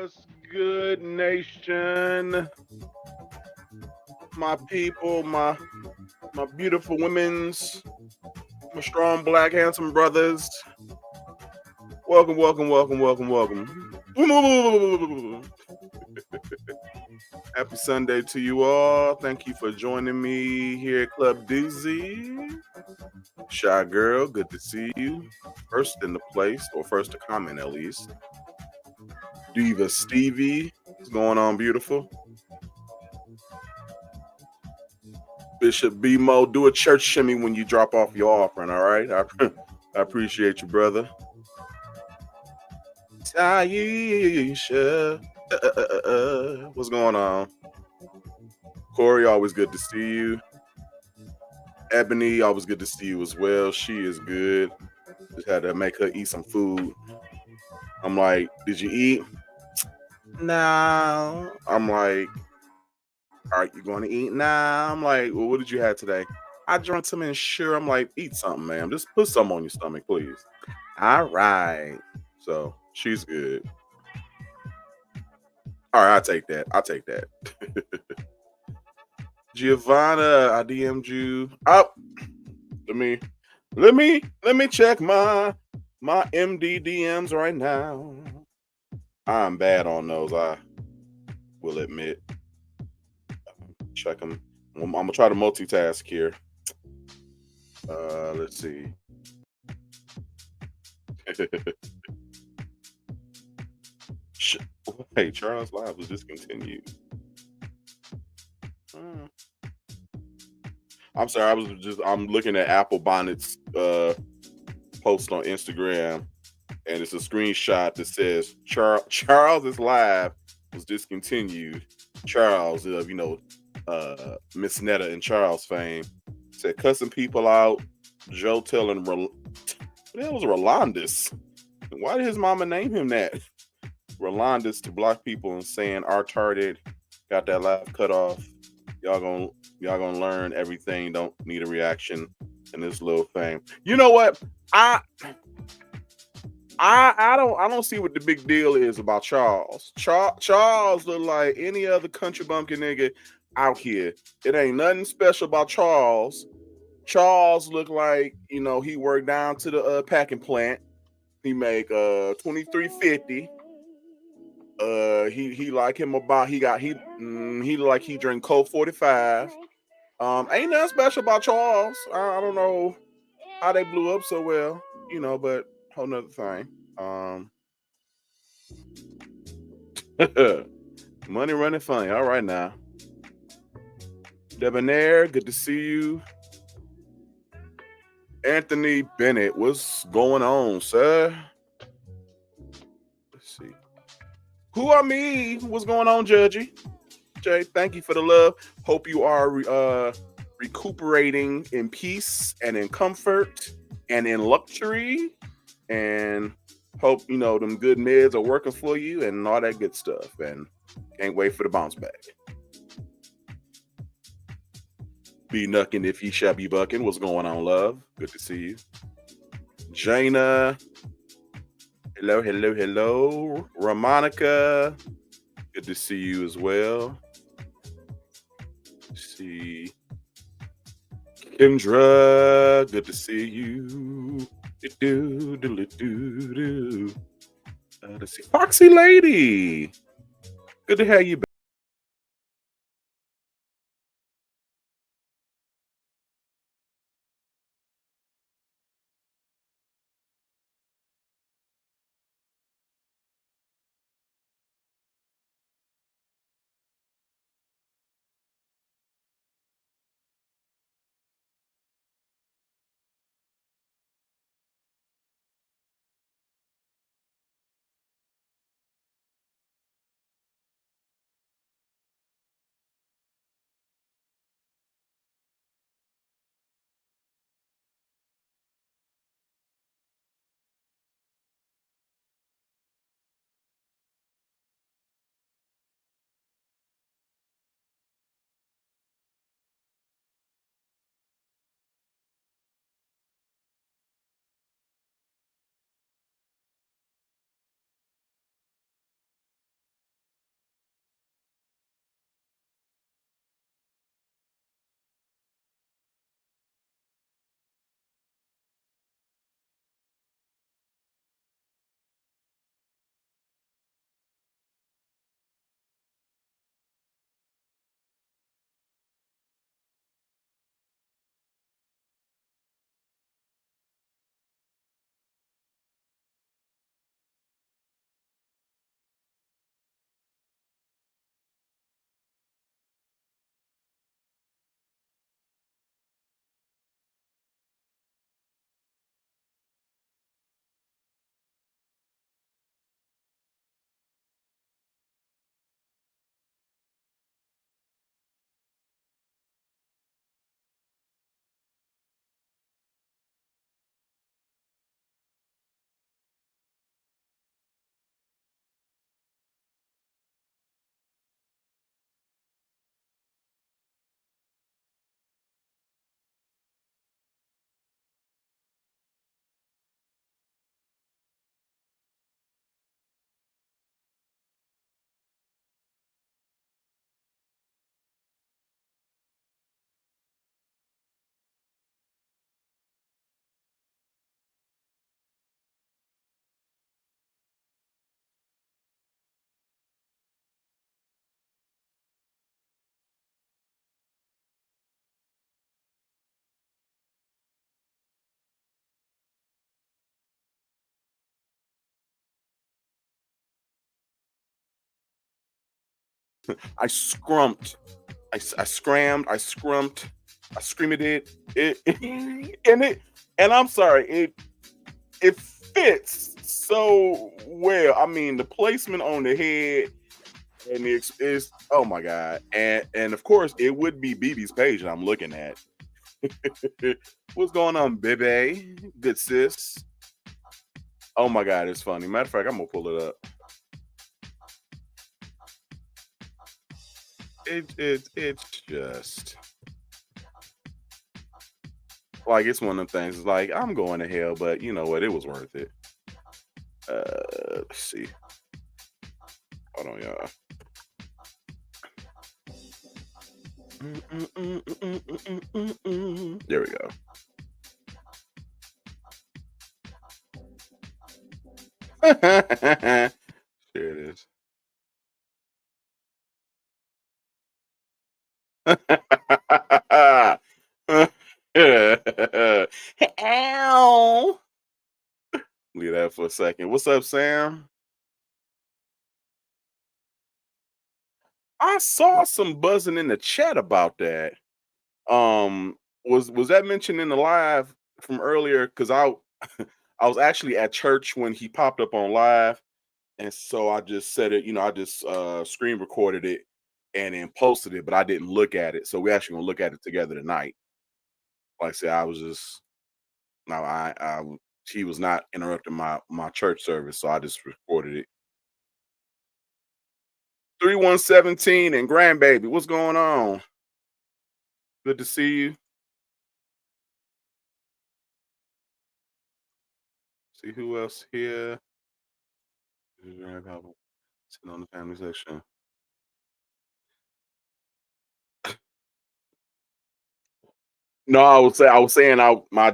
What's good, nation? My people, my beautiful women's, my strong black handsome brothers. Welcome, welcome, welcome, welcome, welcome. Happy Sunday to you all. Thank you for joining me here at Club Doozy. Shy girl, good to see you. First in the place, or first to comment at least. Diva Stevie, what's going on, beautiful? Bishop BMO, do a church shimmy when you drop off your offering, all right? I appreciate you, brother. Taisha, what's going on? Corey, always good to see you. Ebony, always good to see you as well. She is good. Just had to make her eat some food. I'm like, did you eat? No. I'm like, all right, you going to eat now? I'm like, well, what did you have today? I drank some Ensure. I'm like, eat something, ma'am. Just put something on your stomach, please. All right. So she's good. All right, I'll take that. Giovanna, I DM'd you. Oh, let me check my MD DMs right now. I'm bad on those, I will admit. Check them. I'm gonna try to multitask here. Let's see. Hey, Charles Live was discontinued. I'm sorry. I'm looking at Apple Bonnet's post on Instagram, and it's a screenshot that says Charles is live was discontinued. Charles, Miss Netta and Charles fame, said cussing people out. Joe telling what the hell was Rolandis? Why did his mama name him that? Rolandis to block people and saying retarded. Got that live cut off. Y'all gonna learn everything. Don't need a reaction in this little thing. You know what? I don't see what the big deal is about Charles. Charles look like any other country bumpkin nigga out here. It ain't nothing special about Charles. Charles look like, he worked down to the packing plant. He make $23.50. He like him about he like he drink Coke 45. Ain't nothing special about Charles. I don't know how they blew up so well, but whole nother thing. Money running funny. All right now. Debonair, good to see you. Anthony Bennett, what's going on, sir? Let's see. Who are me? What's going on, Judgy? Jay, thank you for the love. Hope you are recuperating in peace and in comfort and in luxury, and hope them good meds are working for you and all that good stuff, and can't wait for the bounce back. Be knucking if ye shall be bucking. What's going on, love? Good to see you. Jaina, hello. Ramonica, good to see you as well. Let's see. Kendra, good to see you. Let's see. Foxy Lady, good to have you back. I scrumped. I scrammed. I scrumped. I screamed it, and it, and I'm sorry, it fits so well. I mean, the placement on the head and it's oh my god, and of course it would be BB's page that I'm looking at. What's going on, baby? Good sis. Oh my god, it's funny. Matter of fact, I'm gonna pull it up. It's just like it's one of them things. It's like I'm going to hell, but you know what? It was worth it. Let's see. Hold on, y'all. There we go. There it is. Ow. Leave that for a second. What's up, Sam? I saw some buzzing in the chat about that. Was that mentioned in the live from earlier? Because I was actually at church when he popped up on live, and so I just said it. You know, I just screen recorded it and then posted it, but I didn't look at it. So we actually gonna look at it together tonight. Like I said, I was just no, he was not interrupting my church service, so I just recorded it. 3117 and grandbaby, what's going on? Good to see you. See who else here. Sitting on the family section. No, I was saying my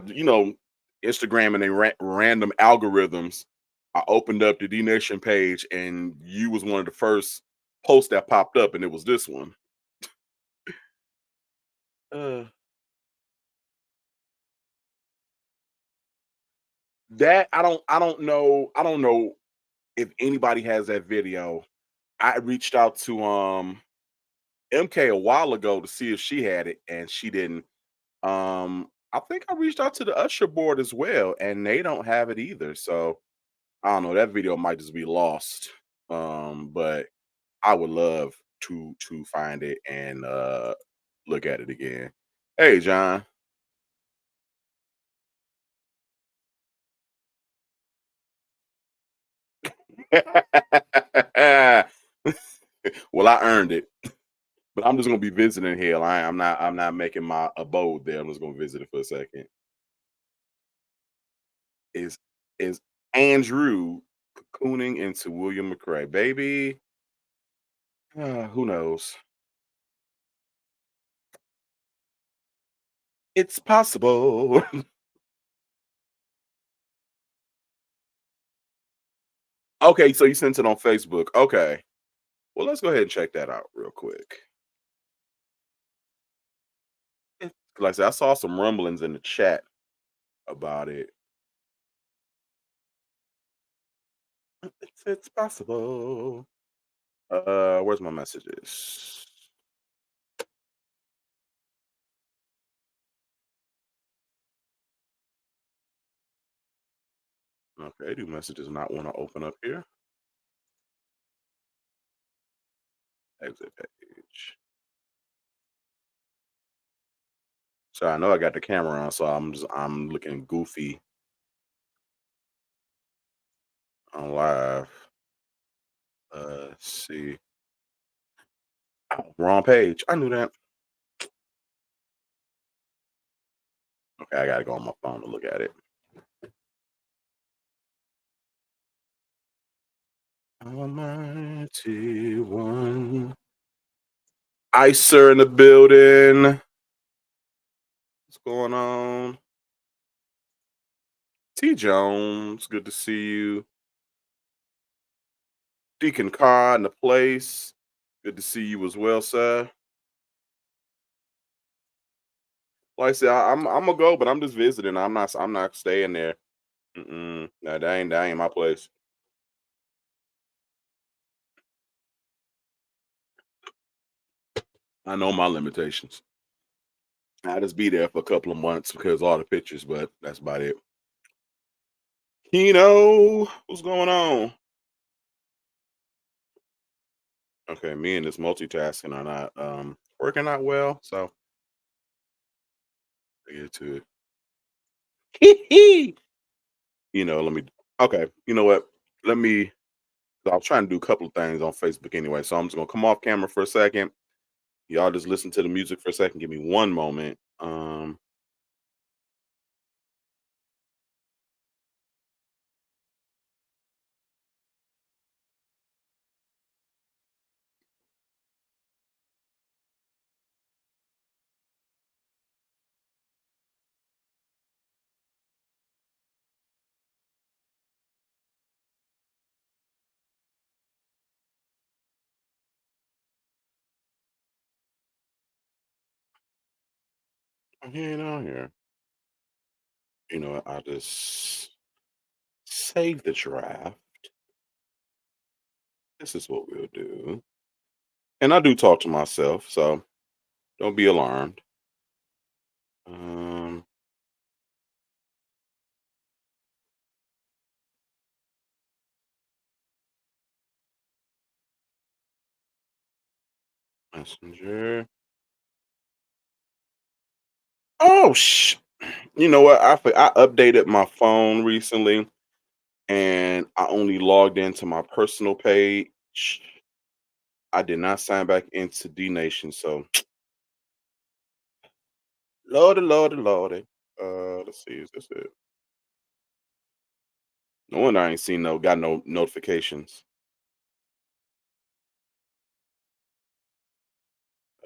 Instagram and they random algorithms. I opened up the D Nation page and you was one of the first posts that popped up, and it was this one. Uh, that I don't know if anybody has that video. I reached out to MK a while ago to see if she had it, and she didn't. I think I reached out to the Usher board as well, and they don't have it either. So I don't know. That video might just be lost. But I would love to find it and look at it again. Hey, John. Well, I earned it, but I'm just gonna be visiting here. I'm not making my abode there. I'm just gonna visit it for a second. Is is Andrew cocooning into William McRae, baby? Who knows? It's possible. Okay, so you sent it on Facebook. Okay. Well, let's go ahead and check that out real quick. Like I said, I saw some rumblings in the chat about it. It's possible. Where's my messages? Okay, do messages not want to open up here? Exit page. So I know I got the camera on, so I'm looking goofy on live. Let's see. Oh, wrong page. I knew that. Okay, I gotta go on my phone to look at it. Almighty One. Icer in the building. What's going on? T Jones, good to see you. Deacon Carr in the place. Good to see you as well, sir. Like I said, I'm gonna go, but I'm just visiting. I'm not staying there. No, that ain't my place. I know my limitations. I just be there for a couple of months because all the pictures, but that's about it. What's going on? Okay, me and this multitasking are not working out well, so I get to it. Let me okay, you know what? Let me I was trying to do a couple of things on Facebook anyway, so I'm just gonna come off camera for a second. Y'all just listen to the music for a second. Give me one moment. On here. I just save the draft. This is what we'll do. And I do talk to myself, so don't be alarmed. Um, Messenger. Oh, you know what? I updated my phone recently, and I only logged into my personal page. I did not sign back into D Nation, so lordy, lordy, lordy. Let's see, is this it? No wonder I ain't seen got no notifications.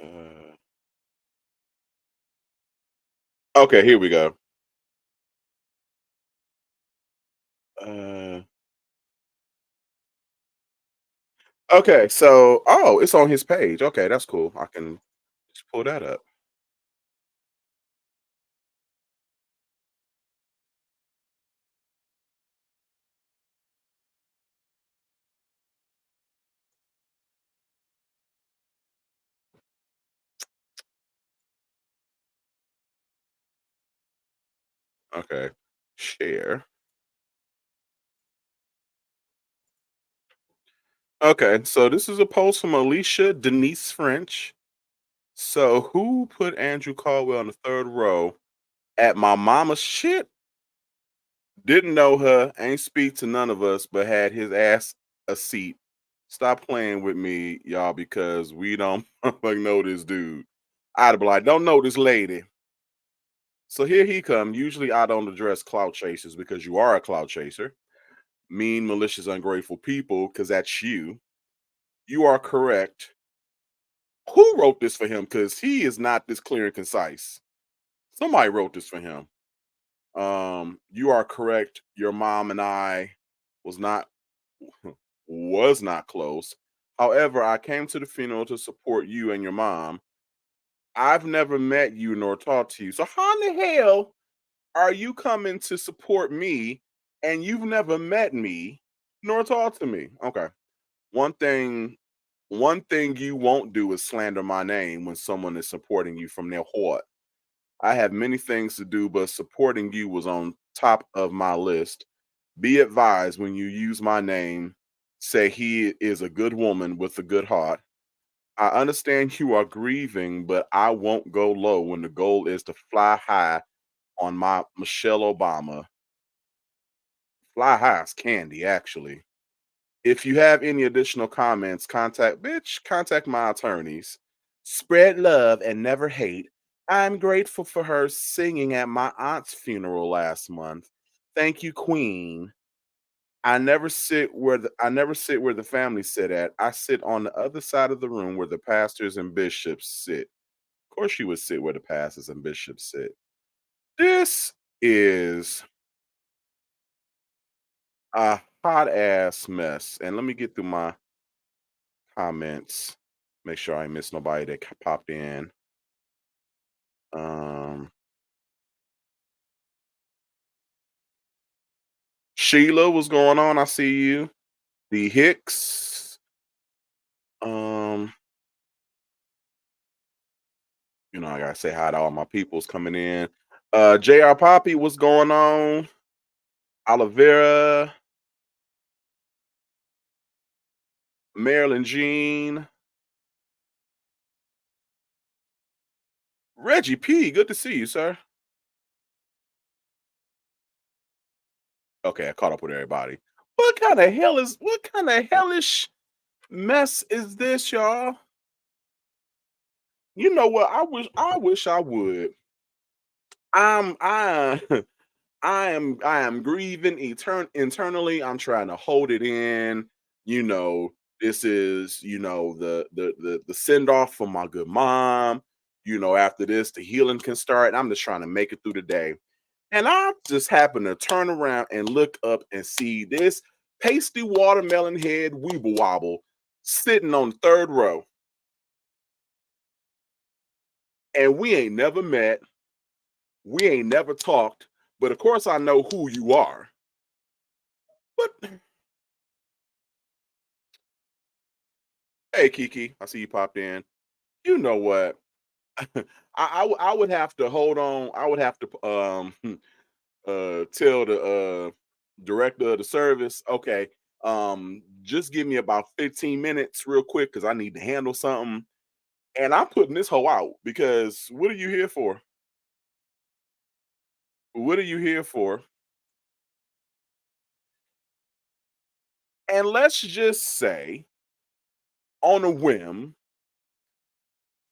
Uh, okay, here we go. Uh, okay, so it's on his page. Okay, that's cool. I can just pull that up. Okay, share. Okay, so this is a post from Alicia Denise French. So who put Andrew Caldwell in the third row at my mama's shit? Didn't know her, ain't speak to none of us, but had his ass a seat. Stop playing with me, y'all, because we don't fucking know this dude. I'd be like, don't know this lady. So here he come. Usually I don't address clout chasers because you are a clout chaser. Mean, malicious, ungrateful people, because that's you. You are correct. Who wrote this for him? Because he is not this clear and concise. Somebody wrote this for him. You are correct. Your mom and I was not was not close. However, I came to the funeral to support you and your mom. I've never met you nor talked to you. So how in the hell are you coming to support me and you've never met me nor talked to me? Okay. One thing one thing you won't do is slander my name when someone is supporting you from their heart. I have many things to do, but supporting you was on top of my list. Be advised when you use my name, say he is a good woman with a good heart. I understand you are grieving, but I won't go low when the goal is to fly high on my Michelle Obama. Fly high is candy, actually. If you have any additional comments, contact my attorneys. Spread love and never hate. I'm grateful for her singing at my aunt's funeral last month. Thank you, Queen. I never sit where the family sit at. I sit on the other side of the room where the pastors and bishops sit. Of course, you would sit where the pastors and bishops sit. This is a hot ass mess. And let me get through my comments. Make sure I miss nobody that popped in. Um, Sheila, what's going on? I see you. The Hicks. Um, I gotta say hi to all my peoples coming in. JR Poppy, what's going on? Olivera, Marilyn Jean, Reggie P, good to see you, sir. Okay, I caught up with everybody. What kind of hellish mess is this, y'all? You know what? I wish I would. I I am grieving internally. I'm trying to hold it in. You know, this is, the send off for my good mom. After this, the healing can start. I'm just trying to make it through the day. And I just happen to turn around and look up and see this pasty watermelon head weeble wobble sitting on the third row. And we ain't never met. We ain't never talked. But of course, I know who you are. But hey, Kiki, I see you popped in. You know what? I would have to hold on. I would have to tell the director of the service, okay, just give me about 15 minutes real quick because I need to handle something. And I'm putting this hoe out because what are you here for? What are you here for? And let's just say, on a whim,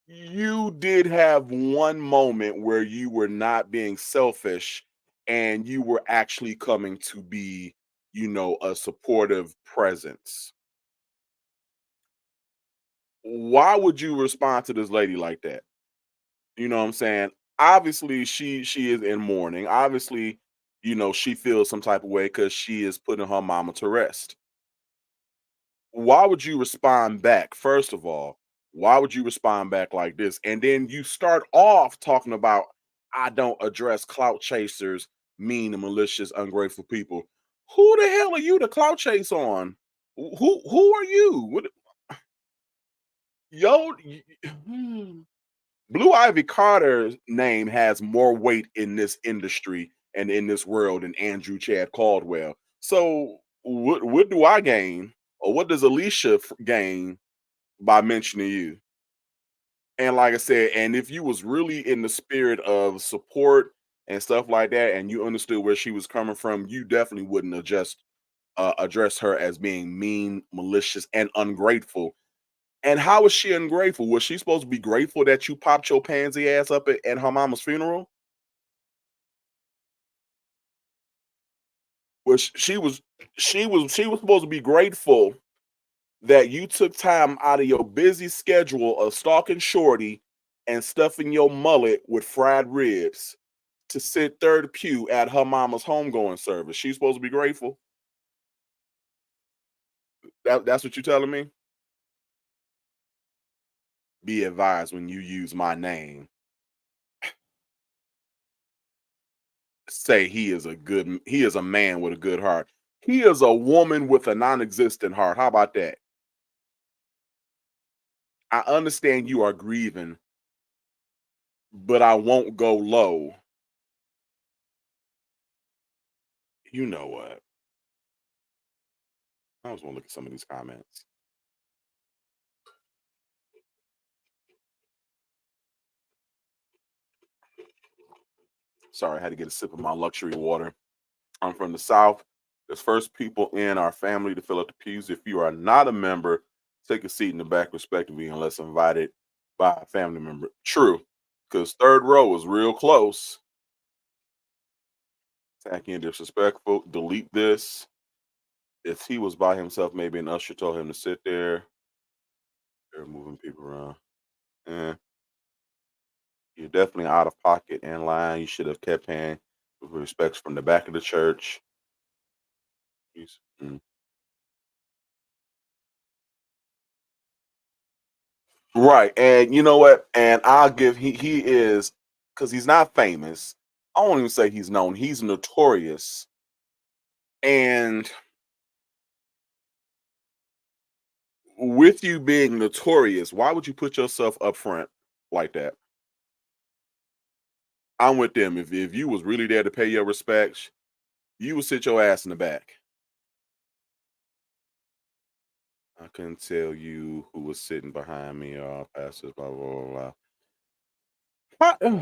you did have one moment where you were not being selfish and you were actually coming to be, a supportive presence. Why would you respond to this lady like that? You know what I'm saying? Obviously, she is in mourning. Obviously, she feels some type of way because she is putting her mama to rest. Why would you respond back? First of all, why would you respond back like this? And then you start off talking about I don't address clout chasers, mean and malicious, ungrateful people. Who the hell are you to clout chase on? Who are you? What yo? Blue Ivy Carter's name has more weight in this industry and in this world than Andrew Chad Caldwell. So what do I gain, or what does Alicia gain by mentioning you? And like I said, and if you was really in the spirit of support and stuff like that, and you understood where she was coming from, you definitely wouldn't address her as being mean, malicious, and ungrateful. And how is she ungrateful? Was she supposed to be grateful that you popped your pansy ass up at her mama's funeral? Was she was supposed to be grateful that you took time out of your busy schedule of stalking Shorty and stuffing your mullet with fried ribs to sit third pew at her mama's homegoing service. She's supposed to be grateful. That's what you're telling me. Be advised when you use my name. Say he is a man with a good heart. He is a woman with a non-existent heart. How about that? I understand you are grieving, but I won't go low. You know what? I was gonna look at some of these comments. Sorry, I had to get a sip of my luxury water. I'm from the South. There's first people in our family to fill up the pews. If you are not a member, take a seat in the back respectively unless invited by a family member. True, because third row is real close. Tacky and disrespectful. Delete this. If he was by himself, maybe an usher told him to sit there. They're moving people around. Eh, you're definitely out of pocket in line. You should have kept paying with respects from the back of the church. Mm. Right. And you know what? And I'll give he is, because he's not famous. I won't even say he's known. He's notorious. And with you being notorious, why would you put yourself up front like that? I'm with them. If you was really there to pay your respects, you would sit your ass in the back. I couldn't tell you who was sitting behind me or past us, blah blah blah blah. What?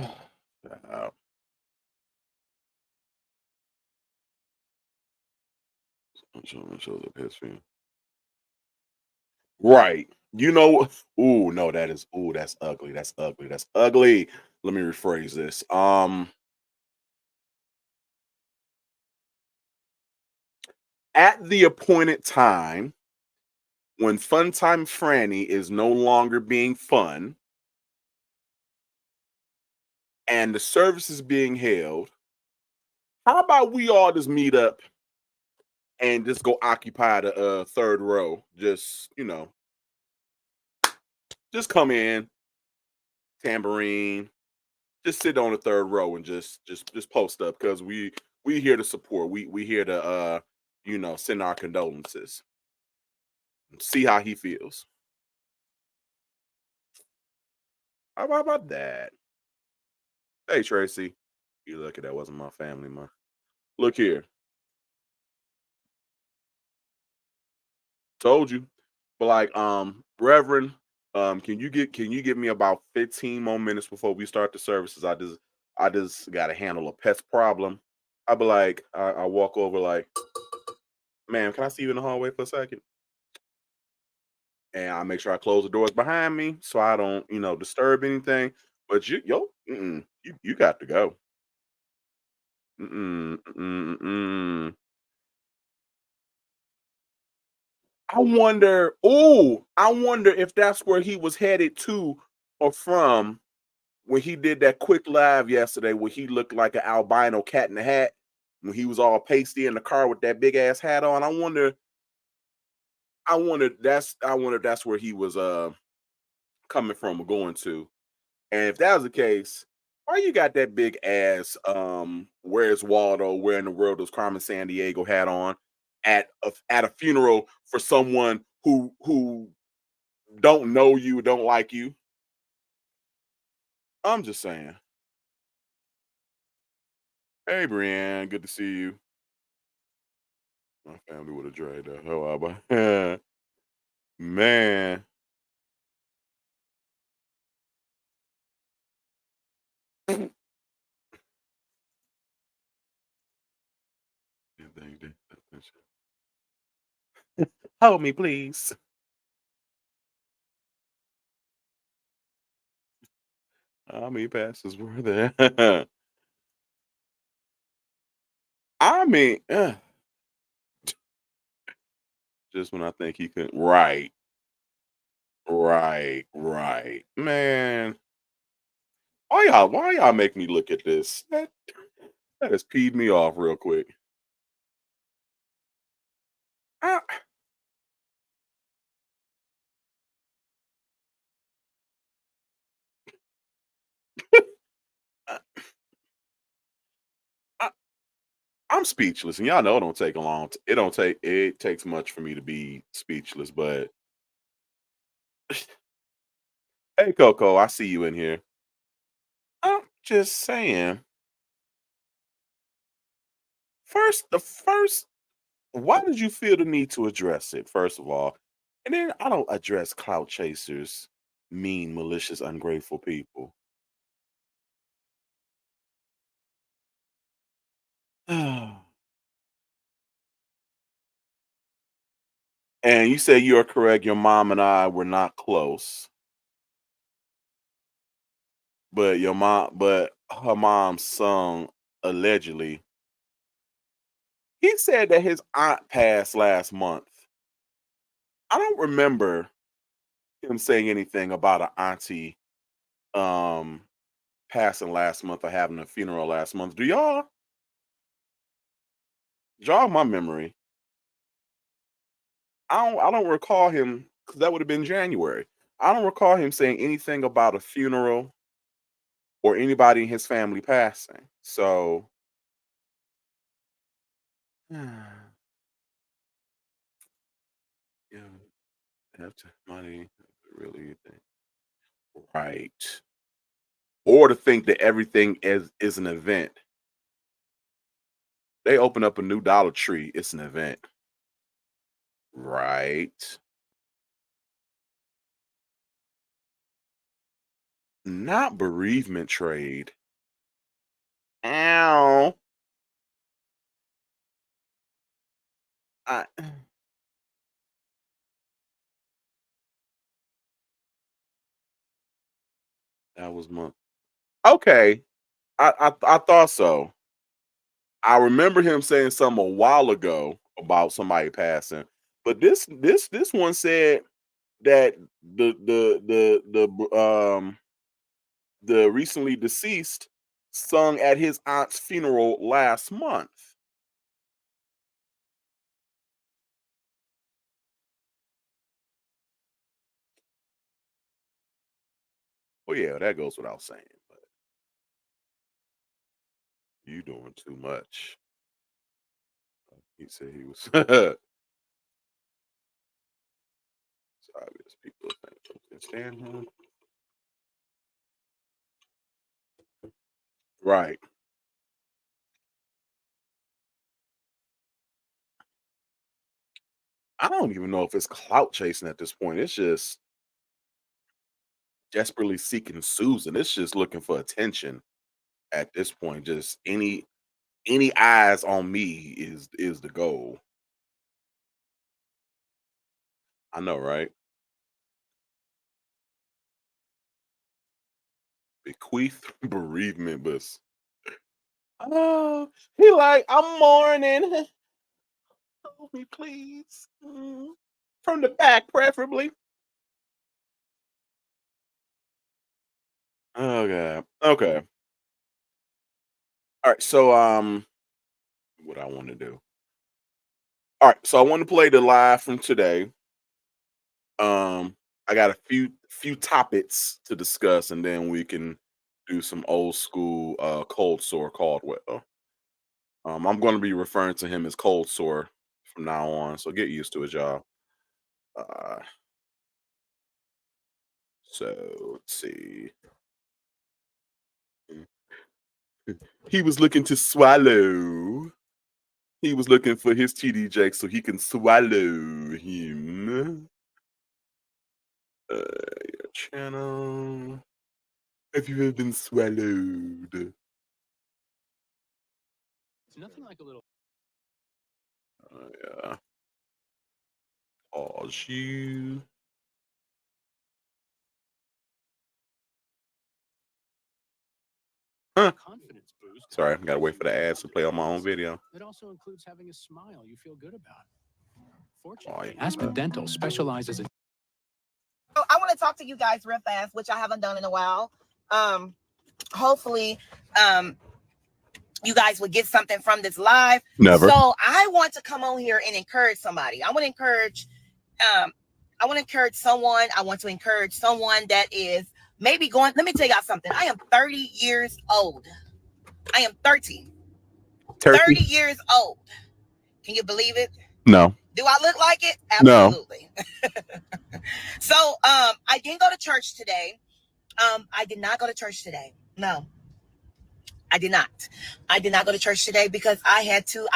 Show the history. Right. You know what? Ooh, no, that is ooh, that's ugly. That's ugly. That's ugly. Let me rephrase this. At the appointed time, when Funtime Franny is no longer being fun and the service is being held, how about we all just meet up and just go occupy the third row? Just just come in, tambourine, just sit on the third row and just post up because we here to support. We here to send our condolences. See how he feels. How about that? Hey Tracy, you lucky that wasn't my family, man. Look here, told you. But like, Reverend, can you give me about 15 more minutes before we start the services? I just gotta handle a pest problem. I be like, I walk over like, ma'am, can I see you in the hallway for a second? And I make sure I close the doors behind me so I don't, disturb anything. But you got to go. Mm-mm, mm-mm, mm-mm. I wonder if that's where he was headed to or from when he did that quick live yesterday where he looked like an albino cat in the hat when he was all pasty in the car with that big ass hat on. I wonder if that's where he was coming from or going to. And if that was the case, why you got that big ass where's Waldo, where in the world does Carmen San Diego hat on at a funeral for someone who don't know you, don't like you? I'm just saying. Hey Brienne, good to see you. My family would have dragged the hell out of man. Hold me, please. How many passes were there? I mean, just when I think he could. Right, right, right. Man, why y'all make me look at this? That has peed me off real quick. I, I, I, I'm speechless, and y'all know it don't take a long. It don't take. It takes much for me to be speechless. But hey, Coco, I see you in here. I'm just saying. The first, why did you feel the need to address it? First of all, and then I don't address clout chasers, mean, malicious, ungrateful people. And you say you're correct. Your mom and I were not close, but her mom's son allegedly. He said that his aunt passed last month. I don't remember him saying anything about an auntie um passing last month or having a funeral last month. Do y'all jog my memory? I don't recall him because that would have been January. I don't recall him saying anything about a funeral or anybody in his family passing. So yeah, have to money really think right. or to think that everything is an event. They open up a new Dollar Tree, it's an event. Right. Not bereavement trade. Ow. I that was my okay. I thought so. I remember him saying something a while ago about somebody passing, but this one said that the recently deceased sung at his aunt's funeral last month. Well, yeah, that goes without saying. But you doing too much. He said he was. It's obvious people can stand him. Right. I don't even know if it's clout chasing at this point. It's just desperately seeking Susan. It's just looking for attention at this point. Just any eyes on me is the goal. I know, right? Bequeath bereavement, but oh, he like I'm mourning. Hold me, please. From the back, preferably. Okay. Okay. All right. So what I want to do. All right. So I want to play the live from today. I got a few topics to discuss, and then we can do some old school cold sore Caldwell. I'm going to be referring to him as cold sore from now on, so get used to it, y'all. Uh, so let's see. He was looking to swallow. He was looking for his TD so he can swallow him. Your channel. Have you ever been swallowed? It's nothing like a little. Yeah. Pause you. Huh. Confidence boost. Sorry, I gotta wait for the ads to play on my own video. It also includes having a smile you feel good about. Fortunately, Aspen Dental specializes in. So I want to talk to you guys real fast, which I haven't done in a while. Hopefully, you guys would get something from this live. Never. So I want to come on here and encourage somebody. I want to encourage someone. I want to encourage someone that is maybe going. Let me tell y'all something. I am 30 years old. I am 30 years old. Can you believe it? No. Do I look like it? Absolutely. No. So I didn't go to church today. I did not go to church today. No, I did not. I did not go to church today because I had to.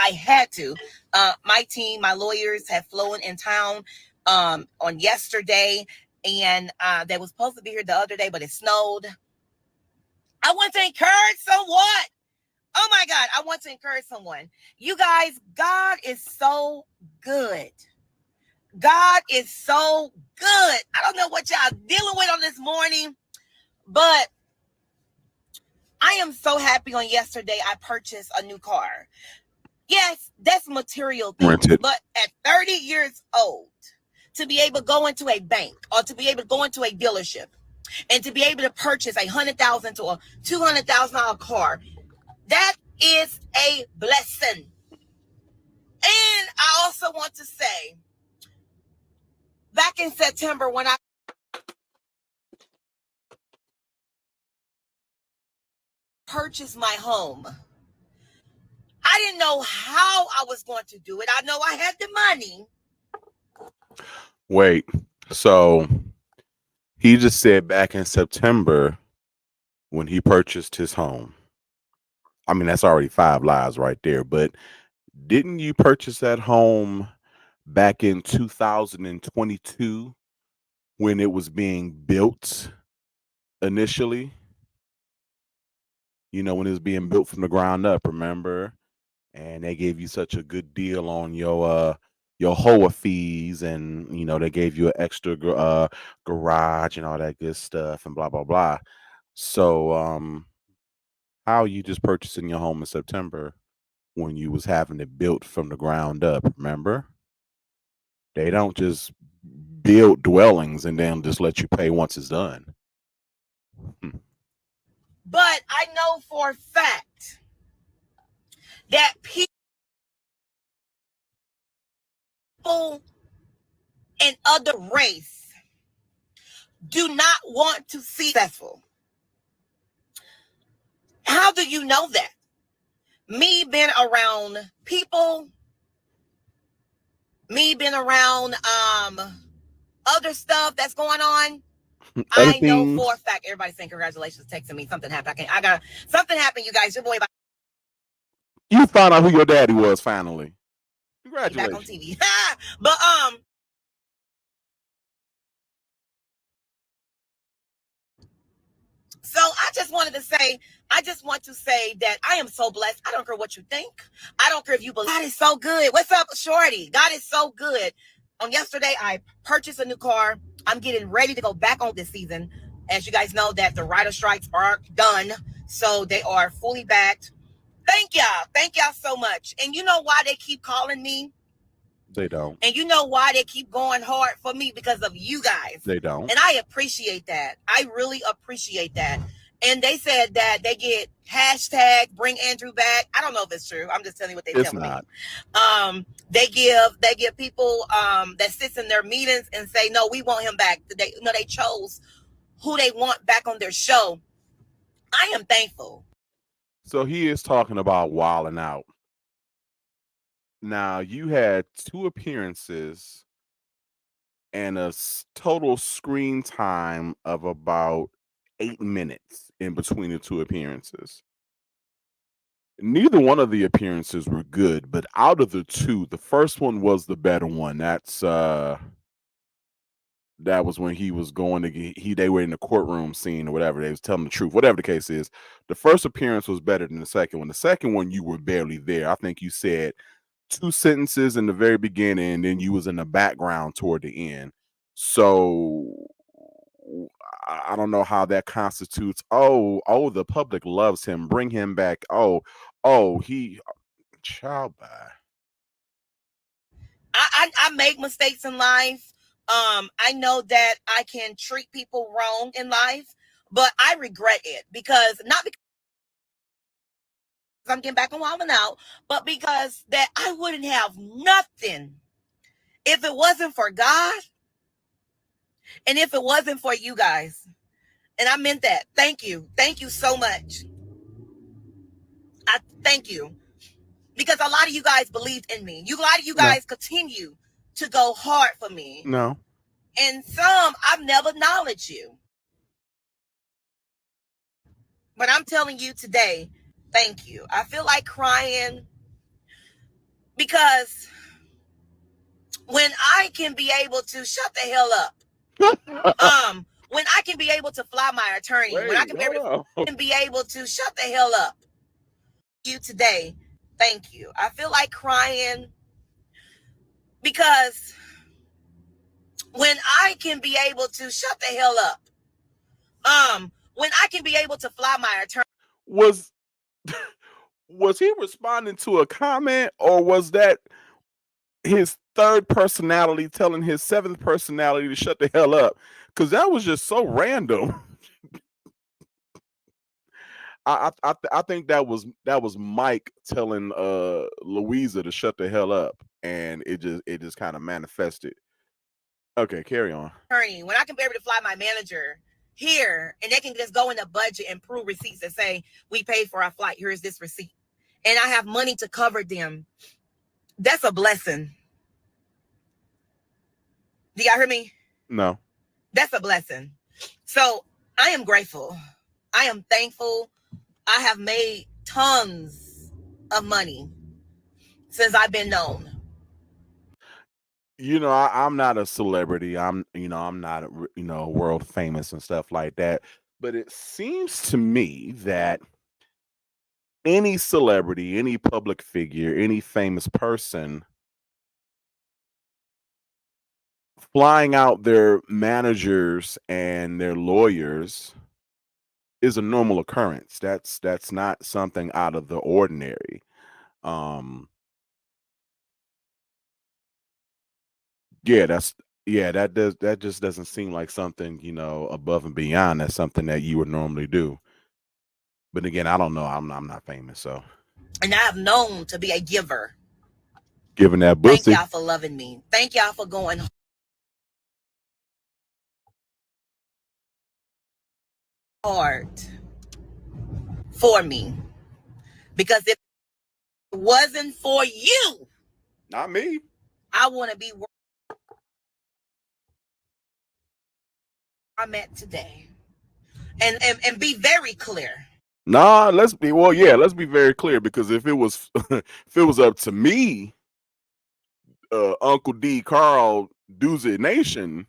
My team, my lawyers had flown in town on yesterday, and they was supposed to be here the other day, but it snowed. I want to encourage someone. Oh my God, I want to encourage someone. You guys, God is so good. God is so good. I don't know what y'all dealing with on this morning, but I am so happy. On yesterday, I purchased a new car. Yes, that's material things, but at 30 years old, to be able to go into a bank or to be able to go into a dealership and to be able to purchase $100,000 to a $200,000 car, that is a blessing. And I also want to say, back in September when I purchased my home, I didn't know how I was going to do it. I know I had the money. Wait, so he just said back in September when he purchased his home. I mean, that's already 5 lies right there. But didn't you purchase that home back in 2022 when it was being built initially? You know, when it was being built from the ground up, remember? And they gave you such a good deal on your HOA fees, and you know they gave you an extra garage and all that good stuff and blah blah blah. So how are you just purchasing your home in September when you was having it built from the ground up? Remember, they don't just build dwellings and then just let you pay once it's done. But I know for a fact that people in other race do not want to see successful. How do you know that? Me being around people, me being around other stuff that's going on. Other I know things. for a fact everybody's saying congratulations, texting me. Something happened. Something happened, you guys. Your boy You found out who your daddy was finally. back on Congratulations. TV. But so I just want to say that I am so blessed. I don't care what you think. I don't care if you believe. God is so good. What's up, shorty? God is so good. On yesterday, I purchased a new car. I'm getting ready to go back on this season. As you guys know, that the writer strikes are done. So they are fully backed. Thank y'all. Thank y'all so much. And you know why they keep calling me? They don't. And you know why they keep going hard for me? Because of you guys. They don't. And I appreciate that. I really appreciate that. And they said that they get hashtag bring Andrew back. I don't know if it's true. I'm just telling you what they tell me. They give people that sits in their meetings and say, no, we want him back. They chose who they want back on their show. I am thankful. So he is talking about wilding out. Now you had 2 appearances and a total screen time of about 8 minutes in between the 2 appearances. Neither one of the appearances were good, but out of the 2, the first one was the better one. That was when he was going to get, they were in the courtroom scene or whatever. They was telling the truth, whatever the case is. The first appearance was better than the second one. The second one, you were barely there. I think you said 2 sentences in the very beginning, and then you was in the background toward the end. So I don't know how that constitutes. Oh, the public loves him. Bring him back. He child by. I make mistakes in life. I know that I can treat people wrong in life, but I regret it not because I'm getting back on wilding out, but because that I wouldn't have nothing if it wasn't for God and if it wasn't for you guys. And I meant that. Thank you. Thank you so much. I thank you. Because a lot of you guys believed in me. A lot of you guys continue to go hard for me. No. And some, I've never acknowledged you. But I'm telling you today, thank you. I feel like crying because when I can be able to shut the hell up, when I can be able to fly my attorney, when I can be able to shut the hell up, you today, thank you. I feel like crying because when I can be able to shut the hell up, when I can be able to fly my attorney. Was he responding to a comment, or was that his third personality telling his seventh personality to shut the hell up? Because that was just so random. I think that was Mike telling Louisa to shut the hell up, and it just kind of manifested. Okay, carry on. When I can be able to fly my manager here, and they can just go in the budget and prove receipts and say we paid for our flight. Here's this receipt, and I have money to cover them. That's a blessing. Do y'all hear me? No. That's a blessing. So I am grateful. I am thankful. I have made tons of money since I've been known. You know, I'm not a celebrity. I'm not, world famous and stuff like that. But it seems to me that any celebrity, any public figure, any famous person flying out their managers and their lawyers is a normal occurrence. That's not something out of the ordinary. Um, yeah, that just doesn't seem like something, above and beyond. That's something that you would normally do. But again, I don't know. I'm not famous, so And I have known to be a giver. giving that Thank bussy. y'all for loving me. Thank y'all for going hard for me. Because if it wasn't for you, Not me. I want to be where I'm at today. And be very clear. Nah, let's be very clear, because if it was if it was up to me, Uncle D Carl Doozy Nation,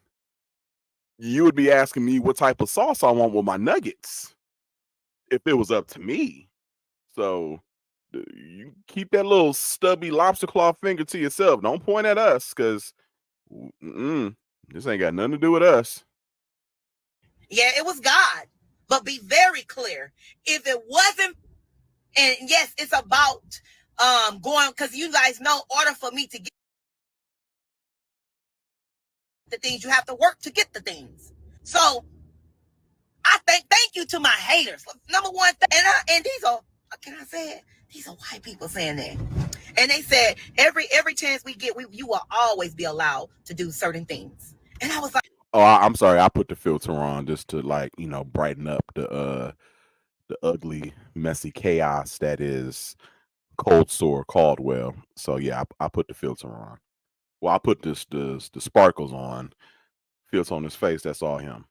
you would be asking me what type of sauce I want with my nuggets if it was up to me. So you keep that little stubby lobster claw finger to yourself. Don't point at us, because this ain't got nothing to do with us. Yeah, it was God. But be very clear. If it wasn't, and yes, it's about going, because you guys know, in order for me to get the things, you have to work to get the things. So I thank you to my haters. Number one, and these are, can I say it? These are white people saying that. And they said every chance we get, you will always be allowed to do certain things. And I was like, oh, I'm sorry, I put the filter on just to, like, brighten up the ugly, messy chaos that is cold sore Caldwell. So yeah, I put the filter on. Well, I put the sparkles on. Filter on his face. That's all him.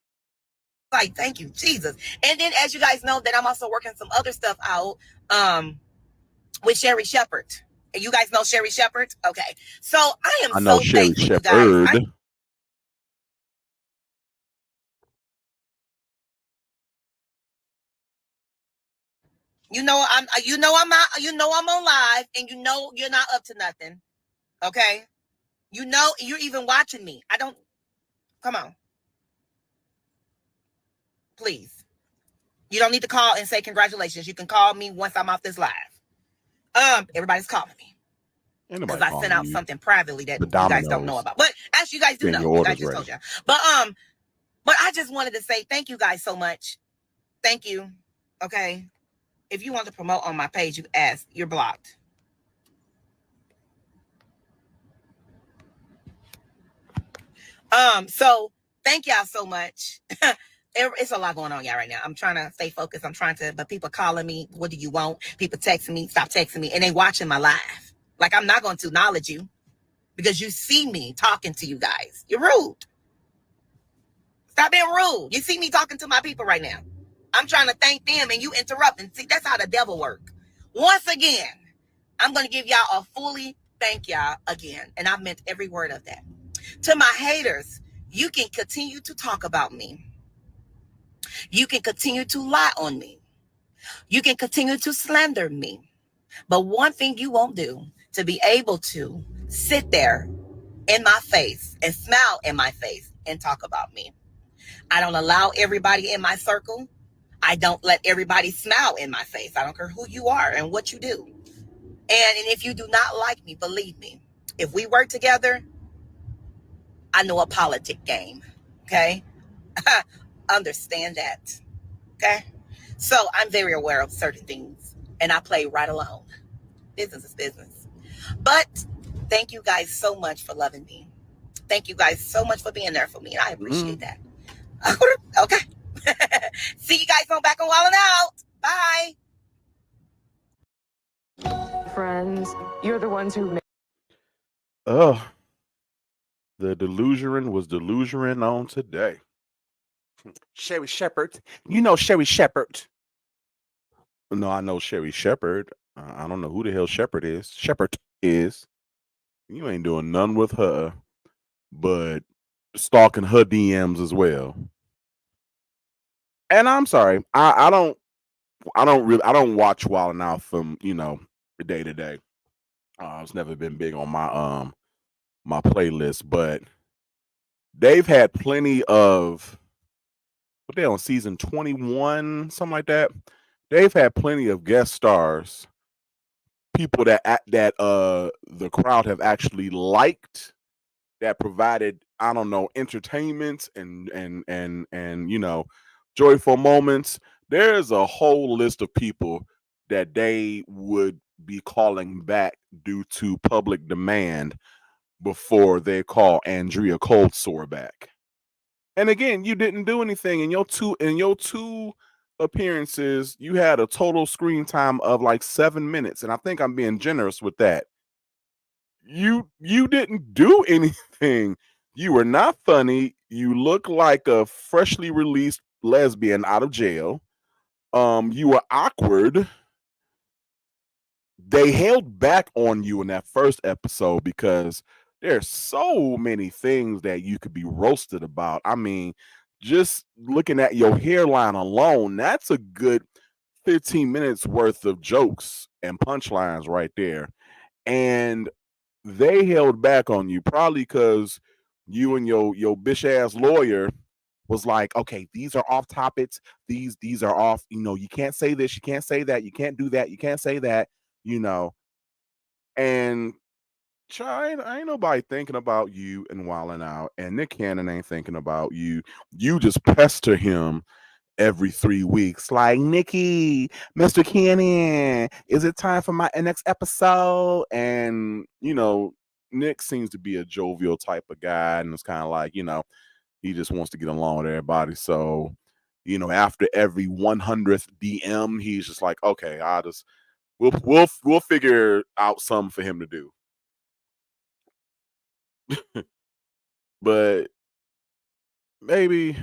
like, thank you, Jesus. And then, as you guys know, that I'm also working some other stuff out with Sherry Shepherd. And you guys know Sherry Shepherd? Okay. So I know so Sherry thankful, you guys. Shepherd. I'm on live, and you're not up to nothing. Okay? You're even watching me. Come on. Please. You don't need to call and say congratulations. You can call me once I'm off this live. Everybody's calling me. Because I sent out something privately that you guys don't know about. But as you guys do know, I just told you. But I just wanted to say thank you guys so much. Thank you. Okay. If you want to promote on my page, you're blocked. So thank y'all so much. It's a lot going on, y'all, right now. I'm trying to stay focused. But people calling me, what do you want? People texting me, stop texting me, and they watching my live. Like, I'm not going to acknowledge you because you see me talking to you guys. You're rude. Stop being rude. You see me talking to my people right now. I'm trying to thank them and you interrupting. See, that's how the devil works. Once again, I'm going to give y'all a fully thank y'all again. And I meant every word of that. To my haters, you can continue to talk about me. You can continue to lie on me. You can continue to slander me. But one thing you won't do, to be able to sit there in my face and smile in my face and talk about me. I don't allow everybody in my circle. I don't let everybody smile in my face. I don't care who you are and what you do. And if you do not like me, believe me, if we work together, I know a politic game. Okay? Understand that. Okay? So I'm very aware of certain things and I play right along. Business is business. But thank you guys so much for loving me. Thank you guys so much for being there for me. I appreciate that. Okay. See you guys on Back on Wildin' Out. Bye. Friends, you're the ones who The delusion was delusion on today. Sherry Shepherd. You know Sherry Shepherd. No, I know Sherry Shepherd. I don't know who the hell Shepherd is. Shepherd is. You ain't doing none with her, but stalking her DMs as well. And I'm sorry, I don't watch Wild and Out from day to day. It's never been big on my playlist, but they've had plenty of what they on season 21, something like that. They've had plenty of guest stars, people that the crowd have actually liked, that provided, I don't know, entertainment and joyful moments. There's a whole list of people that they would be calling back due to public demand before they call Andrea Coldsore back. And again, you didn't do anything in your two appearances. You had a total screen time of like 7 minutes, and I think I'm being generous with that. You didn't do anything. You were not funny. You look like a freshly released lesbian out of jail. You were awkward. They held back on you in that first episode because there's so many things that you could be roasted about. I mean, just looking at your hairline alone, that's a good 15 minutes worth of jokes and punchlines right there. And they held back on you probably because you and your bitch ass lawyer was like, okay, these are off topics. These are off. You can't say this. You can't say that. You can't do that. You can't say that. You know, and ain't nobody thinking about you and Wildin' Out, and Nick Cannon ain't thinking about you. You just pester him every 3 weeks, like, Nikki, Mr. Cannon, is it time for my next episode? And Nick seems to be a jovial type of guy, and it's kind of like he just wants to get along with everybody. So after every 100th DM, he's just like, okay, we'll figure out something for him to do. But maybe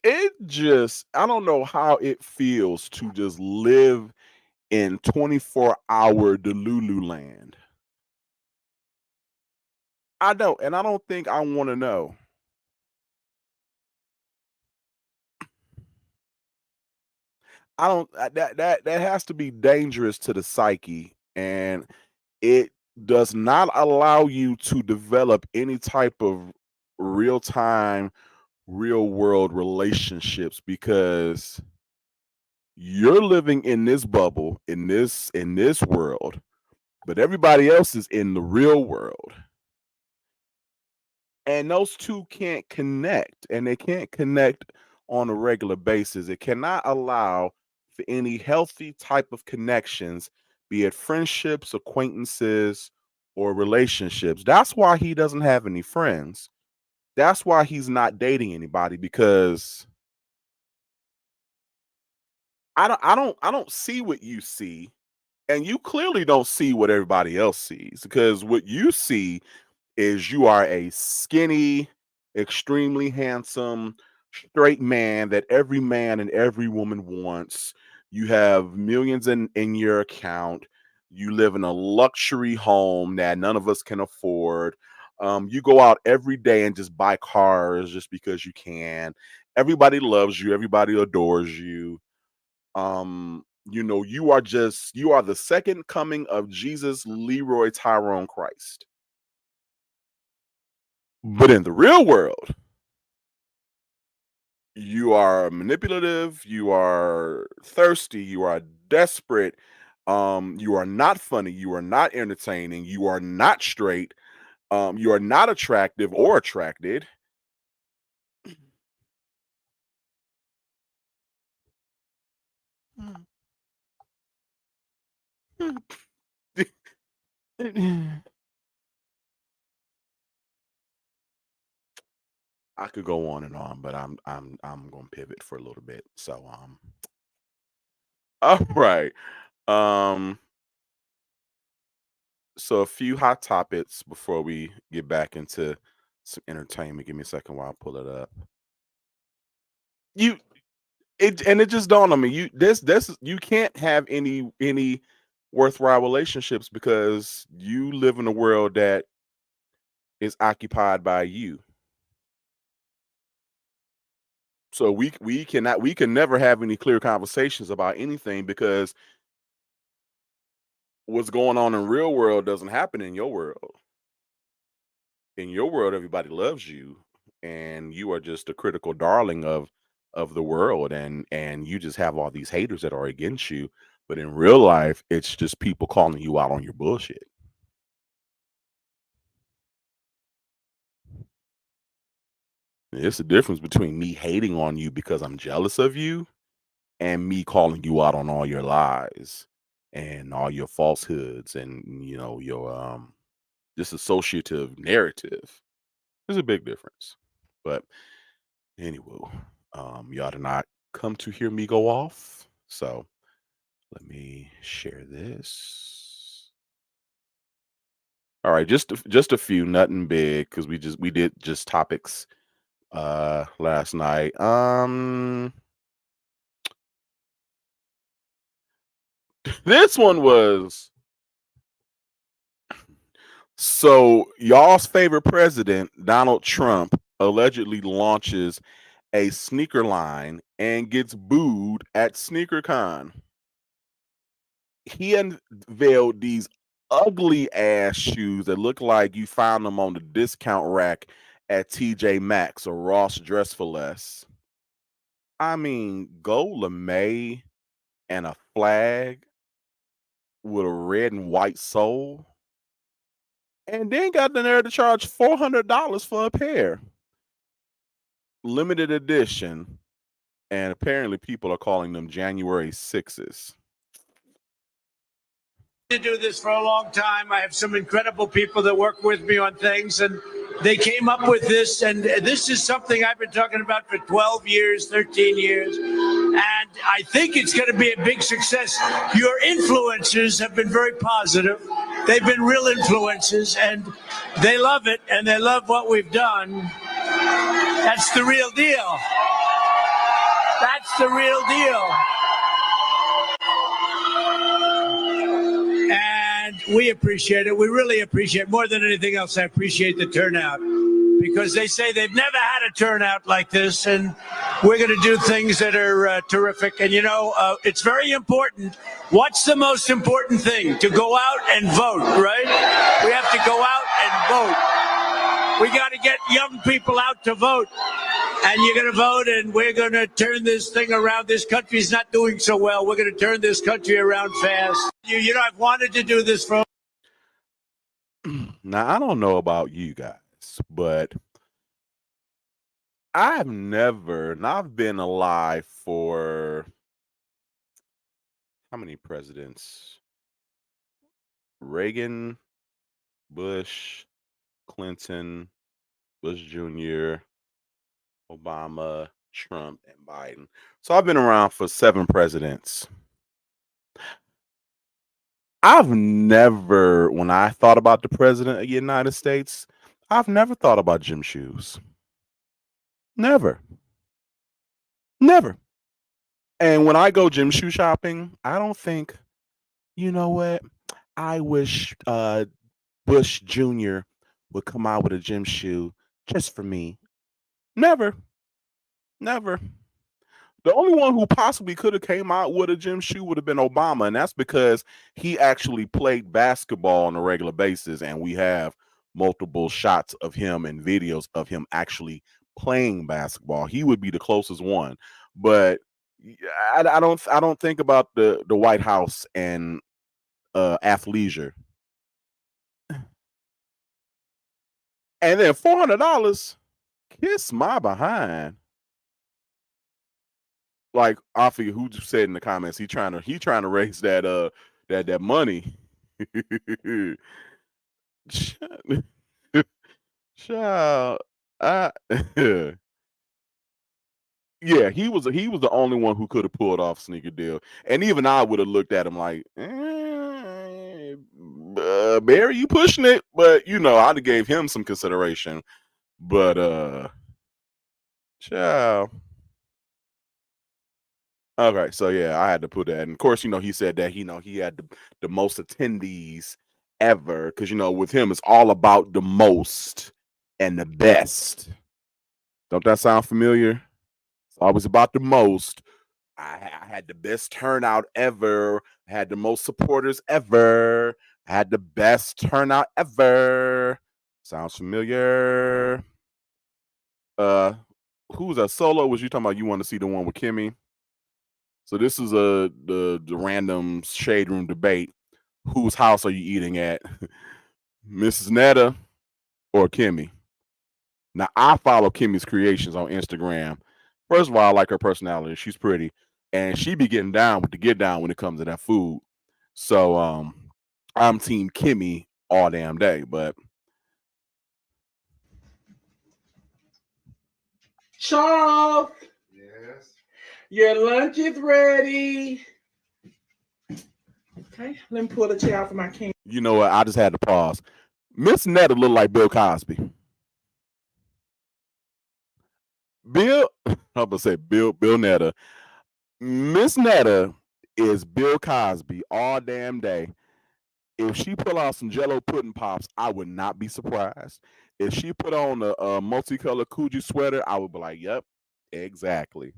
it just, I don't know how it feels to just live in 24-hour Delulu land. I don't, and I don't think I want to know. I don't that has to be dangerous to the psyche, and it does not allow you to develop any type of real time, real world relationships, because you're living in this bubble, in this world, but everybody else is in the real world. And those two can't connect, and they can't connect on a regular basis. It cannot allow for any healthy type of connections, be it friendships, acquaintances, or relationships. That's why he doesn't have any friends. That's why he's not dating anybody, because I don't see what you see, and you clearly don't see what everybody else sees, because what you see is you are a skinny, extremely handsome, straight man that every man and every woman wants. You have millions in your account. You live in a luxury home that none of us can afford. You go out every day and just buy cars just because you can. Everybody loves you. Everybody adores you. You are the second coming of Jesus Leroy Tyrone Christ. But in the real world, you are manipulative, you are thirsty, you are desperate, you are not funny, you are not entertaining, you are not straight, you are not attractive or attracted. I could go on and on, but I'm gonna pivot for a little bit. So all right. Um so a few hot topics before we get back into some entertainment. Give me a second while I pull it up. It just dawned on me. You can't have any worthwhile relationships because you live in a world that is occupied by you. So we can never have any clear conversations about anything because what's going on in real world doesn't happen in your world. In your world, everybody loves you, and you are just a critical darling of the world, and you just have all these haters that are against you. But in real life, it's just people calling you out on your bullshit. It's the difference between me hating on you because I'm jealous of you and me calling you out on all your lies and all your falsehoods and your disassociative narrative. There's a big difference. But anyway, y'all did not come to hear me go off. So let me share this. All right, just a few, nothing big, because we did just topics last night. This one was, so y'all's favorite president, Donald Trump, allegedly launches a sneaker line and gets booed at SneakerCon. He unveiled these ugly ass shoes that look like you found them on the discount rack at TJ Maxx or Ross Dress for Less. I mean, gold lame and a flag with a red and white sole, and then got the nerve to charge $400 for a pair. Limited edition, and apparently people are calling them January 6s. To do this for a long time. I have some incredible people that work with me on things, and they came up with this, and this is something I've been talking about for 12 years, 13 years, and I think it's going to be a big success. Your influencers have been very positive. They've been real influencers, and they love it, and they love what we've done. That's the real deal. That's the real deal. And we appreciate it. We really appreciate it. More than anything else, I appreciate the turnout, because they say they've never had a turnout like this, and we're going to do things that are terrific. And, it's very important. What's the most important thing? To go out and vote, right? We have to go out and vote. We got to get young people out to vote. And you're going to vote, and we're going to turn this thing around. This country's not doing so well. We're going to turn this country around fast. I've wanted to do this for. Now, I don't know about you guys, but I've been alive for how many presidents? Reagan, Bush, Clinton, Bush Jr., Obama, Trump, and Biden. So I've been around for 7 presidents. I've never, when I thought about the president of the United States, I've never thought about gym shoes. Never. And when I go gym shoe shopping, I don't think, you know what? I wish Bush Jr. would come out with a gym shoe just for me. Never. The only one who possibly could have came out with a gym shoe would have been Obama, and that's because he actually played basketball on a regular basis, and we have multiple shots of him and videos of him actually playing basketball. He would be the closest one, but I don't think about the White House and athleisure. And then $400, kiss my behind. Like, I forget who said in the comments, he trying to raise that money. Child, yeah, he was the only one who could have pulled off sneaker deal, and even I would have looked at him like, Barry, you pushing it, but I'd have gave him some consideration. But ciao. Okay, so yeah, I had to put that. And of course, he said that he had the most attendees ever because with him it's all about the most and the best. Don't that sound familiar? It's always about the most. I had the best turnout ever. I had the most supporters ever. I had the best turnout ever. Sounds familiar. Who's a solo? Was you talking about? You want to see the one with Kimmy? So this is the random shade room debate. Whose house are you eating at, Mrs. Netta or Kimmy? Now I follow Kimmy's creations on Instagram. First of all, I like her personality. She's pretty, and she be getting down with the get down when it comes to that food. So I'm team Kimmy all damn day. But Charles, Yes. your lunch is ready. Okay, let me pull the chair out for my king. you know what? I just had to pause. Miss Netta look like Bill Cosby. I'm gonna say Bill Netta. Miss Netta is Bill Cosby all damn day. If she pull out some Jello pudding pops, I would not be surprised. If she put on a multicolored Coogee sweater, I would be like, "Yep, exactly."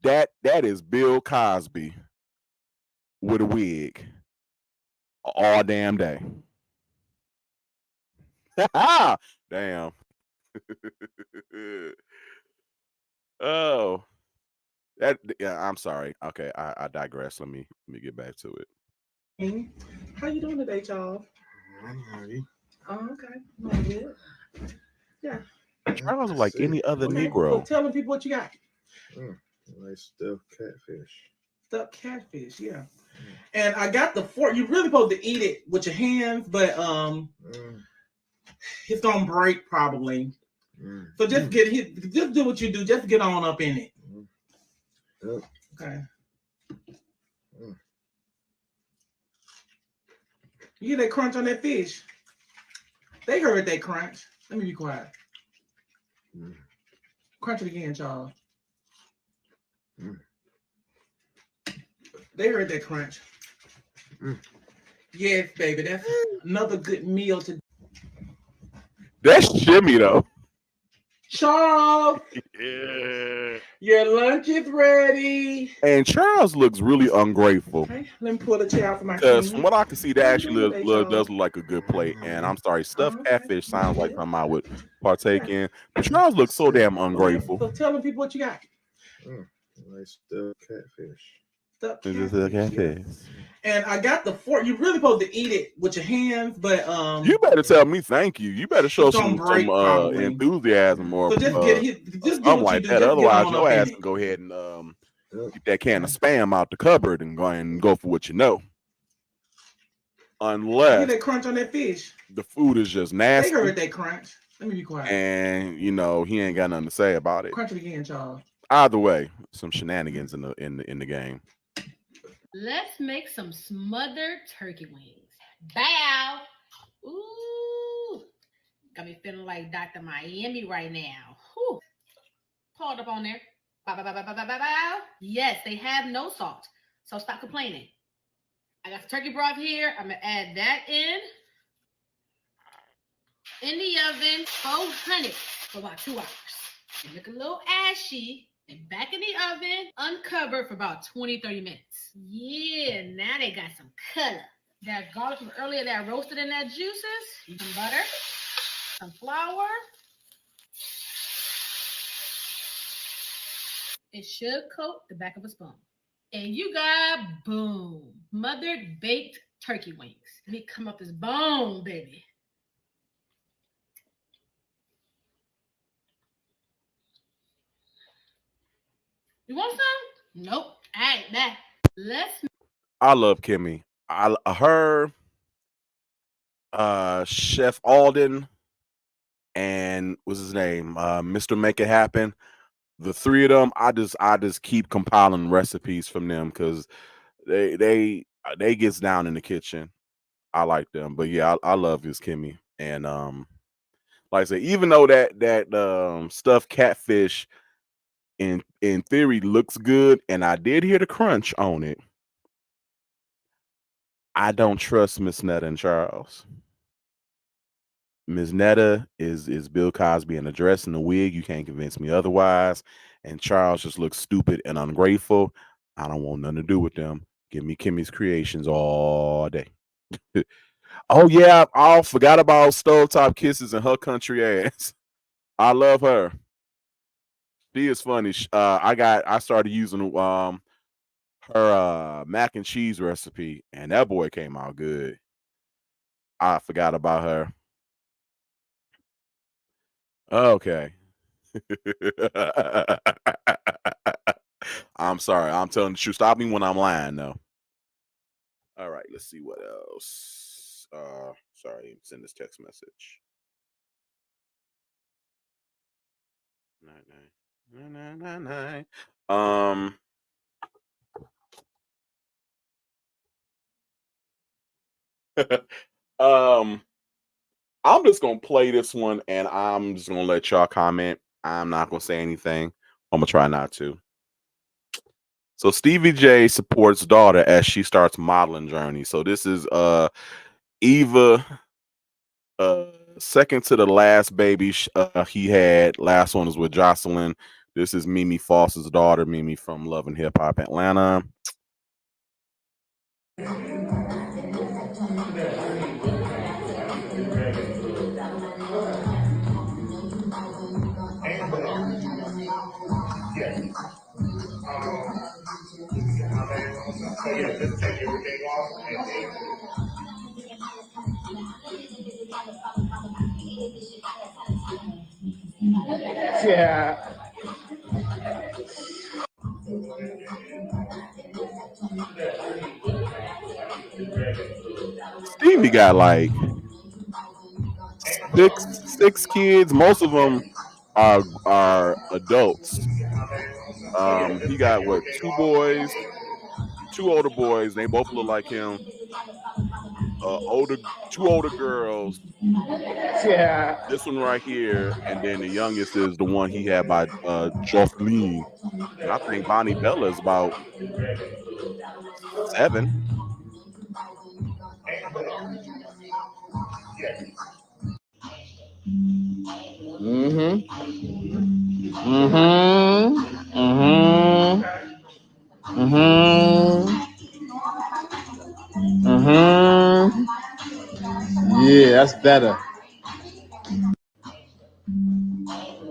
That is Bill Cosby with a wig all damn day. Damn. Oh, I'm sorry. Okay, I digress. Let me get back to it. How you doing today, Charles? Oh, okay. Not good. Yeah. Charles like any other Okay. Negro. So tell them people what you got. Nice stuffed catfish. Stuffed catfish, yeah. And I got the fork. You're really supposed to eat it with your hands, but it's gonna break probably. So just just do what you do. Just get on up in it. Yep. Okay. You hear that crunch on that fish? They heard that crunch. Let me be quiet. Crunch it again, Charles. They heard that crunch. Yes, baby. That's another good meal to. That's shimmy though. Charles, Yeah. your lunch is ready. And Charles looks really ungrateful. Okay, let me pull the chair out for my Because king. from what I can see, that How you actually doing today, does Charles? look like a good plate. And I'm sorry, stuffed okay. catfish sounds like something I would partake in. But Charles looks so damn ungrateful. Okay, so tell them people what you got. Nice stuffed catfish. Stuffed Is this a catfish? And I got the fork. You're really supposed to eat it with your hands, but You better tell me thank you. You better show it's some gonna break, probably. enthusiasm or So just do something what like you do. that. Just Otherwise, get on your up in ass it. can go ahead and get that can of spam out the cupboard and go for what you know. You hear Unless that crunch on that fish? the food is just They nasty heard that crunch. Let me be quiet. and he ain't got nothing to say about it. Crunch it again, Charles. Either way, some shenanigans in the game. Let's make some smothered turkey wings. Bow. Ooh. Got me feeling like Dr. Miami right now. Whew. Called up on there. Bow, bow, bow, bow, bow, bow, bow. Yes, they have no salt. So stop complaining. I got the turkey broth here. I'm going to add that in the oven, 400 for about 2 hours. It look a little ashy. And back in the oven, uncovered for about 20-30 minutes. Yeah, now they got some color. That garlic from earlier that I roasted in that juices. Some butter, some flour. It should coat the back of a spoon. And you got, boom, smothered baked turkey wings. Let me come up this bone, baby. You want some? Nope. All right, that. I love Kimmy. Her, Chef Alden, and what's his name? Mr. Make It Happen. The three of them, I just keep compiling recipes from them because they gets down in the kitchen. I like them, but yeah, I love his Kimmy, and Like I say, even though that stuffed catfish in theory looks good, and I did hear the crunch on it, I don't trust Miss Netta and Charles. Miss Netta is Bill Cosby in a dress and a wig. You can't convince me otherwise. And Charles just looks stupid and ungrateful. I don't want nothing to do with them. Give me Kimmy's creations all day. Oh yeah, I forgot about Stovetop Kisses and her country ass. I love her. She is funny. I started using her mac and cheese recipe, and that boy came out good. I forgot about her. Okay. I'm sorry. I'm telling the truth. Stop me when I'm lying, though. All right. Let's see what else. Sorry. Send this text message. Nine. I'm just gonna play this one, and I'm just gonna let y'all comment. I'm not gonna say anything. I'm gonna try not to. So Stevie J supports daughter as she starts modeling journey. So this is Eva, second to the last baby he had. Last one was with Jocelyn. This is Mimi Foss's daughter, Mimi from Love and Hip Hop Atlanta. Yeah. Stevie got like six kids. Most of them are adults. He got what, two boys, two older boys. They both look like him. Two older girls. Yeah. This one right here, and then the youngest is the one he had by Jocelyn. And I think Bonnie Bella is about 7. Mm-hmm. Mm-hmm. Mm-hmm. Mm-hmm. Mm-hmm. Yeah, that's better.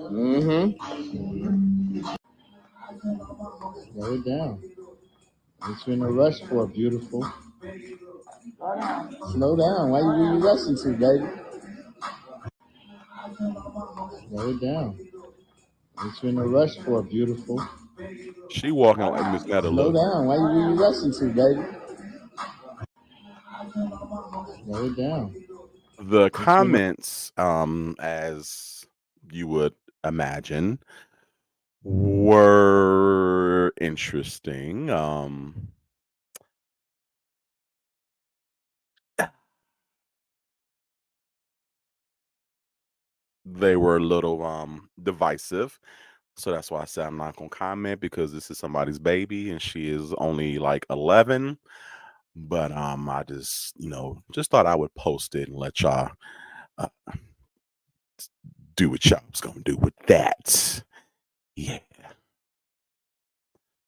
Mm-hmm. Slow it down. What you in a rush for, beautiful? Slow down. Why you rushing to, baby? Slow it down. What you in a rush for, beautiful? She walking like Miss Netta Slow look. down. Why you rushing to, baby? Slow it down. The comments, as you would imagine, were interesting. They were a little divisive. So that's why I said I'm not gonna comment, because this is somebody's baby and she is only like 11. But I just, just thought I would post it and let y'all uh, do what y'all was gonna do with that. Yeah.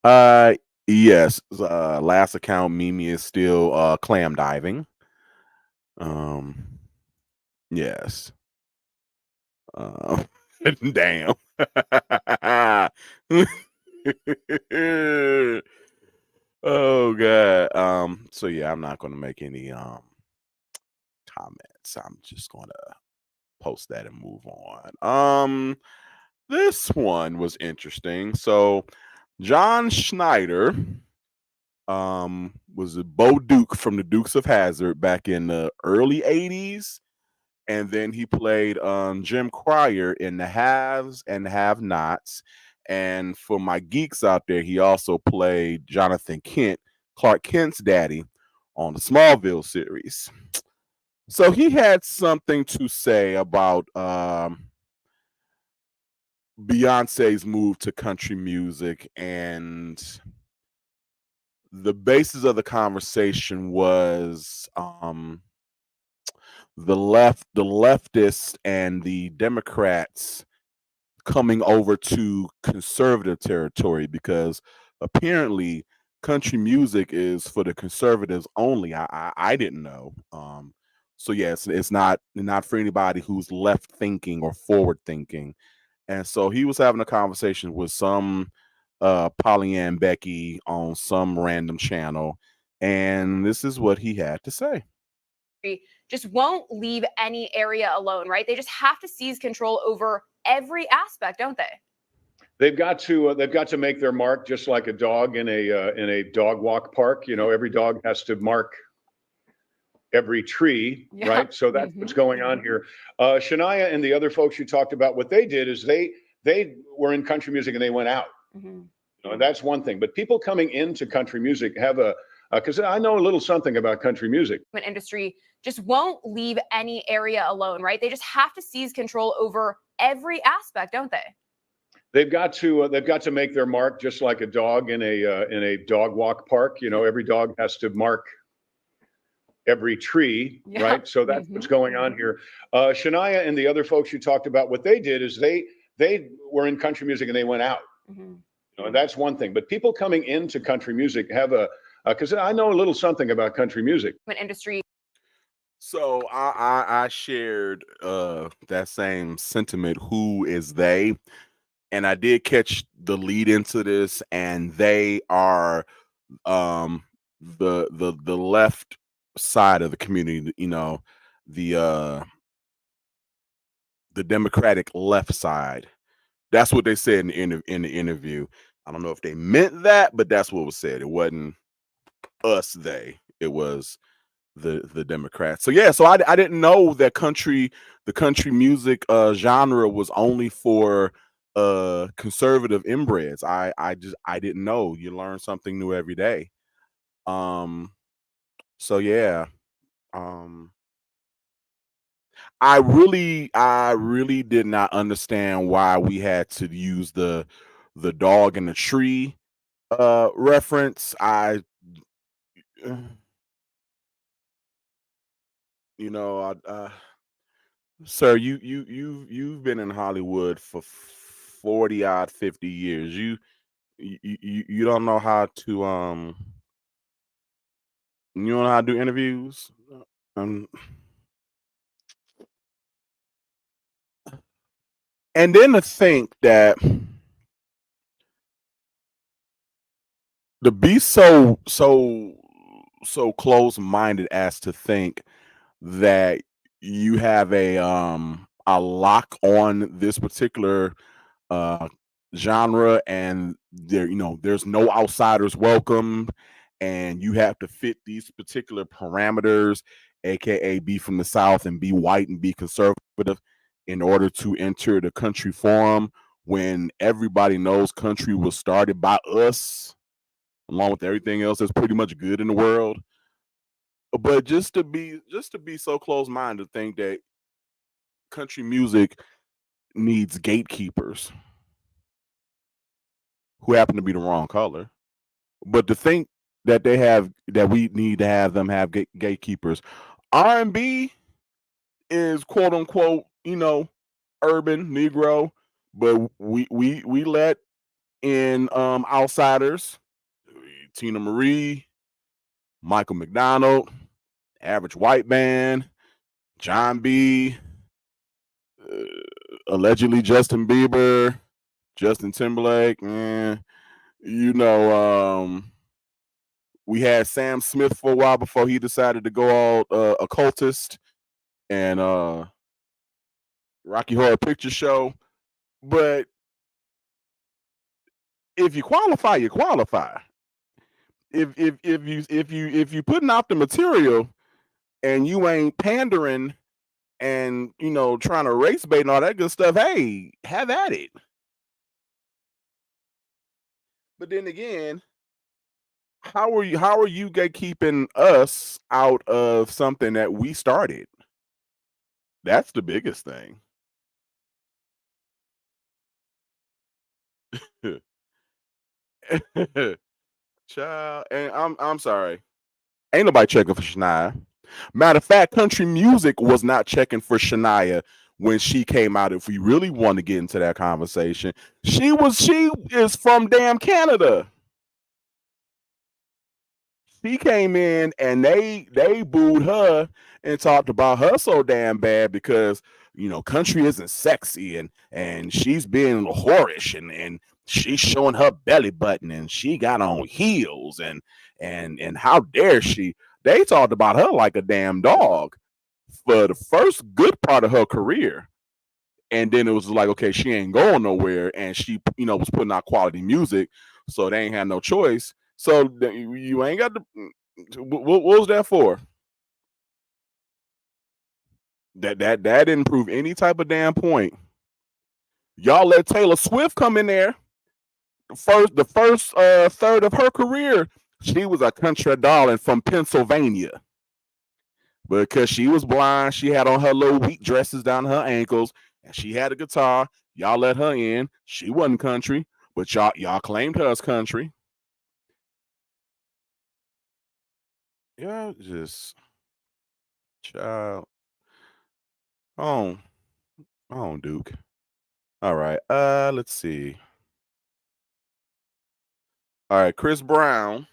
Uh yes. Last account, Mimi is still clam diving. Yes. Damn. Oh god. So yeah, I'm not gonna make any comments. I'm just gonna post that and move on. This one was interesting. So John Schneider was a Bo Duke from the Dukes of Hazzard back in the early 80s. And then he played Jim Cryer in The Haves and Have Nots. And for my geeks out there, he also played Jonathan Kent, Clark Kent's daddy, on the Smallville series. So he had something to say about Beyonce's move to country music, and the basis of the conversation was the leftists and the Democrats coming over to conservative territory, because apparently country music is for the conservatives only. I didn't know. So yes, it's not for anybody who's left thinking or forward thinking. And so he was having a conversation with some Pollyann Becky on some random channel, and this is what he had to say. Just won't leave any area alone, right? They just have to seize control over every aspect, don't they? They've got to make their mark, just like a dog in a dog walk park. You know, every dog has to mark every tree, right? So that's what's going on here. Shania and the other folks you talked about, what they did is they were in country music and they went out. You know, and that's one thing. But people coming into country music have because I know a little something about country music. Industry just won't leave any area alone, right? They just have to seize control over every aspect, don't they? They've got to make their mark, just like a dog in a dog walk park. You know, every dog has to mark every tree, right? So that's what's going on here. Shania and the other folks you talked about, what they did is they were in country music and they went out. You know, and that's one thing. But people coming into country music have because I know a little something about country music. Industry. So I shared that same sentiment. Who is they? And I did catch the lead into this, and they are the left side of the community. You know, the Democratic left side. That's what they said in the interview. I don't know if they meant that, but that's what was said. It wasn't us, they. It was the Democrats. So yeah, so I didn't know that the country music genre was only for conservative inbreds. I didn't know. You learn something new every day. So yeah. I really did not understand why we had to use the dog and the tree reference. You know, sir, you've been in Hollywood for 40 odd 50 years. You don't know how to you don't know how to do interviews. And then to think that to be so close-minded as to think that you have a lock on this particular genre, and there's no outsiders welcome, and you have to fit these particular parameters, aka be from the South and be white and be conservative in order to enter the country forum, when everybody knows country was started by us along with everything else that's pretty much good in the world. But just to be so close-minded to think that country music needs gatekeepers who happen to be the wrong color. But to think that we need to have them have gatekeepers. R&B is quote unquote, urban Negro, but we let in outsiders, Tina Marie, Michael McDonald, Average White Band, John B, allegedly Justin Bieber, Justin Timberlake, we had Sam Smith for a while before he decided to go all occultist, and Rocky Horror Picture Show. But if you qualify, you qualify. If you putting out the material and you ain't pandering and trying to race bait and all that good stuff, hey, have at it. But then again, how are you gatekeeping us out of something that we started? That's the biggest thing. Child, and I'm sorry. Ain't nobody checking for Shania. Matter of fact, country music was not checking for Shania when she came out. If we really want to get into that conversation, she is from damn Canada. She came in and they booed her and talked about her so damn bad because country isn't sexy and she's being whorish and she's showing her belly button and she got on heels and how dare she. They talked about her like a damn dog for the first good part of her career. And then it was like, okay, she ain't going nowhere, and she, was putting out quality music, so they ain't had no choice. So you ain't got to. What was that for? That didn't prove any type of damn point. Y'all let Taylor Swift come in there. The first third of her career, she was a country darling from Pennsylvania. Because she was blind, she had on her little wheat dresses down her ankles, and she had a guitar. Y'all let her in. She wasn't country, but y'all claimed her as country. Yeah, just child. Oh, Duke. All right. Let's see. All right, Chris Brown.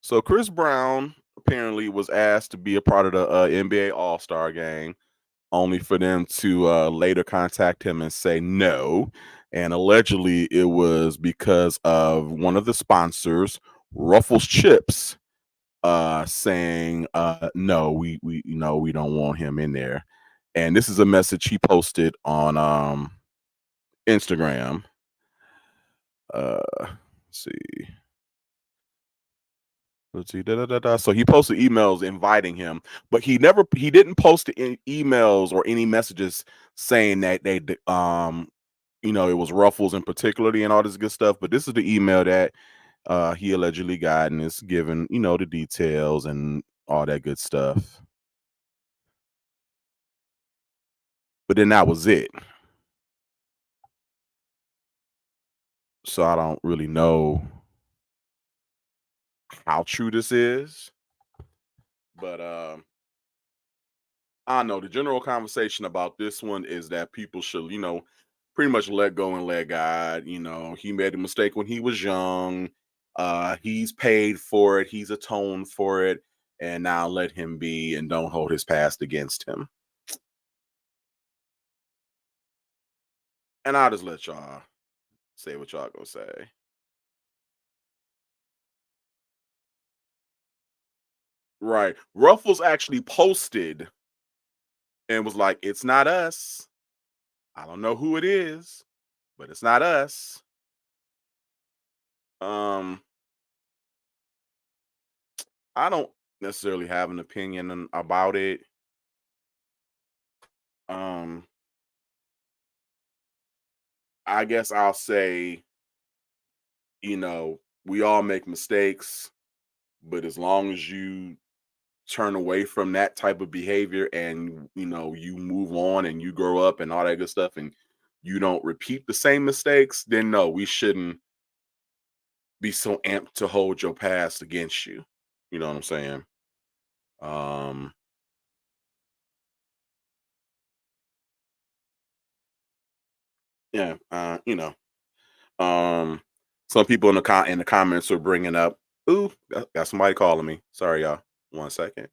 So Chris Brown apparently was asked to be a part of the NBA All-Star game, only for them to later contact him and say no. And allegedly, it was because of one of the sponsors, Ruffles Chips, saying no, we don't want him in there. And this is a message he posted on Instagram. Let's see. So he posted emails inviting him, but he didn't post any emails or any messages saying that it was Ruffles in particularly and all this good stuff. But this is the email that he allegedly got, and it's given the details and all that good stuff. But then that was it. So I don't really know how true this is, but I know the general conversation about this one is that people should, pretty much let go and let God. He made a mistake when he was young. He's paid for it. He's atoned for it. And now let him be and don't hold his past against him. And I'll just let y'all say what y'all gonna say. Right. Ruffles actually posted and was like, it's not us. I don't know who it is, but it's not us. I don't necessarily have an opinion about it. I guess I'll say, we all make mistakes, but as long as you turn away from that type of behavior and you move on and you grow up and all that good stuff and you don't repeat the same mistakes, then no, we shouldn't be so amped to hold your past against you. You know what I'm saying? Yeah, some people in the comments are bringing up, ooh, got somebody calling me. Sorry, y'all. 1 second.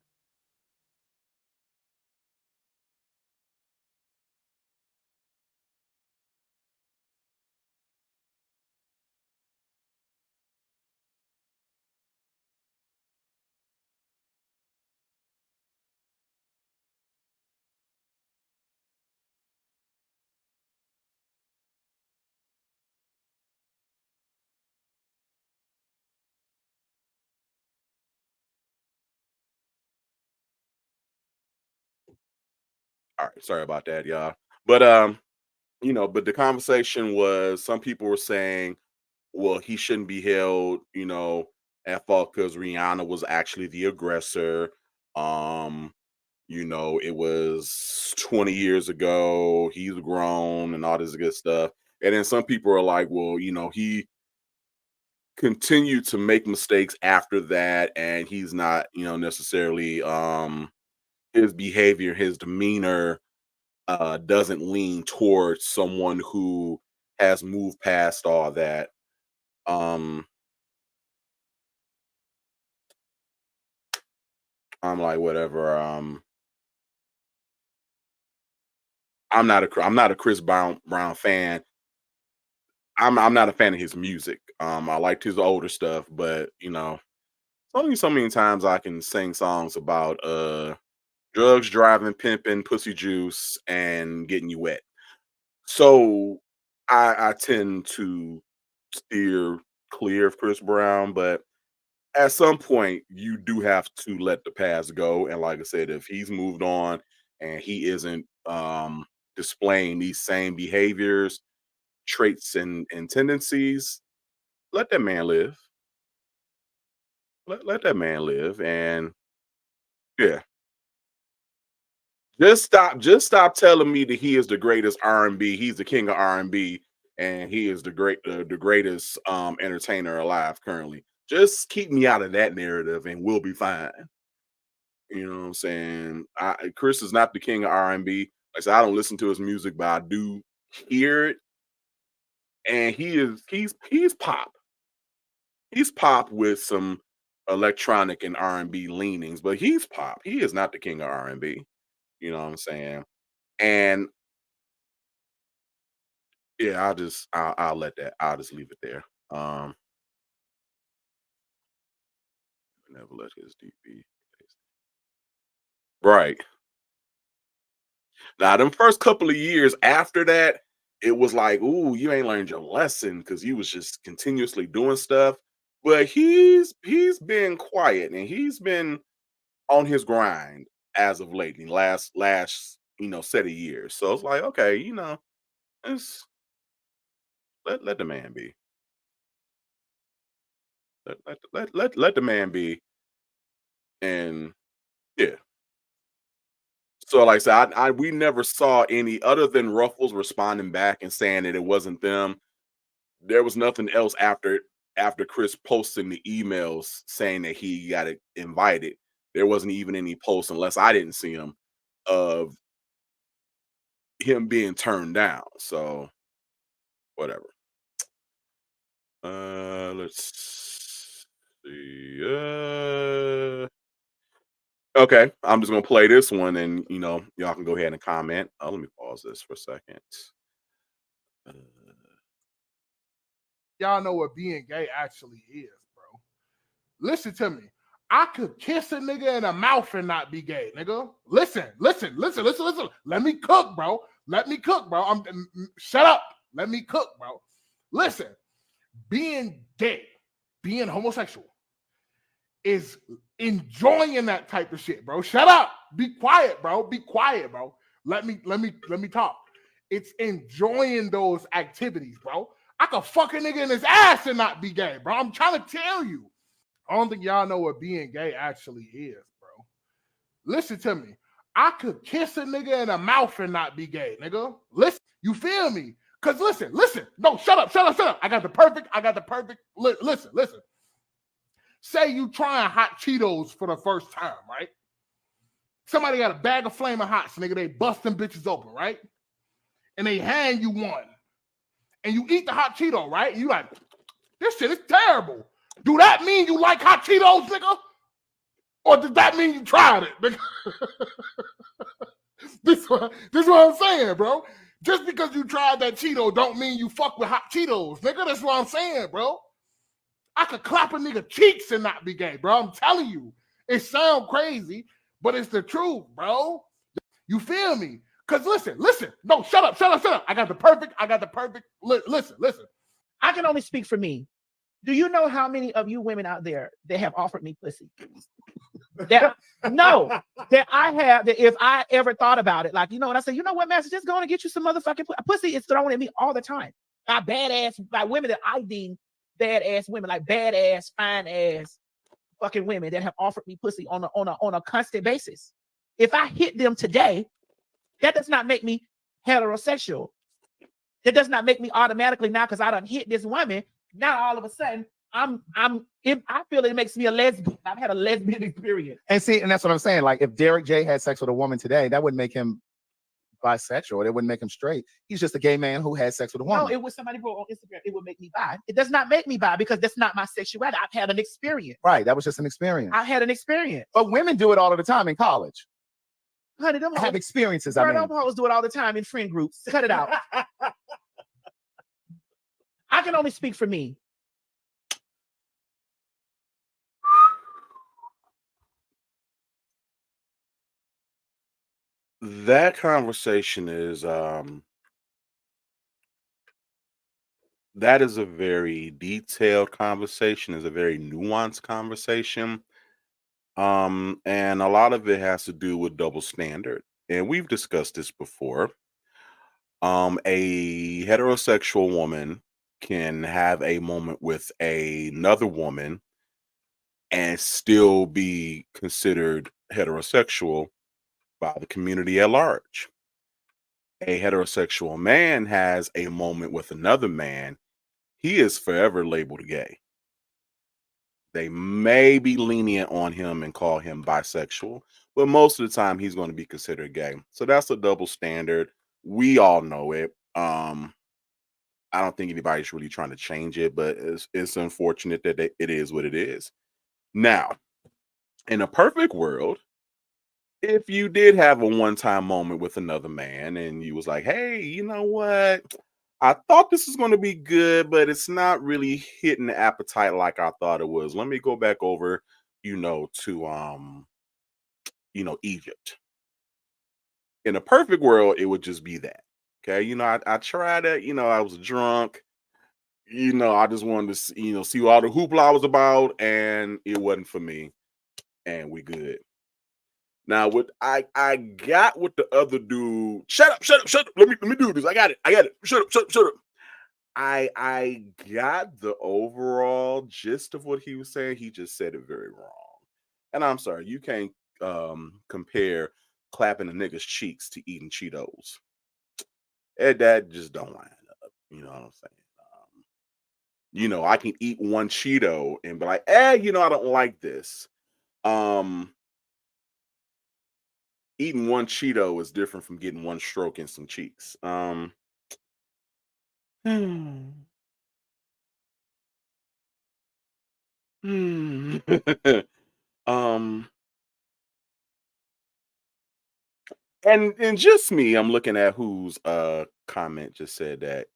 All right, sorry about that, y'all. But but the conversation was some people were saying, well, he shouldn't be held, at fault because Rihanna was actually the aggressor. Um, You know, it was 20 years ago. He's grown and all this good stuff. And then some people are like, well, you know, he continued to make mistakes after that, and he's not, you know, necessarily his behavior, his demeanor doesn't lean towards someone who has moved past all that. Um I'm like, whatever. I'm not a Chris Brown fan. I'm not a fan of his music. I liked his older stuff, but you know, only so many times I can sing songs about drugs, driving, pimping, pussy juice, and getting you wet. So I tend to steer clear of Chris Brown, but at some point you do have to let the past go. And like I said, if he's moved on and he isn't displaying these same behaviors, traits, and tendencies, let that man live. Let that man live. And yeah, just stop telling me that he is the greatest R&B. He's the king of R&B, and he is the greatest entertainer alive currently. Just keep me out of that narrative, and we'll be fine. You know what I'm saying? Chris is not the king of R&B. Like I said, I don't listen to his music, but I do hear it, and he's pop. He's pop with some electronic and R&B leanings, but he's pop. He is not the king of R&B. You know what I'm saying? And yeah, I'll let that. I'll just leave it there. Never let his DP. Right. Now, them first couple of years after that, it was like, ooh, you ain't learned your lesson because you was just continuously doing stuff. But he's been quiet and he's been on his grind as of lately, last set of years. So it's like, okay, it's let the man be. Let the man be. And yeah. So like I said, we never saw any other than Ruffles responding back and saying that it wasn't them. There was nothing else after Chris posting the emails saying that he got it invited. There wasn't even any posts, unless I didn't see them, of him being turned down. So whatever. Let's see. Okay, I'm just gonna play this one, and y'all can go ahead and comment. Let me pause this for a second. Y'all know what being gay actually is, bro. Listen to me. I could kiss a nigga in the mouth and not be gay, nigga. Listen. Let me cook, bro. Shut up. Let me cook, bro. Listen. Being gay, being homosexual is enjoying that type of shit, bro. Shut up. Be quiet, bro. Let me talk. It's enjoying those activities, bro. I could fuck a nigga in his ass and not be gay, bro. I'm trying to tell you. I don't think y'all know what being gay actually is, bro. Listen to me. I could kiss a nigga in the mouth and not be gay, nigga. Listen, you feel me? Cause listen. No, shut up. I got the perfect. Listen. Say you trying hot Cheetos for the first time, right? Somebody got a bag of Flamin' Hots, nigga. They busting bitches open, right? And they hand you one. And you eat the hot Cheeto, right? And you like, this shit is terrible. Do that mean you like hot Cheetos, nigga? Or does that mean you tried it, nigga? This is what I'm saying, bro. Just because you tried that Cheeto don't mean you fuck with hot Cheetos, nigga. That's what I'm saying, bro. I could clap a nigga cheeks and not be gay, bro. I'm telling you. It sounds crazy, but it's the truth, bro. You feel me? Because listen. No, shut up. I got the perfect. Listen. I can only speak for me. Do you know how many of you women out there that have offered me pussy? That I have, that if I ever thought about it, like, and I say, you know what, master, just going to get you some motherfucking pussy is thrown at me all the time. Badass, like women that I deem badass women, like badass, fine ass fucking women that have offered me pussy on a constant basis. If I hit them today, that does not make me heterosexual. That does not make me automatically now because I done hit this woman. Now all of a sudden I feel it makes me a lesbian. I've had a lesbian experience. And see, and that's what I'm saying. Like if Derek J had sex with a woman today, that wouldn't make him bisexual. It wouldn't make him straight. He's just a gay man who had sex with a woman. No, it was somebody wrote on Instagram. It would make me bi. It does not make me bi because that's not my sexuality. I've had an experience. Right. That was just an experience. I had an experience. But women do it all of the time in college. Honey, them have experiences. Girl, them hoes do it all the time in friend groups. Cut it out. I can only speak for me. That conversation is that is a very detailed conversation, is a very nuanced conversation. And a lot of it has to do with double standard. And we've discussed this before. A heterosexual woman can have a moment with another woman and still be considered heterosexual by the community at large. A heterosexual man has a moment with another man, he is forever labeled gay. They may be lenient on him and call him bisexual, but most of the time he's going to be considered gay. So that's a double standard. We all know it. I don't think anybody's really trying to change it, but it's unfortunate that it is what it is. Now, in a perfect world, if you did have a one-time moment with another man and you was like, hey, you know what? I thought this was going to be good, but it's not really hitting the appetite like I thought it was. Let me go back over, to Egypt. In a perfect world, it would just be that. Okay. I tried it, I was drunk. I just wanted to see what all the hoopla was about, and it wasn't for me. And we good. Now, what I got with the other dude, shut up. Let me do this. I got it. Shut up. I got the overall gist of what he was saying. He just said it very wrong. And I'm sorry, you can't compare clapping a nigga's cheeks to eating Cheetos. That just don't line up. You know what I'm saying? I can eat one Cheeto and be like, I don't like this. Eating one Cheeto is different from getting one stroke in some cheeks. And just me, I'm looking at whose comment just said that.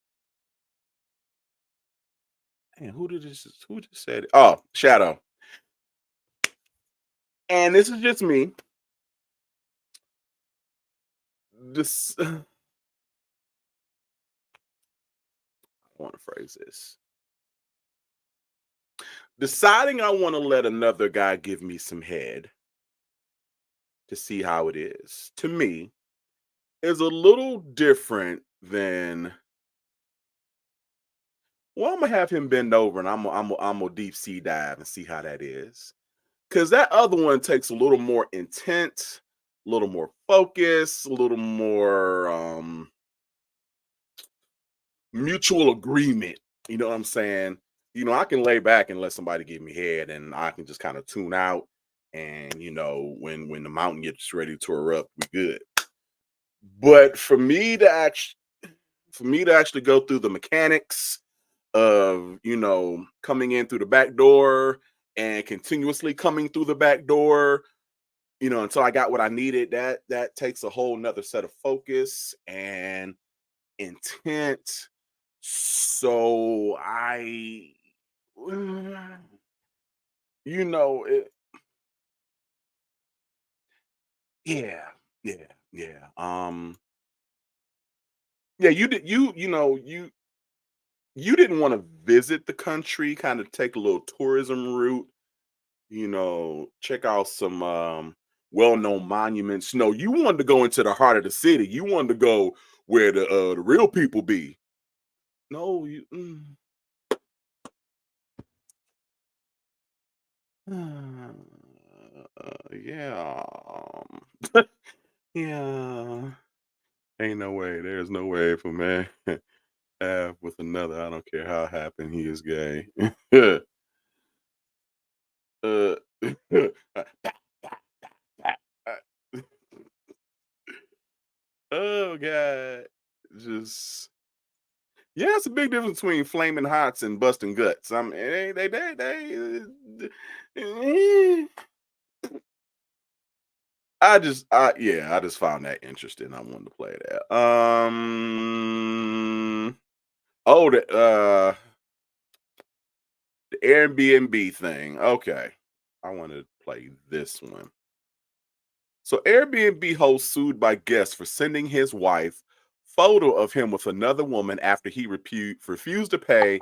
And who just said it? Oh, Shadow. And this is just me. This I want to phrase this. Deciding I want to let another guy give me some head to see how it is, to me, is a little different than, well, I'm gonna have him bend over and I'm gonna deep sea dive and see how that is. Because that other one takes a little more intent, a little more focus, a little more mutual agreement. You know what I'm saying? I can lay back and let somebody give me head, and I can just kind of tune out. And when the mountain gets ready to erupt, we good. But for me to actually go through the mechanics of coming in through the back door and continuously coming through the back door, until I got what I needed, that takes a whole nother set of focus and intent. So it, yeah. You didn't want to visit the country, kind of take a little tourism route, check out some well-known monuments. No, you wanted to go into the heart of the city. You wanted to go where the real people be. No, you. Yeah. Yeah. Ain't no way. There's no way for man have with another. I don't care how it happened. He is gay. uh, oh God. Just yeah, it's a big difference between flaming hots and busting guts. I mean, I just found that interesting. I wanted to play that. Oh, the Airbnb thing. Okay, I want to play this one. So, Airbnb host sued by guests for sending his wife photo of him with another woman after he refused to pay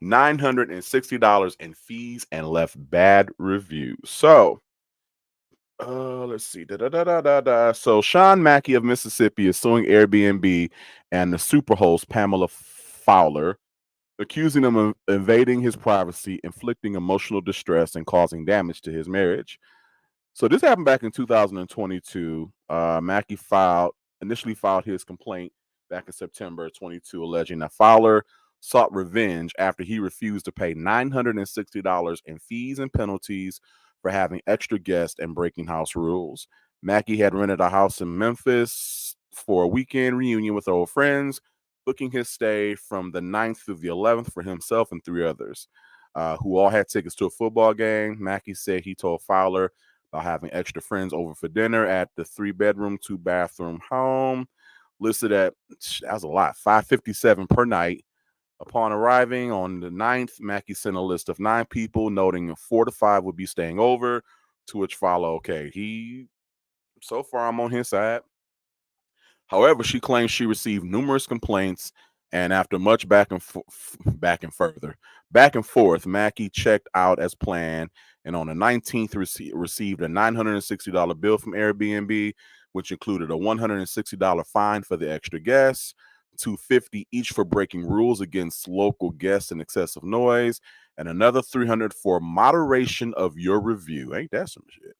$960 in fees and left bad reviews. So, let's see. So Sean Mackey of Mississippi is suing Airbnb and the superhost Pamela Fowler, accusing them of invading his privacy, inflicting emotional distress, and causing damage to his marriage. So this happened back in 2022. Mackey initially filed his complaint back in September 22, alleging that Fowler sought revenge after he refused to pay $960 in fees and penalties for having extra guests and breaking house rules. Mackey had rented a house in Memphis for a weekend reunion with old friends, booking his stay from the 9th through the 11th for himself and 3 others, who all had tickets to a football game. Mackey said he told Fowler about having extra friends over for dinner at the 3-bedroom, 2-bathroom home, listed at, that was a lot, $557 per night. Upon arriving on the 9th, Mackey sent a list of 9 people, noting 4 to 5 would be staying over, to which Fowler, okay, so far I'm on his side. However, she claims she received numerous complaints, and after much back and forth, Mackey checked out as planned, and on the 19th received a $960 bill from Airbnb, which included a $160 fine for the extra guests, $250 each for breaking rules against local guests and excessive noise, and another $300 for moderation of your review. Ain't that some shit?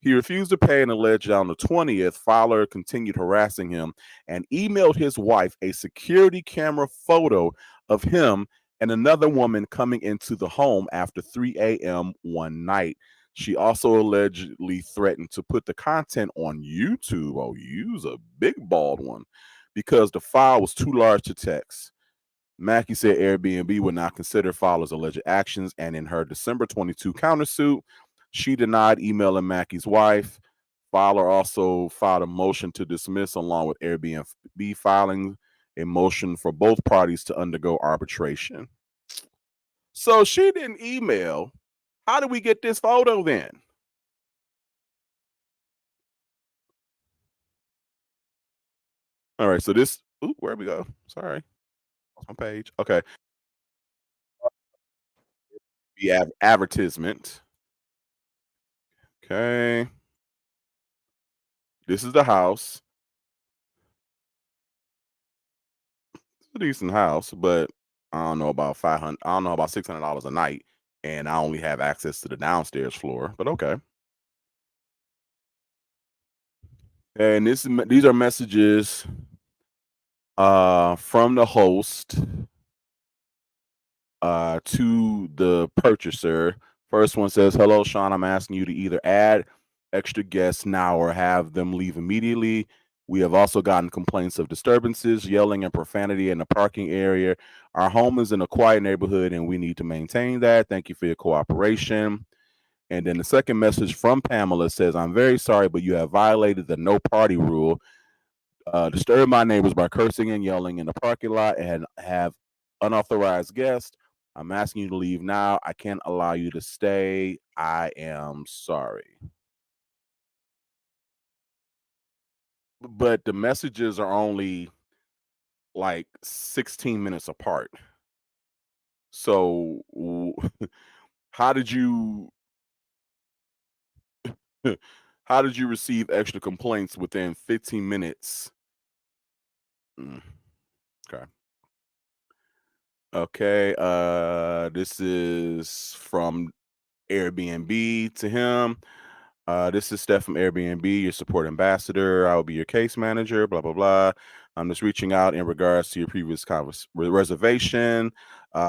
He refused to pay and alleged on the 20th, Fowler continued harassing him and emailed his wife a security camera photo of him and another woman coming into the home after 3 a.m. one night. She also allegedly threatened to put the content on YouTube. Oh, use a big bald one, because the file was too large to text. Mackey said Airbnb would not consider Fowler's alleged actions, and in her December 22 countersuit, she denied emailing Mackey's wife. Fowler also filed a motion to dismiss, along with Airbnb filing a motion for both parties to undergo arbitration. So she didn't email. How did we get this photo then? All right, so this, where we go? Sorry, lost my page. Okay. The advertisement. Okay. This is the house. It's a decent house, but I don't know about $600 a night, and I only have access to the downstairs floor. But okay. And these are messages from the host to the purchaser. First one says, "Hello, Sean. I'm asking you to either add extra guests now or have them leave immediately. We have also gotten complaints of disturbances, yelling, and profanity in the parking area. Our home is in a quiet neighborhood, and we need to maintain that. Thank you for your cooperation." And then the second message from Pamela says, "I'm very sorry, but you have violated the no party rule. Disturb my neighbors by cursing and yelling in the parking lot and have unauthorized guests. I'm asking you to leave now. I can't allow you to stay. I am sorry." But the messages are only like 16 minutes apart. So how did you how did you receive extra complaints within 15 minutes? Okay. Okay, this is from Airbnb to him. This is Steph from Airbnb, your support ambassador. I will be your case manager, blah, blah, blah. I'm just reaching out in regards to your previous reservation.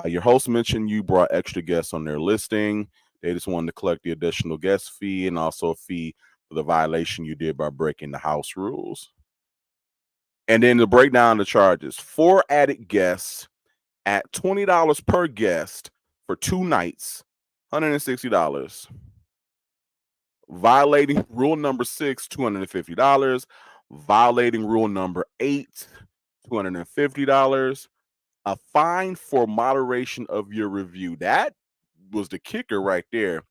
Your host mentioned you brought extra guests on their listing. They just wanted to collect the additional guest fee and also a fee for the violation you did by breaking the house rules. And then to break down the charges, 4 added guests at $20 per guest for 2 nights, $160. Violating rule number 6, $250. Violating rule number 8, $250. A fine for moderation of your review. That was the kicker right there.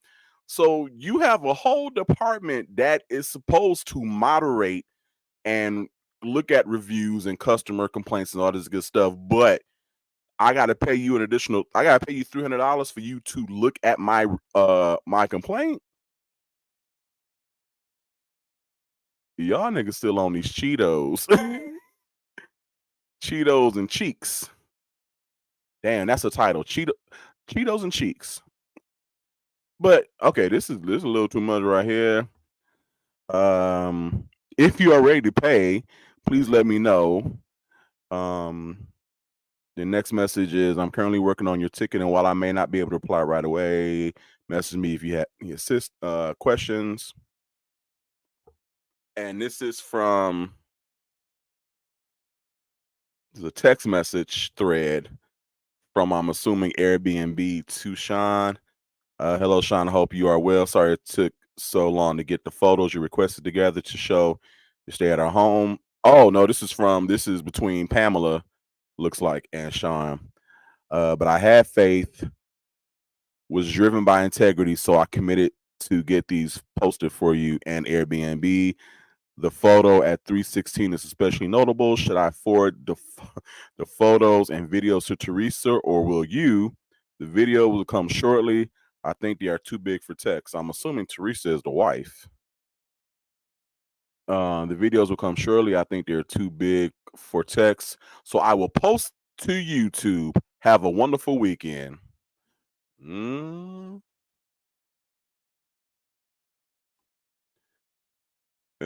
So you have a whole department that is supposed to moderate and look at reviews and customer complaints and all this good stuff, but I gotta pay you $300 for you to look at my my complaint. Y'all niggas still on these Cheetos. Cheetos and cheeks. Damn, that's a title. Cheetos and cheeks. But okay, this is a little too much right here. If you are ready to pay, please let me know. The next message is, I'm currently working on your ticket, and while I may not be able to reply right away, message me if you have any questions. And this is from the text message thread from, I'm assuming, Airbnb to Sean. Hello, Sean. I hope you are well. Sorry it took so long to get the photos you requested together to show you stay at our home. Oh, no, this is between Pamela, looks like, and Sean. But I had faith, was driven by integrity, so I committed to get these posted for you and Airbnb. The photo at 316 is especially notable. Should I forward the photos and videos to Teresa, or will you? The video will come shortly. I think they are too big for text. I'm assuming Teresa is the wife. The videos will come shortly. I think they're too big for text. So I will post to YouTube. Have a wonderful weekend. And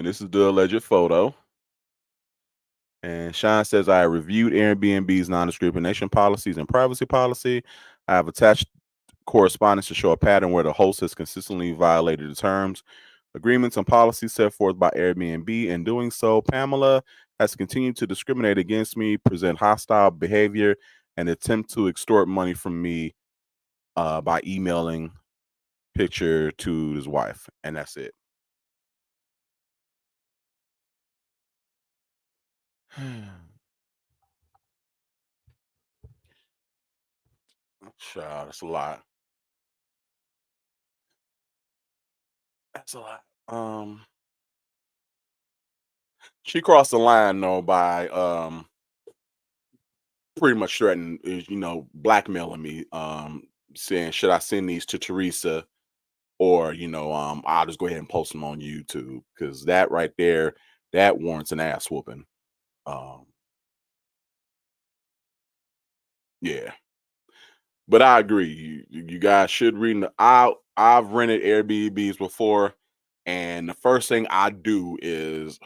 this is the alleged photo. And Sean says, I reviewed Airbnb's non-discrimination policies and privacy policy. I have attached correspondence to show a pattern where the host has consistently violated the terms, agreements, and policies set forth by Airbnb. In doing so, Pamela has continued to discriminate against me, present hostile behavior, and attempt to extort money from me by emailing picture to his wife. And that's it. Child, that's a lot. That's a lot. She crossed the line though by pretty much threatening, blackmailing me, saying, should I send these to Teresa, or I'll just go ahead and post them on YouTube, because that right there, that warrants an ass whooping. Yeah. But I agree. You guys should read. I've rented Airbnbs before, and the first thing I do is,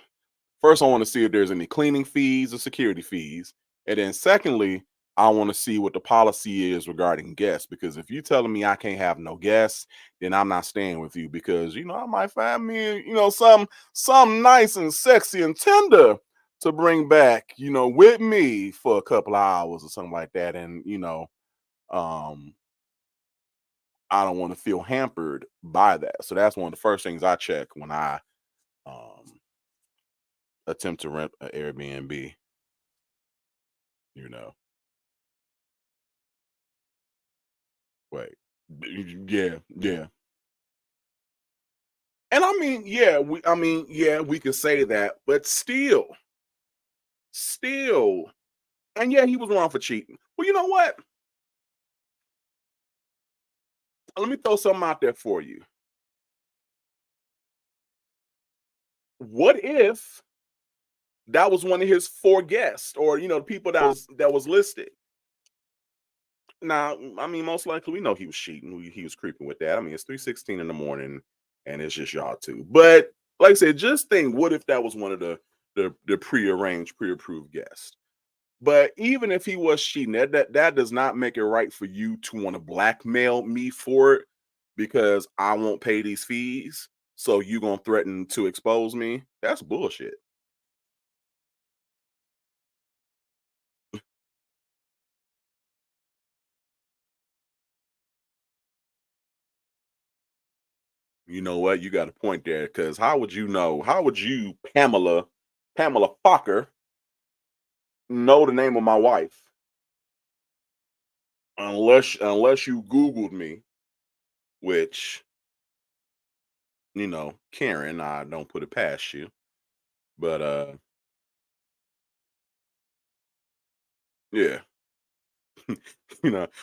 first I want to see if there's any cleaning fees or security fees, and then secondly, I want to see what the policy is regarding guests. Because if you're telling me I can't have no guests, then I'm not staying with you, because I might find me some nice and sexy and tender to bring back with me for a couple of hours or something like that, and I don't want to feel hampered by that. So that's one of the first things I check when I attempt to rent an Airbnb. Wait. Yeah. And I mean, we could say that, but still. And yeah, he was wrong for cheating. Well, you know what? Let me throw something out there for you. What if that was one of his 4 guests, or the people that was listed? Now, I mean, most likely we know he was cheating. He was creeping with that. I mean, it's 3:16 in the morning. and it's just y'all two. But like I said, just think, what if that was one of the pre-arranged, pre-approved guests? But even if he was cheating, that does not make it right for you to want to blackmail me for it, because I won't pay these fees. So you gonna threaten to expose me? That's bullshit. You know what? You got a point there, because how would you know? How would you, Pamela Fokker, know the name of my wife? Unless you Googled me, which, Karen, I don't put it past you. But yeah.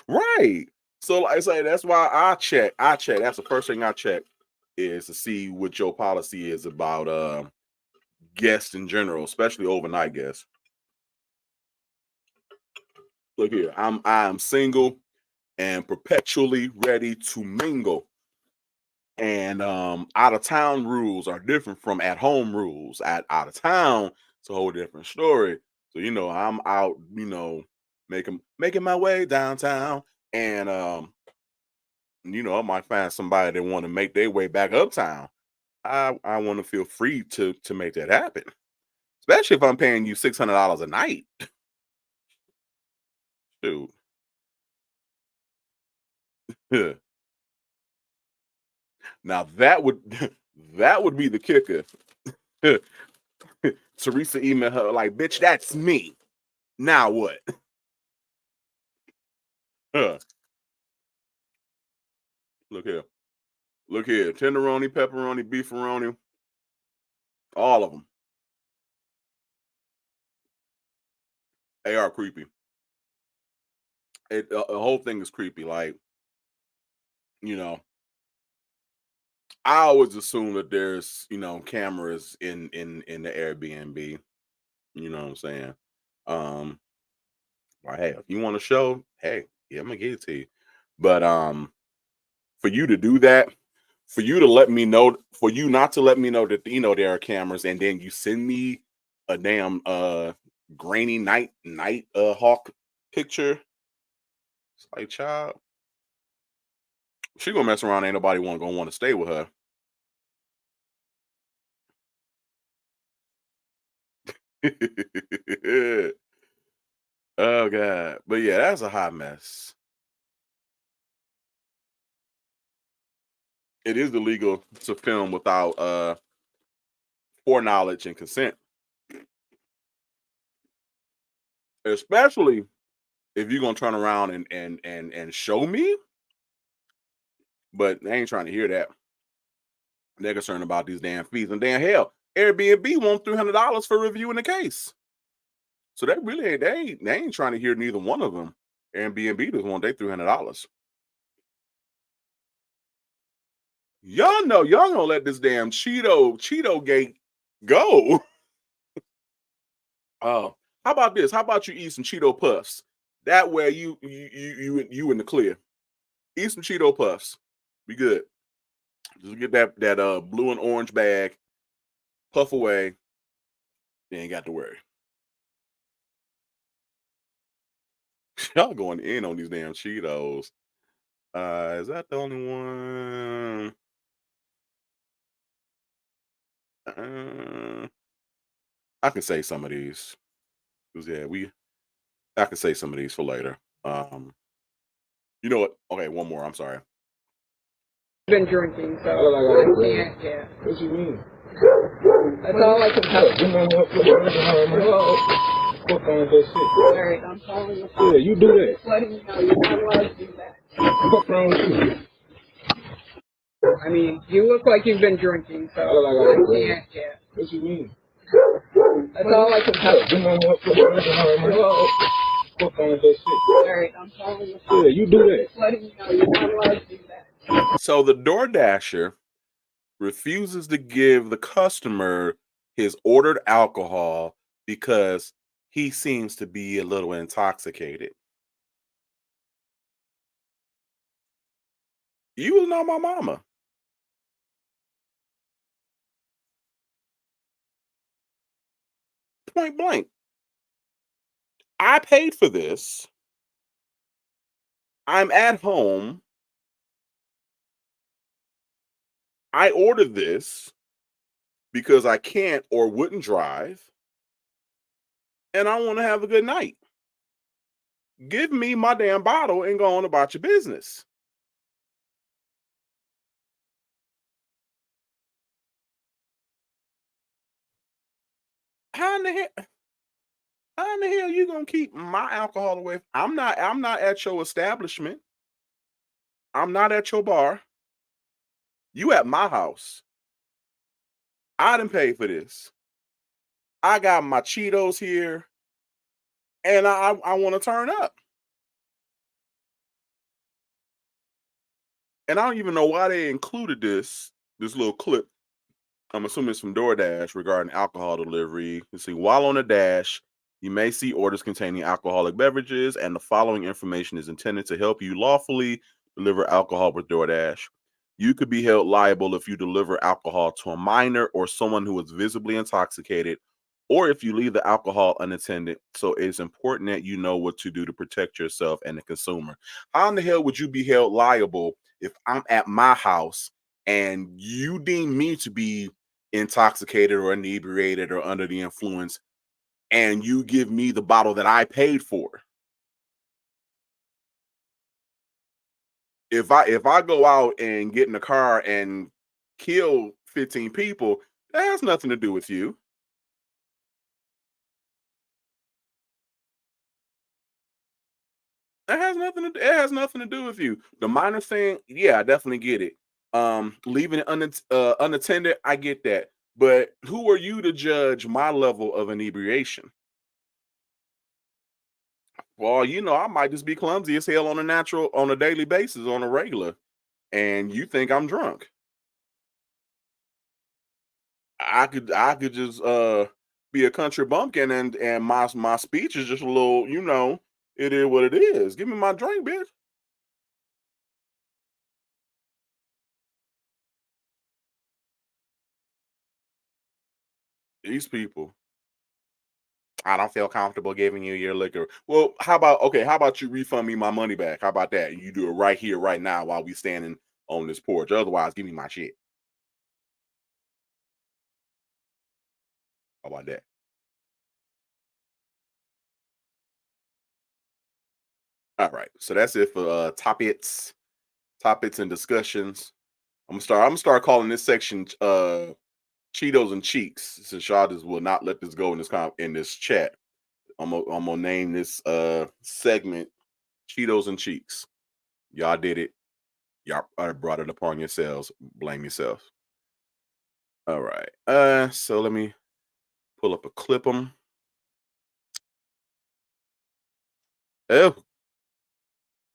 Right. So like I say, that's why I check. That's the first thing I check, is to see what your policy is about guests in general, especially overnight guests. Look here, I'm single and perpetually ready to mingle. And out of town rules are different from at home rules. Out of town, it's a whole different story. So I'm out, making my way downtown, and I might find somebody that want to make their way back uptown. I want to feel free to make that happen, especially if I'm paying you $600 a night. Dude. Now that would be the kicker. Teresa emailed her like, "Bitch, that's me. Now what?" Look here. Tenderoni, pepperoni, beefaroni, all of them. They are creepy. The whole thing is creepy. Like, I always assume that there's, cameras in the Airbnb. You know what I'm saying? Well, hey, if you want to show, hey, yeah, I'm gonna get it to you. But for you to do that, for you not to let me know that there are cameras, and then you send me a damn grainy night hawk picture. It's like, child, she gonna mess around. Ain't nobody gonna want to stay with her. Oh God. But yeah, that's a hot mess. It is illegal to film without foreknowledge and consent. Especially if you're gonna turn around and show me. But they ain't trying to hear that. They're concerned about these damn fees. And damn hell, Airbnb wants $300 for reviewing the case. So they ain't trying to hear neither one of them. Airbnb just want their $300. Y'all gonna let this damn Cheeto gate go. How about this? How about you eat some Cheeto puffs? That way you in the clear. Eat some Cheeto puffs. Be good. Just get that blue and orange bag, puff away. You ain't got to worry. Y'all going in on these damn Cheetos. Is that the only one? I can say some of these. Yeah, I can say some of these for later. You know what? Okay, one more. I'm sorry. Been drinking, so I can't. Yeah. What you mean? That's all I can tell you. Fuck on that shit. All right, I'm calling the phone. Yeah, you do that. Just letting you know you're not allowed to do that. Fuck wrong with you? I mean, you look like you've been drinking, so I can't. Yeah. What you mean? That's all I can tell you. Fuck on that shit. All right, I'm calling the phone. Yeah, you do that. Just letting you know you're not allowed to do that. So the DoorDasher refuses to give the customer his ordered alcohol because he seems to be a little intoxicated. You was not my mama. Point blank. I paid for this. I'm at home. I ordered this because I can't or wouldn't drive. And I want to have a good night. Give me my damn bottle and go on about your business. How in the hell you gonna keep my alcohol away? I'm not at your establishment. I'm not at your bar. You at my house. I didn't pay for this. I got my Cheetos here, and I want to turn up. And I don't even know why they included this little clip. I'm assuming it's from DoorDash regarding alcohol delivery. You see, while on the dash, you may see orders containing alcoholic beverages, and the following information is intended to help you lawfully deliver alcohol with DoorDash. You could be held liable if you deliver alcohol to a minor or someone who is visibly intoxicated, or if you leave the alcohol unattended. So it's important that you know what to do to protect yourself and the consumer. How in the hell would you be held liable if I'm at my house and you deem me to be intoxicated or inebriated or under the influence, and you give me the bottle that I paid for? If I go out and get in a car and kill 15 people, that has nothing to do with you. It has nothing to do with you. The minor thing, yeah, I definitely get it. Leaving it unattended, I get that. But who are you to judge my level of inebriation? Well, I might just be clumsy as hell on a daily basis, on a regular, and you think I'm drunk. I could just be a country bumpkin, and my speech is just a little, it is what it is. Give me my drink, bitch. These people. I don't feel comfortable giving you your liquor. Well, how about you refund me my money back? How about that? You do it right here, right now, while we standing on this porch. Otherwise, give me my shit. How about that? All right. So that's it for topics and discussions. I'm gonna start calling this section Cheetos and Cheeks, since y'all just will not let this go in this chat. I'm gonna name this segment Cheetos and Cheeks. Y'all did it. Y'all brought it upon yourselves. Blame yourself. All right. So let me pull up a clip 'em. Oh.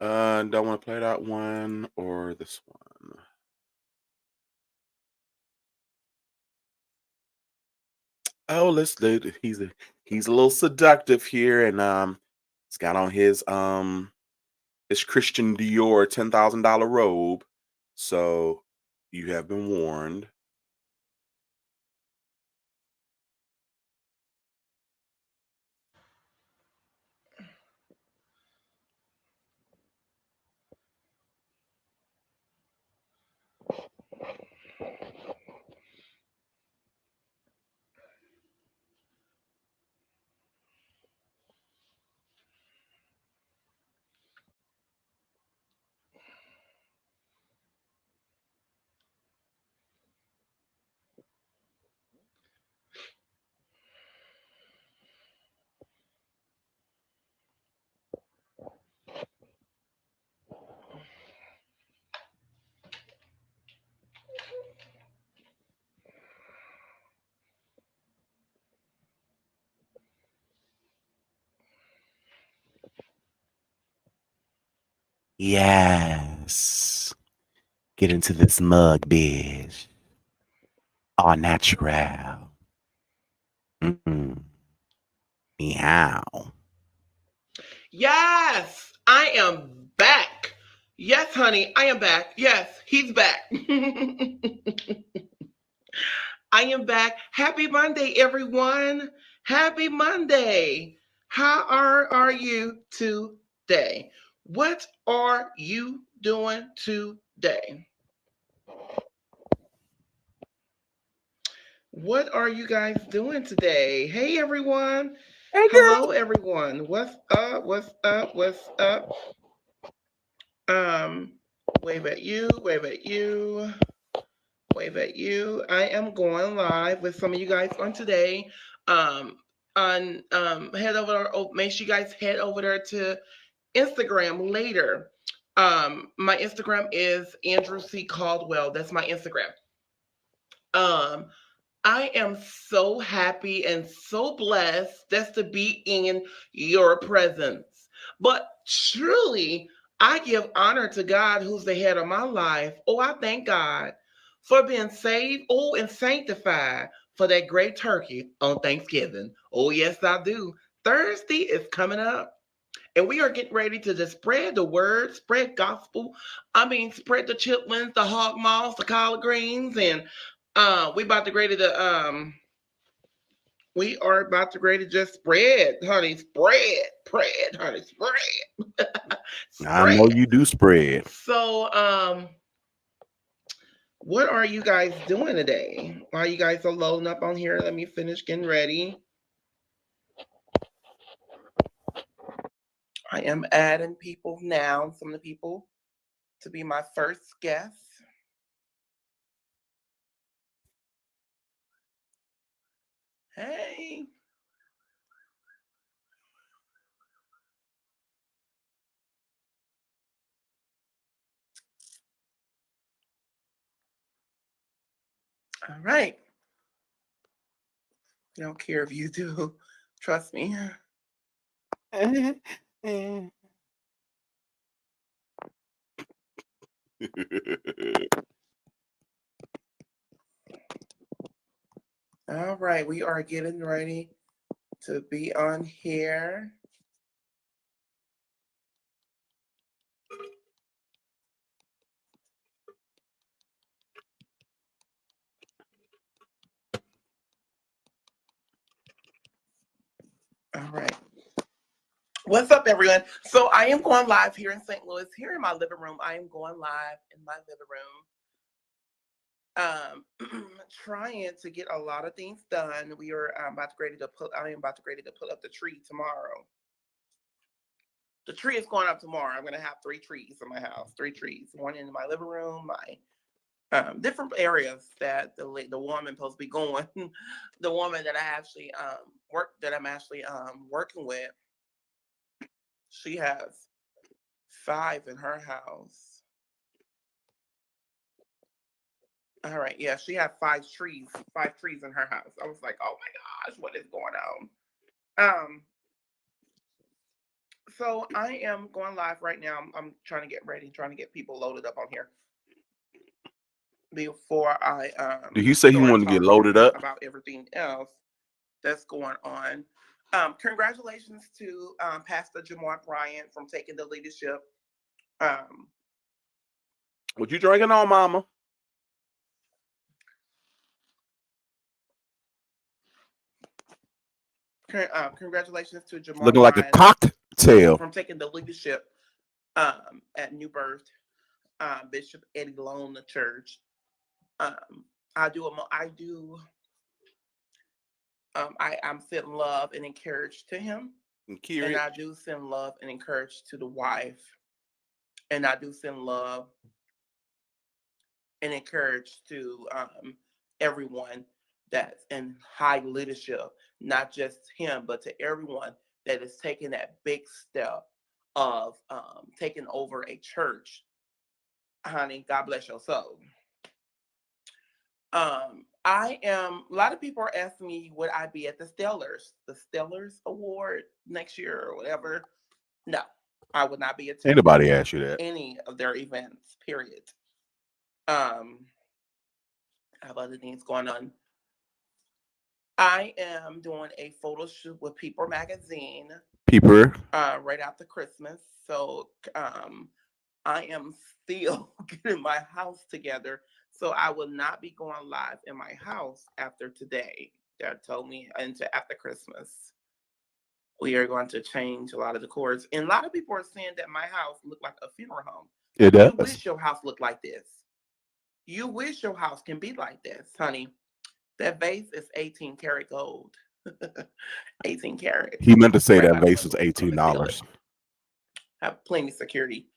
Do I want to play that one or this one? Oh, let's do it. He's a little seductive here, and he's got on his Christian Dior $10,000 robe. So you have been warned. Yes. Get into this mug, bitch. All natural. Meow. Yes, I am back. Yes, honey, I am back. Yes, he's back. I am back. Happy Monday, everyone. Happy Monday. How are you today? What are you doing today? What are you guys doing today? Hey everyone. Hey Hello everyone. What's up? What's up? What's up? Wave at you, wave at you, wave at you. I am going live with some of you guys on today. Head over. Make sure you guys head over there to Instagram later. My Instagram is Andrew C. Caldwell. That's my Instagram. I am so happy and so blessed just to be in your presence. But truly, I give honor to God who's the head of my life. Oh, I thank God for being saved, oh, and sanctified for that great turkey on Thanksgiving. Oh, yes, I do. Thursday is coming up. And we are getting ready to just spread the word, spread gospel. I mean, spread the chitlins, the hog moss, the collard greens, and we about to ready to we are about to ready to just spread, honey, spread, honey, spread. I know you do spread. So what are you guys doing today? While you guys are loading up on here, let me finish getting ready. I am adding people now, some of the people to be my first guest. Hey. All right. I don't care if you do. Trust me. All right, we are getting ready to be on here. All right. What's up, everyone? So I am going live here in St. Louis, here in my living room. I am going live in my living room. Trying to get a lot of things done. We are about to ready to put. I am about to ready to put up the tree tomorrow. The tree is going up tomorrow. I'm going to have 3 trees in my house. 3 trees. One in my living room, my different areas that the woman supposed to be going. The woman that I actually I'm actually working with. She has 5 in her house. All right, yeah, she had 5 trees in her house. I was like, oh my gosh, what is going on? So I am going live right now. I'm trying to get ready, trying to get people loaded up on here before I Did he say he wanted to get loaded up about everything else that's going on? Congratulations to Pastor Jamar Bryant from taking the leadership. What you drinking on, Mama? Congratulations to Jamar Looking like Bryant a cocktail from taking the leadership at New Birth, Bishop Eddie Lone, the church. I'm sending love and encourage to him. And I do send love and encourage to the wife. And I do send love and encourage to everyone that's in high leadership, not just him, but to everyone that is taking that big step of taking over a church. Honey, God bless your soul. A lot of people are asking me, would I be at the Stellars Award next year or whatever? No, I would not be attending. Anybody ask you that? Any of their events, period. I have other things going on. I am doing a photo shoot with People Magazine. Right after Christmas. So I am still getting my house together. So I will not be going live in my house after today. that told me into after Christmas, we are going to change a lot of the chords. And a lot of people are saying that my house looked like a funeral home. It does. You wish your house looked like this. You wish your house can be like this, honey. That vase is 18 karat gold. 18 karat. He meant to say Right that by the vase was window on the ceiling. $18. Have plenty of security.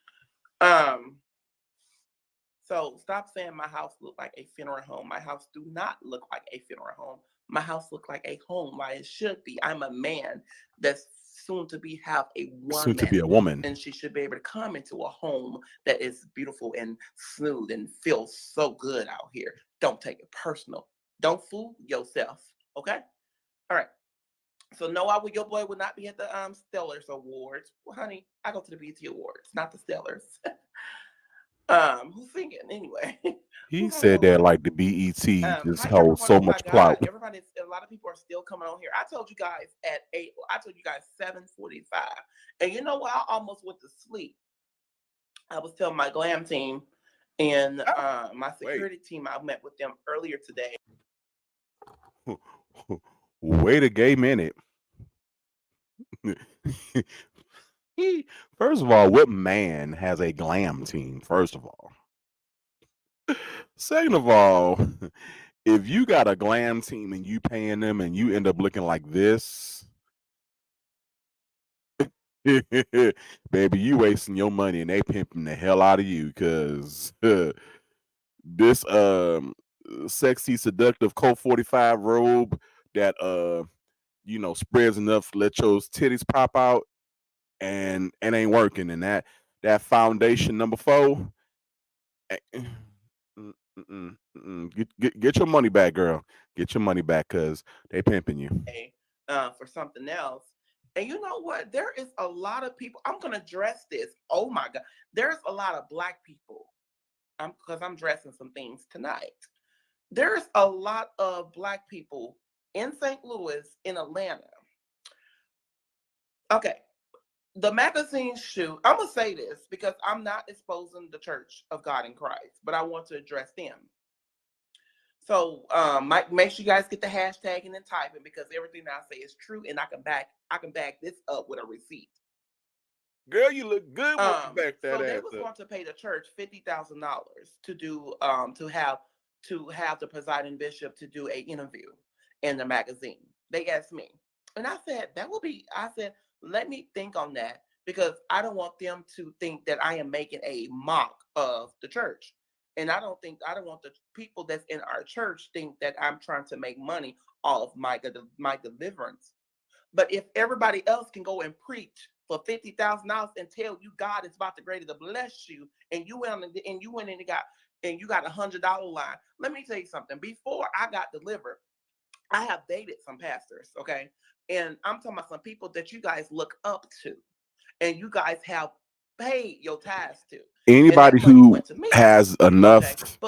So stop saying my house look like a funeral home. My house do not look like a funeral home. My house look like a home, like it should be. I'm a man that's soon to be have a woman. Soon to be a woman. And she should be able to come into a home that is beautiful and smooth and feels so good out here. Don't take it personal. Don't fool yourself. Okay? All right. So no, your boy would not be at the Stellars Awards. Well, honey, I go to the BET Awards, not the Stellars. Who's singing anyway? He said that like the BET just Hi holds everyone. so Oh my much God. clout. Everybody, a lot of people are still coming on here. I told you guys at 8, I told you guys 7:45. And you know what? I almost went to sleep. I was telling my glam team and my security team, I met with them earlier today. Wait a gay minute. First of all, what man has a glam team? First of all. Second of all, if you got a glam team and you paying them and you end up looking like this, baby, you wasting your money and they pimping the hell out of you because this sexy seductive Colt 45 robe that spreads enough to let your titties pop out and it ain't working. And that foundation number 4, get your money back, girl. Get your money back because they pimping you. For something else. And you know what? There is a lot of people. I'm going to dress this. Oh my God. There's a lot of Black people. Because I'm dressing some things tonight. There's a lot of Black people in St. Louis, in Atlanta. Okay. The magazine shoot, I'm going to say this because I'm not exposing the Church of God in Christ, but I want to address them. So make sure you guys get the hashtag and then type it because everything I say is true and I can back this up with a receipt. Girl, you look good when you back that so they ass was up. going to pay the church $50,000 to do to have the presiding bishop to do an interview in the magazine. They asked me, and I said let me think on that because I don't want them to think that I am making a mock of the church. And I don't want the people that's in our church think that I'm trying to make money off my deliverance. But if everybody else can go and preach for $50,000 and tell you God is about to greater to bless you, and you went and got $100 line. Let me tell you something. Before I got delivered, I have dated some pastors, okay? And I'm talking about some people that you guys look up to and you guys have paid your tithes to. Anybody who has enough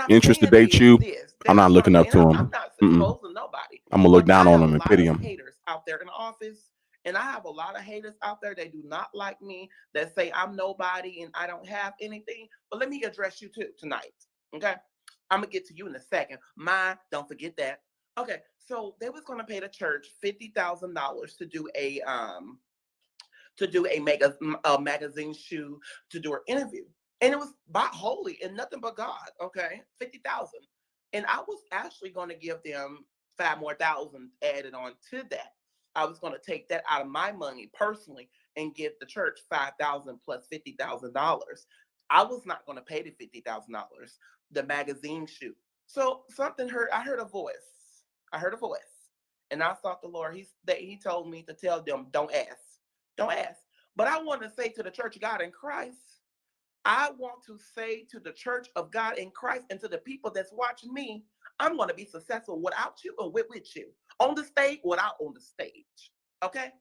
interest to date you, I'm not looking up to them. I'm not exposing nobody. I'm gonna look down on I them and have pity a lot of them. haters out there in the office, and I have a lot of haters out there that do not like me, that say I'm nobody and I don't have anything. But let me address you too tonight, okay? I'm gonna get to you in a second. Don't forget that. Okay, so they was gonna pay the church $50,000 to do a magazine shoot, to do an interview. And it was by holy and nothing but God, okay? 50,000. And I was actually going to give them 5 more thousand added on to that. I was going to take that out of my money personally and give the church 5,000 plus $50,000. I was not going to pay the $50,000, the magazine shoot. So I heard a voice. And I thought the Lord, he told me to tell them, don't ask. Don't ask. But I want to say to the Church of God in Christ, I want to say to the Church of God in Christ and to the people that's watching me, I'm going to be successful without you or with you. On the stage, without on the stage. Okay?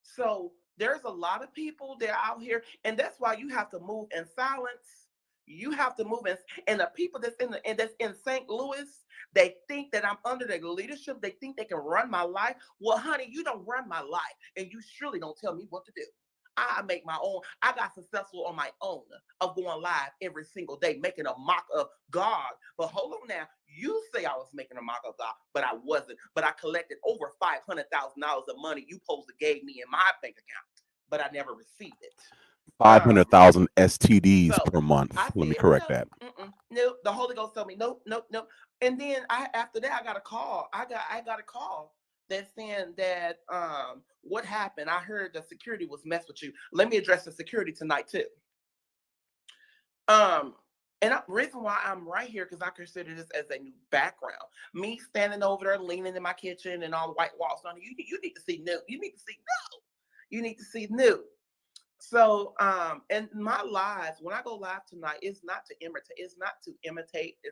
So there's a lot of people that are out here, and that's why you have to move in silence. You have to move in, and the people that's in St. Louis, they think that I'm under their leadership. They think they can run my life. Well, honey, you don't run my life, and you surely don't tell me what to do. I make my own. I got successful on my own of going live every single day, making a mock of God. But hold on now. You say I was making a mock of God, but I wasn't. But I collected over $500,000 of money you supposed to gave me in my bank account, but I never received it. 500,000 STDs So per month. I Let me said, correct no, that. no. The Holy Ghost told me, nope, nope, nope. And then after that, I got a call. I got a call that's saying that what happened? I heard the security was messed with you. Let me address the security tonight too. And the reason why I'm right here, because I consider this as a new background. Me standing over there, leaning in my kitchen and all the white walls on you. You need to see new. You need to see new. You need to see new. So, and my lives, when I go live tonight, it's not to imitate, it's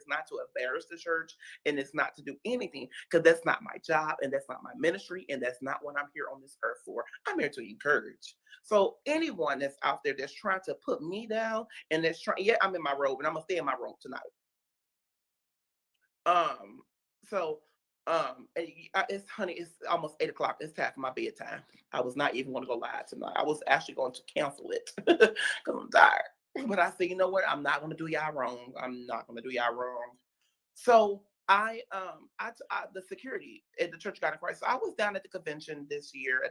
not to embarrass the church, and it's not to do anything, because that's not my job, and that's not my ministry, and that's not what I'm here on this earth for. I'm here to encourage. So anyone that's out there that's trying to put me down, and that's trying, yeah, I'm in my robe, and I'm gonna stay in my robe tonight. It's honey, it's almost 8 o'clock. It's time for my bedtime. I was not even going to go live tonight. I was actually going to cancel it because I'm tired. But I said, you know what? I'm not going to do y'all wrong. I'm not going to do y'all wrong. So the security at the Church of God in Christ. So I was down at the convention this year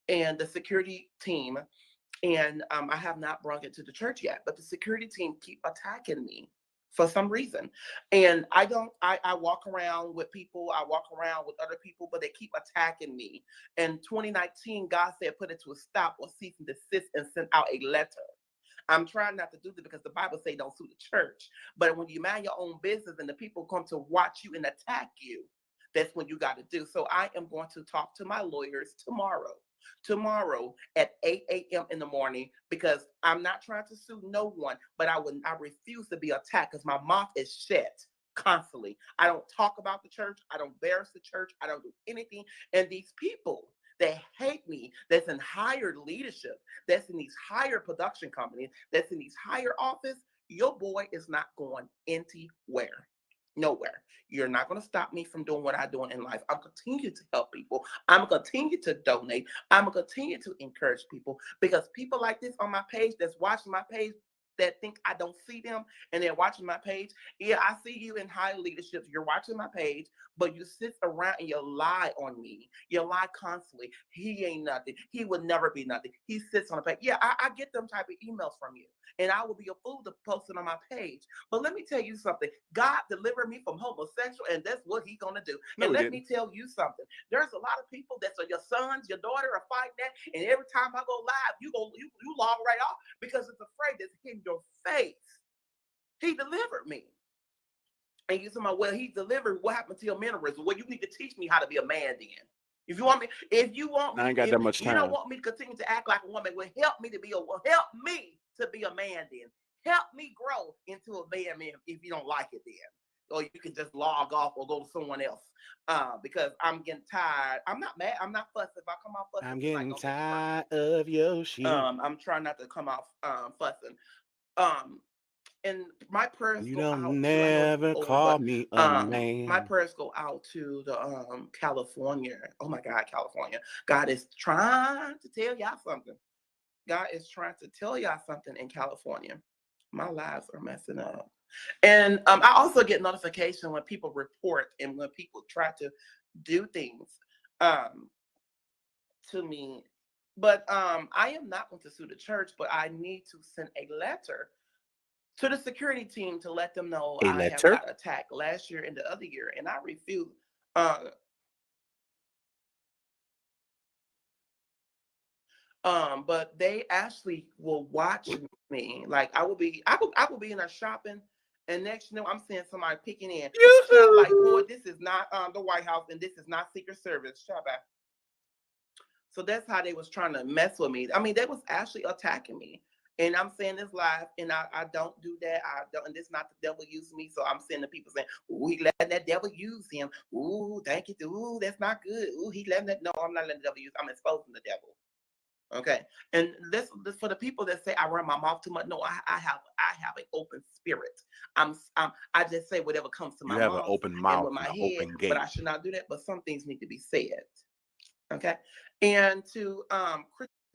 and the security team, and I have not brought it to the church yet, but the security team keep attacking me for some reason. And I walk around with people, I walk around with other people, but they keep attacking me. In 2019, God said, put it to a stop or cease and desist and send out a letter. I'm trying not to do this because the Bible says don't sue the church. But when you mind your own business and the people come to watch you and attack you, that's when you got to do. So I am going to talk to my lawyers tomorrow at 8 a.m. in the morning, because I'm not trying to sue no one, but I refuse to be attacked because my mouth is shut constantly. I don't talk about the church. I don't embarrass the church. I don't do anything. And these people that hate me, that's in higher leadership, that's in these higher production companies, that's in these higher office, your boy is not going anywhere. Nowhere. You're not going to stop me from doing what I'm doing in life. I'm continue to help people. I'm going to continue to donate. I'm going to continue to encourage people, because people like this on my page that's watching my page that think I don't see them and they're watching my page. Yeah, I see you in high leadership. You're watching my page, but you sit around and you lie on me. You lie constantly. He ain't nothing. He would never be nothing. He sits on the page. Yeah, I get them type of emails from you, and I will be a fool to post it on my page. But let me tell you something. God delivered me from homosexual, and that's what he's going to do. No, and let me tell you something. There's a lot of people that's your sons, your daughter are fighting that, and every time I go live, you log right off because it's afraid that's in your face. He delivered me. And you say, well, he delivered. What happened to your mannerism? Well, you need to teach me how to be a man then. If you want me, I ain't got that much time. You don't want me to continue to act like a woman. Well, help me to be a man then. Help me grow into a man if you don't like it then. Or you can just log off or go to someone else. Because I'm getting tired. I'm not mad. I'm not fussing. If I come out fussing, I'm getting tired of your shit. I'm trying not to come off fussing. And my prayers You go don't out never call me a man. My prayers go out to the California. Oh my God, California. God is trying to tell y'all something. God is trying to tell y'all something in California. My lives are messing up. And I also get notification when people report and when people try to do things to me. But I am not going to sue the church, but I need to send a letter to the security team to let them know I have got attacked last year and the other year, and I refuse. But they actually will watch me. Like I will be in there shopping, and next you know I'm seeing somebody picking in. I'm like, boy, this is not the White House, and this is not Secret Service. Shut up. So that's how they was trying to mess with me. I mean, they was actually attacking me. And I'm saying this live, and I don't do that. I don't, and this not the devil using me. So I'm seeing the people saying, "Ooh, he let that devil use him. Ooh, thank you. Ooh, that's not good. Ooh, he letting that." No, I'm not letting the devil use. I'm exposing the devil. Okay. And this for the people that say I run my mouth too much. No, I have an open spirit. I just say whatever comes to my mouth. You have an open mouth with my and an head, open gate. but I should not do that. But some things need to be said. Okay. And to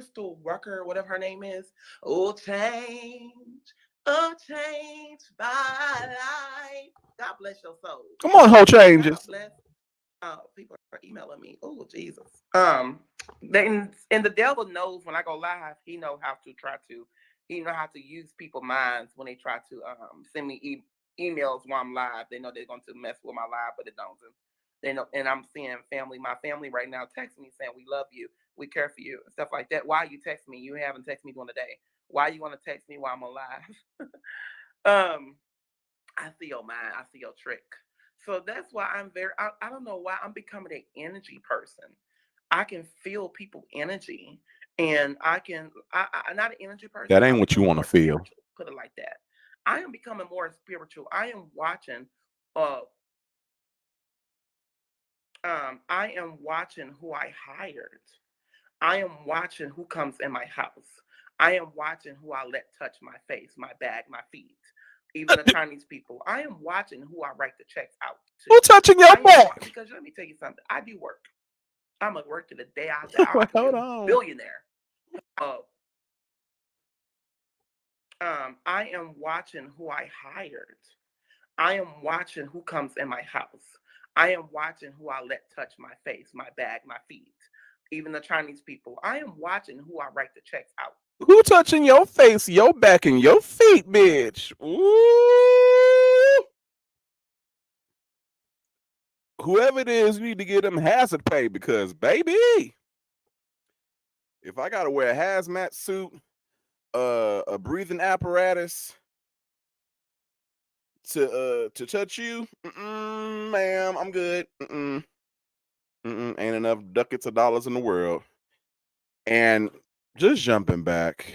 Crystal Rucker, whatever her name is. Oh, change my life. God bless your soul. Come on, whole changes. God bless. People are emailing me. Oh, Jesus. Then and the devil knows when I go live, he know how to use people's minds when they try to send me emails while I'm live. They know they're going to mess with my live, but it don't. They know, and I'm seeing my family right now text me saying we love you, we care for you, and stuff like that. Why you text me? You haven't texted me during the day. Why you want to text me while I'm alive? I see your mind. I see your trick. So that's why I don't know why I'm becoming an energy person. I can feel people energy, and I'm not an energy person. That ain't what you want to feel. Put it like that. I am becoming more spiritual. I am watching who I hired. I am watching who comes in my house. I am watching who I let touch my face, my bag, my feet. Even the Chinese people. I am watching who I write the checks out to. Who touching your back? Because let me tell you something. I do work. I'm gonna work to the day I die. I could be a billionaire. I am watching who I hired. I am watching who comes in my house. I am watching who I let touch my face, my bag, my feet. Even the Chinese people. I am watching who I write the checks out. Who touching your face, your back, and your feet, bitch? Ooh. Whoever it is, you need to get them hazard pay because, baby, if I gotta wear a hazmat suit, a breathing apparatus to touch you, ma'am, I'm good. Ain't enough ducats of dollars in the world. And just jumping back,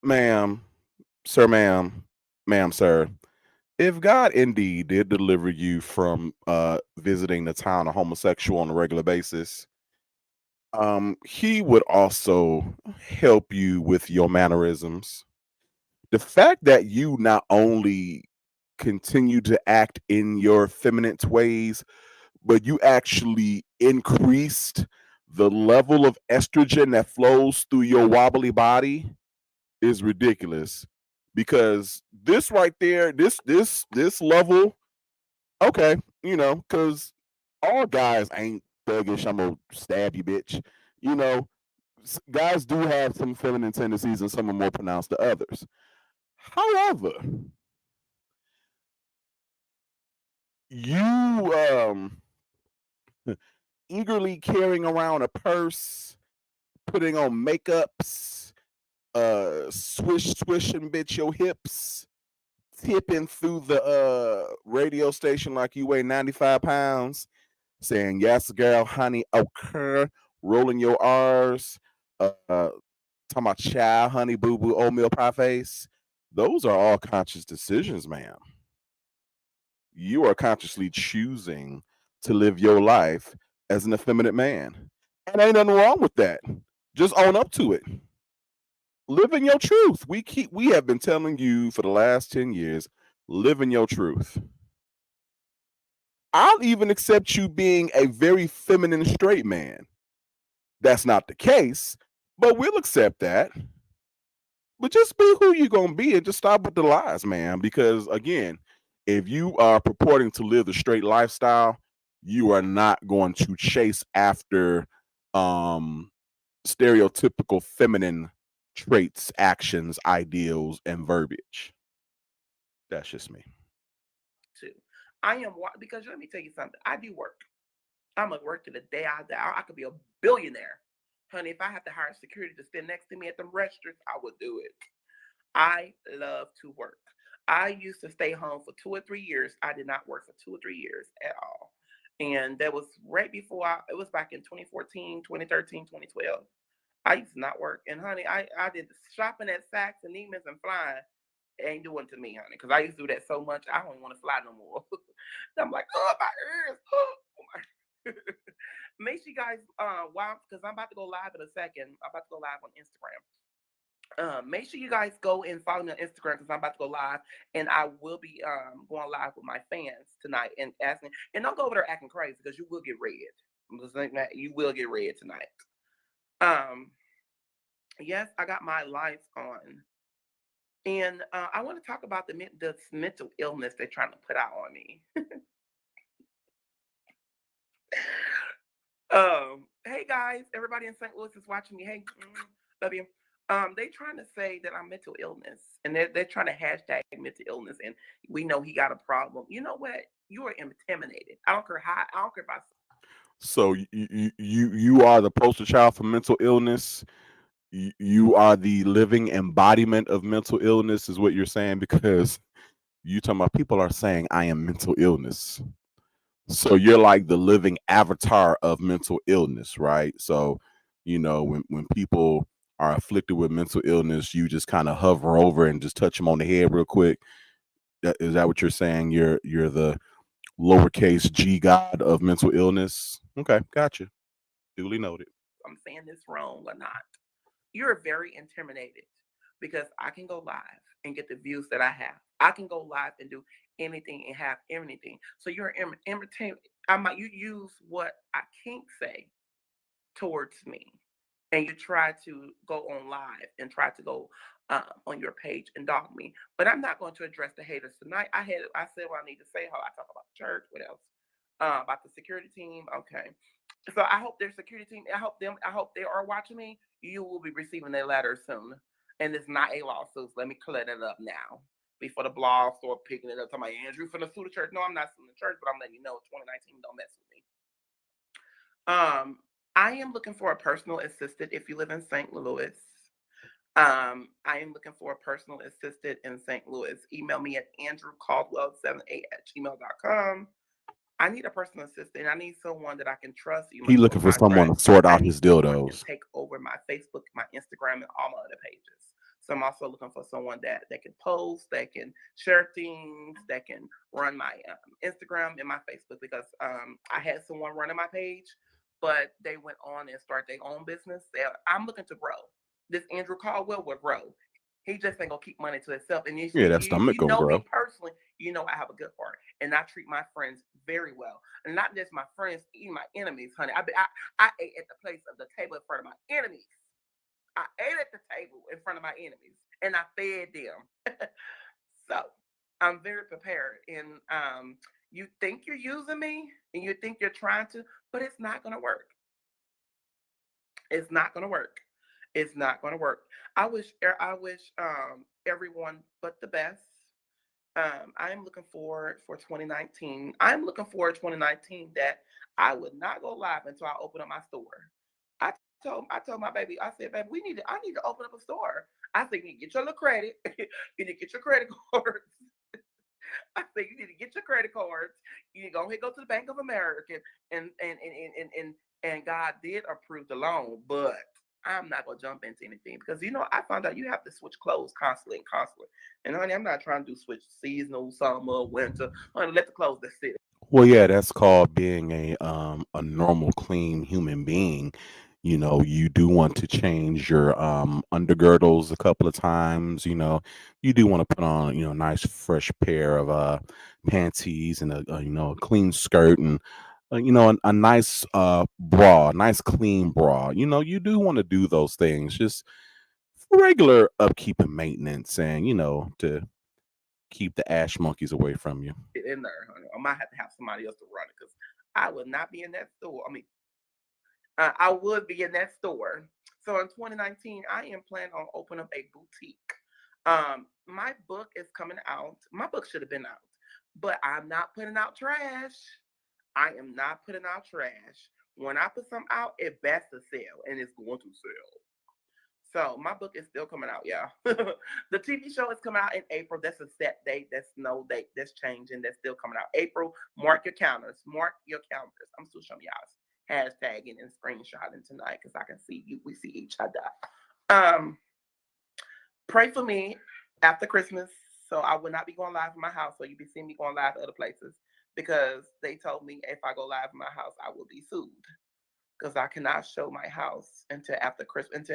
ma'am, sir, ma'am, sir. If God indeed did deliver you from visiting the town of homosexual on a regular basis, he would also help you with your mannerisms. The fact that you not only continue to act in your feminine ways, but you actually increased the level of estrogen that flows through your wobbly body is ridiculous. Because this right there, this level, okay, because all guys ain't thuggish. I'm gonna stab you, bitch. Guys do have some feminine tendencies, and some are more pronounced than others. However, you eagerly carrying around a purse, putting on makeups, swishing bitch your hips, tipping through the radio station like you weigh 95 pounds, saying yes, girl, honey, okay, rolling your R's, talking about child, honey, boo boo, oatmeal pie face. Those are all conscious decisions, ma'am. You are consciously choosing to live your life as an effeminate man. And ain't nothing wrong with that. Just own up to it. Live in your truth. We have been telling you for the last 10 years, live in your truth. I'll even accept you being a very feminine straight man. That's not the case, but we'll accept that. But just be who you're going to be and just stop with the lies, man. Because again, if you are purporting to live the straight lifestyle, you are not going to chase after stereotypical feminine traits, actions, ideals, and verbiage. That's just me. Because let me tell you something. I do work. I'm gonna work to the day I die. I could be a billionaire. Honey, if I have to hire security to stand next to me at the restaurant, I would do it. I love to work. I used to stay home for 2 or 3 years. I did not work for 2 or 3 years at all. And that was right before it was back in 2014, 2013, 2012. I used to not work. And honey, I did shopping at Saks and Neiman's and flying. It ain't doing to me, honey, because I used to do that so much. I don't want to fly no more. I'm like, oh, my ears. Oh, my. Make sure you guys, because I'm about to go live in a second. I'm about to go live on Instagram. Make sure you guys go and follow me on Instagram because I'm about to go live, and I will be going live with my fans tonight and asking. And don't go over there acting crazy because you will get red. I'm just saying that you will get red tonight. Yes, I got my lights on. And I want to talk about this mental illness they're trying to put out on me. Hey guys, everybody in St. Louis is watching me. Hey, love you. They trying to say that I'm mental illness, and they're trying to hashtag mental illness, and we know he got a problem. You know what? You are intimidated. I don't care how. I don't care if I. So you are the poster child for mental illness. You are the living embodiment of mental illness, is what you're saying, because you talking about people are saying I am mental illness. So you're like the living avatar of mental illness, right? So, when people are afflicted with mental illness, you just kind of hover over and just touch them on the head real quick. Is that what you're saying? You're the lowercase g god of mental illness. Okay, gotcha. Duly noted. I'm saying this wrong or not. You're very intimidated because I can go live and get the views that I have. I can go live and do anything and have anything. So you're entertained. You use what I can't say towards me, and you try to go on live and try to go on your page and dog me. But I'm not going to address the haters tonight. I said what I need to say. How I talk about the church. What else? About the security team. Okay. So I hope their security team, I hope they are watching me. You will be receiving their letter soon. And it's not a lawsuit. Let me clear that up now. Before the blog start picking it up. Talking about Andrew from the sue the church. No, I'm not suing the church, but I'm letting you know 2019, don't mess with me. I am looking for a personal assistant if you live in St. Louis. I am looking for a personal assistant in St. Louis. Email me at andrewcaldwell78@gmail.com. I need a personal assistant. I need someone that I can trust. He looking for someone to sort out his dildos. Take over my Facebook, my Instagram, and all my other pages. So I'm also looking for someone that can post, that can share things, that can run my Instagram and my Facebook, because I had someone running my page, but they went on and started their own business. I'm looking to grow. This Andrew Caldwell will grow. He just ain't gonna keep money to himself. And that stomach you gonna know grow. me personally, you know I have a good heart, and I treat my friends very well, and not just my friends, even my enemies, honey. I ate at the place of the table in front of my enemies. I ate at the table in front of my enemies, and I fed them. So I'm very prepared. And you think you're using me, and you think you're trying to, but it's not gonna work. It's not gonna work. It's not gonna work. I wish everyone but the best. I am looking forward for 2019. I'm looking forward to 2019 that I would not go live until I open up my store. I told my baby, I said, baby, I need to open up a store. I said, you need to get your little credit. You need to get your credit cards. I said, you need to get your credit cards. You need to go ahead and go to the Bank of America. And God did approve the loan, but I'm not gonna jump into anything because I found out you have to switch clothes constantly. And honey, I'm not trying to switch seasonal, summer, winter. Honey, let the clothes that sit. Well, yeah, that's called being a normal, clean human being. You do want to change your undergirdles a couple of times. You do want to put on a nice fresh pair of panties and a clean skirt and a nice bra, nice clean bra. You do want to do those things, just for regular upkeep and maintenance, and to keep the ash monkeys away from you. In there, honey. I might have to have somebody else to run it because I would not be in that store. I would be in that store. So in 2019, I am planning on opening up a boutique. My book is coming out. My book should have been out, but I'm not putting out trash. I am not putting out trash. When I put something out, it best to sell, and it's going to sell. So my book is still coming out, y'all. The TV show is coming out in April. That's a set date. That's no date. That's changing. That's still coming out. April. Mark your calendars. Mark your calendars. I'm still showing y'all hashtagging and screenshotting tonight because I can see you. We see each other. Pray for me after Christmas. So I will not be going live in my house. So you'll be seeing me going live to other places because they told me if I go live in my house, I will be sued because I cannot show my house until after Christmas,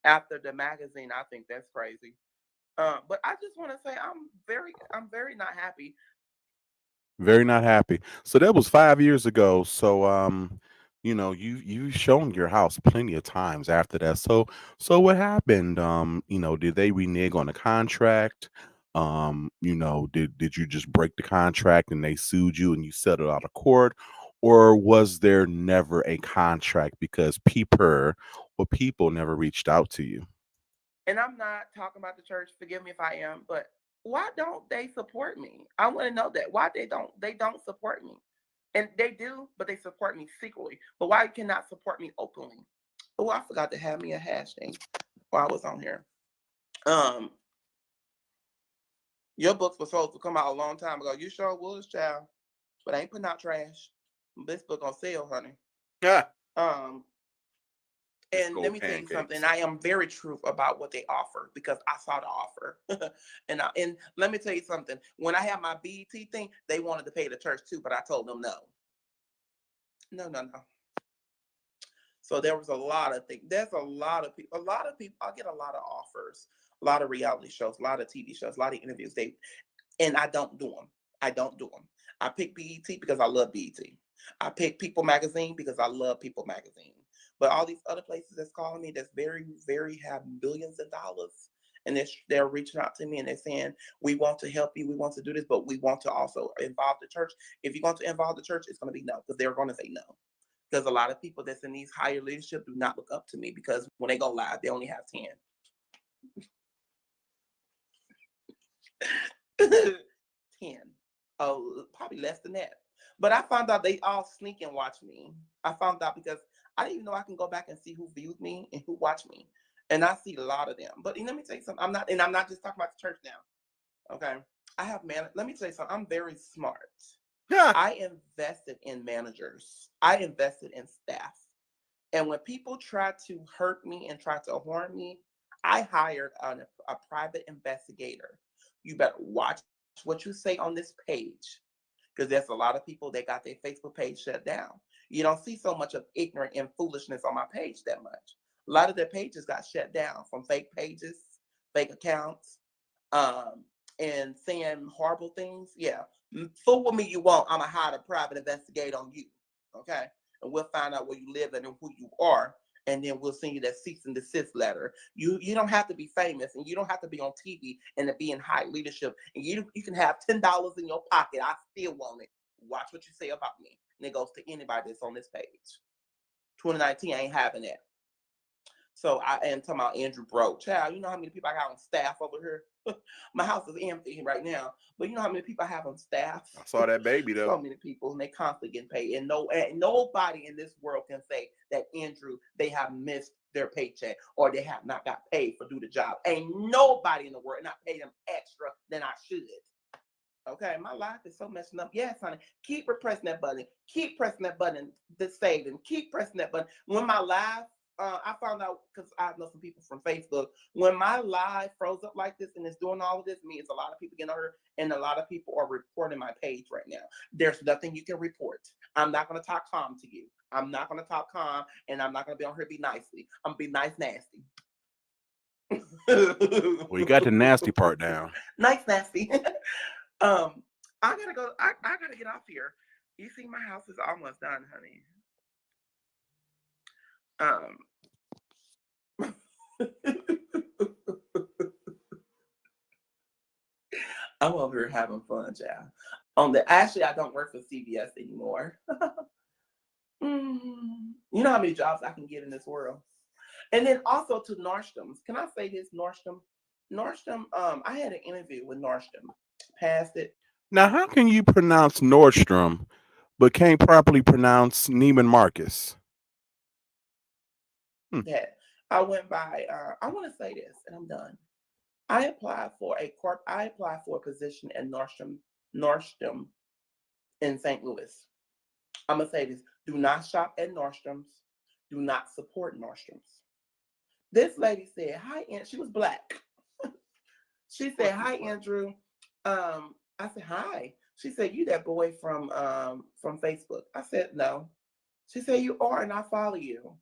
after the magazine. I think that's crazy. But I just want to say I'm very not happy. Very not happy. So that was 5 years ago. So you've shown your house plenty of times after that. So what happened? Did they renege on the contract? Did you just break the contract and they sued you and you settled out of court? Or was there never a contract because people never reached out to you? And I'm not talking about the church. Forgive me if I am, but why don't they support me? I want to know that. Why they don't support me. And they do, but they support me secretly. But why cannot support me openly? Oh, I forgot to have me a hashtag while I was on here. Your books were supposed to come out a long time ago. You sure was, child. But I ain't putting out trash. This book on sale, honey. Yeah. And let me tell you something. I am very true about what they offer because I saw the offer. and let me tell you something. When I had my BET thing, they wanted to pay the church too, but I told them no. No. So there was a lot of things. There's a lot of people. I get a lot of offers, a lot of reality shows, a lot of TV shows, a lot of interviews. And I don't do them. I pick BET because I love BET. I pick People Magazine because I love People Magazine. But all these other places that's calling me, that's very, very have billions of dollars, and they're reaching out to me and they're saying, we want to help you, we want to do this, but we want to also involve the church. If you're going to involve the church, it's going to be no, because they're going to say no. Because a lot of people that's in these higher leadership do not look up to me because when they go live, they only have 10. 10. Oh, probably less than that. But I found out they all sneak and watch me. I found out because I didn't even know I can go back and see who viewed me and who watched me. And I see a lot of them. But let me tell you something. I'm not just talking about the church now. Okay. Let me tell you something. I'm very smart. Yeah. I invested in managers. I invested in staff. And when people try to hurt me and try to harm me, I hired a private investigator. You better watch what you say on this page, because there's a lot of people that got their Facebook page shut down. You don't see so much of ignorant and foolishness on my page that much. A lot of their pages got shut down from fake pages, fake accounts, and saying horrible things. Yeah, fool with me you won't. I'm going to hire a private investigator on you, okay? And we'll find out where you live and who you are, and then we'll send you that cease and desist letter. You don't have to be famous, and you don't have to be on TV and to be in high leadership. And you can have $10 in your pocket. I still want it. Watch what you say about me. And it goes to anybody that's on this page. 2019, I ain't having that. So I am talking about Andrew Broke. Child, you know how many people I got on staff over here? My house is empty right now, but you know how many people I have on staff? I saw that baby though. So many people, and they constantly getting paid. And nobody in this world can say that Andrew, they have missed their paycheck or they have not got paid for do the job. Ain't nobody in the world not pay them extra than I should. Okay, my life is so messed up. Yes, honey. Keep pressing that button. Keep pressing that button to save and keep pressing that button. When my live, I found out, because I know some people from Facebook, when my live froze up like this and it's doing all of this, means a lot of people getting hurt and a lot of people are reporting my page right now. There's nothing you can report. I'm not going to talk calm to you. I'm not going to talk calm, and I'm not going to be on here be nicely. I'm going to be nice nasty. Well, you got the nasty part down. Nice nasty. I gotta go. I gotta get off here. You see, my house is almost done, honey. I'm over here having fun, child. Actually, I don't work for CVS anymore. You know how many jobs I can get in this world. And then also to Nordstrom's. Can I say this, Nordstrom? Nordstrom, I had an interview with Nordstrom. Passed it. Now, how can you pronounce Nordstrom, but can't properly pronounce Neiman Marcus? That I went by. I want to say this, and I'm done. I applied for a position at Nordstrom in St. Louis. I'm gonna say this: do not shop at Nordstrom's. Do not support Nordstrom's. This lady said, "Hi," and she was black. She said, "Hi, Andrew." I said, "Hi." She said, "You that boy from Facebook?" I said, "No." She said, "You are, and I follow you."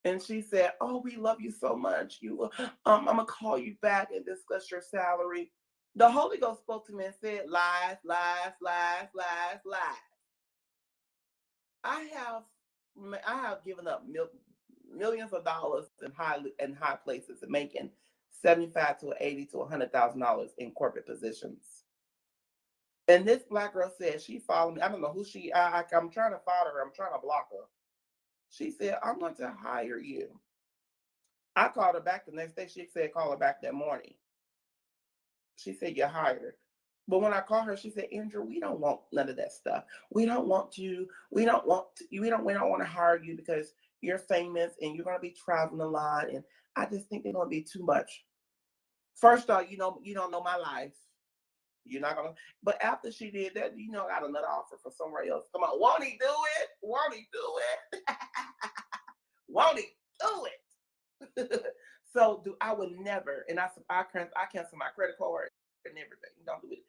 And she said, "Oh, we love you so much. I'm gonna call you back and discuss your salary." The Holy Ghost spoke to me and said, "Lies, lies, lies, lies, lies." I have given up millions of dollars in high places and making $75 to $80 to $100,000 in corporate positions. And this black girl said she followed me. I don't know who she. I'm trying to follow her. I'm trying to block her. She said, "I'm going to hire you." I called her back the next day. She said, "Call her back that morning." She said, "You're hired." But when I called her, she said, "Andrew, we don't want none of that stuff. We don't want you. We don't want to hire you because you're famous and you're going to be traveling a lot. And I just think they're going to be too much. First off, you don't know my life. You're not going to." But after she did that, I got another offer for somewhere else. Come on, won't he do it? Won't he do it? Won't he do it? So I would never, and I cancel my credit card and everything. Don't do it.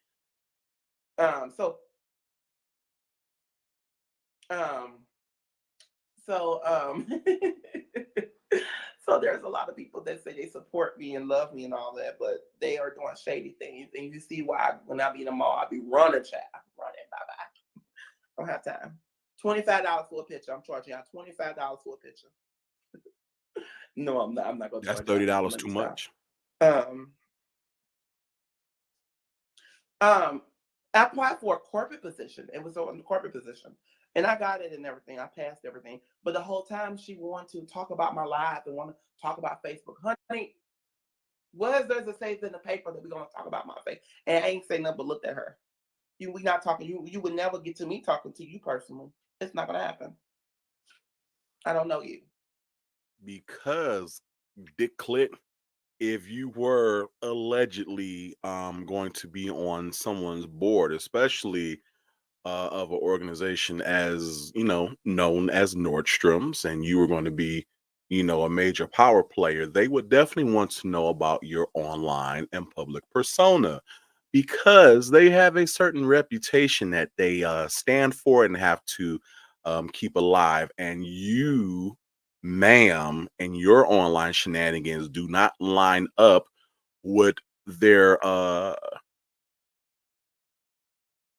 So there's a lot of people that say they support me and love me and all that, but they are doing shady things. And you see why when I be in the mall, I be running, child. Running, bye-bye. I don't have time. $25 for a picture. I'm charging y'all $25 for a picture. No, I'm not. I'm not going to charge That's $30 too much. I applied for a corporate position. It was on the corporate position. And I got it and everything. I passed everything. But the whole time she wanted to talk about my life and want to talk about Facebook. Honey, what is there to say in the paper that we're going to talk about my face? And I ain't say nothing but looked at her. We not talking. You would never get to me talking to you personally. It's not going to happen. I don't know you. Because Dick Clit, if you were allegedly going to be on someone's board, especially of an organization as known as Nordstrom's, and you were going to be a major power player, they would definitely want to know about your online and public persona, because they have a certain reputation that they stand for and have to keep alive. And you, ma'am, and your online shenanigans do not line up with their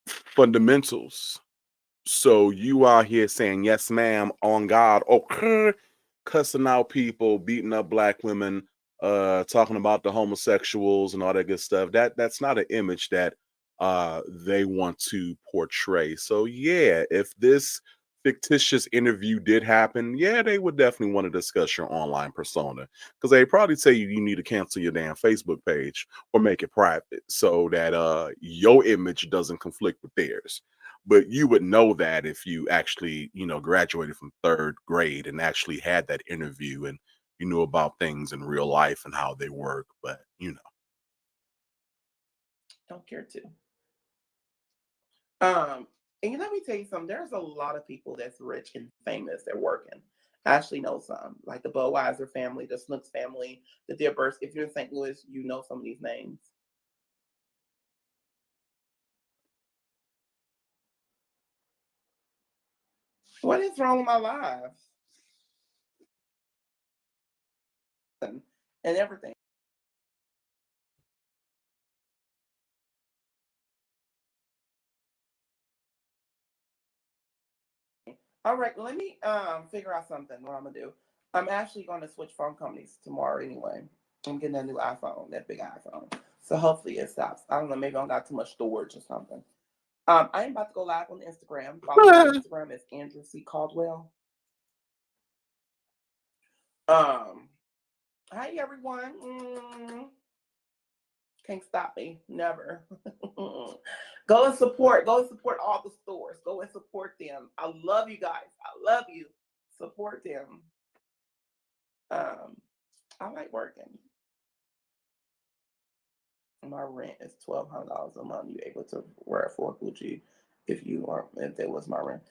fundamentals. So you out here saying yes, ma'am, on God, okay, cussing out people, beating up black women, talking about the homosexuals and all that good stuff. That's not an image that they want to portray. So yeah, if this fictitious interview did happen, yeah, they would definitely want to discuss your online persona, because they probably tell you need to cancel your damn Facebook page or make it private so that your image doesn't conflict with theirs. But you would know that if you actually, graduated from 3rd grade and actually had that interview and you knew about things in real life and how they work. But, Don't care to. And let me tell you something. There's a lot of people that's rich and famous that working. I actually know some, like the Budweiser family, the Snooks family, the Dippers. If you're in St. Louis, you know some of these names. What is wrong with my life? And everything. All right, let me figure out something. What I'm gonna do. I'm actually going to switch phone companies tomorrow anyway. I'm getting a new iPhone, that big iPhone. So hopefully it stops. I don't know, maybe I don't got too much storage or something. I am about to go live on Instagram. Follow me on Instagram is Andrew C. Caldwell. Hi everyone. Can't stop me. Never. Go and support all the stores. Go and support them. I love you guys. I love you. Support them. I like working. My rent is $1,200 a month. You're able to wear it for Gucci if that was my rent.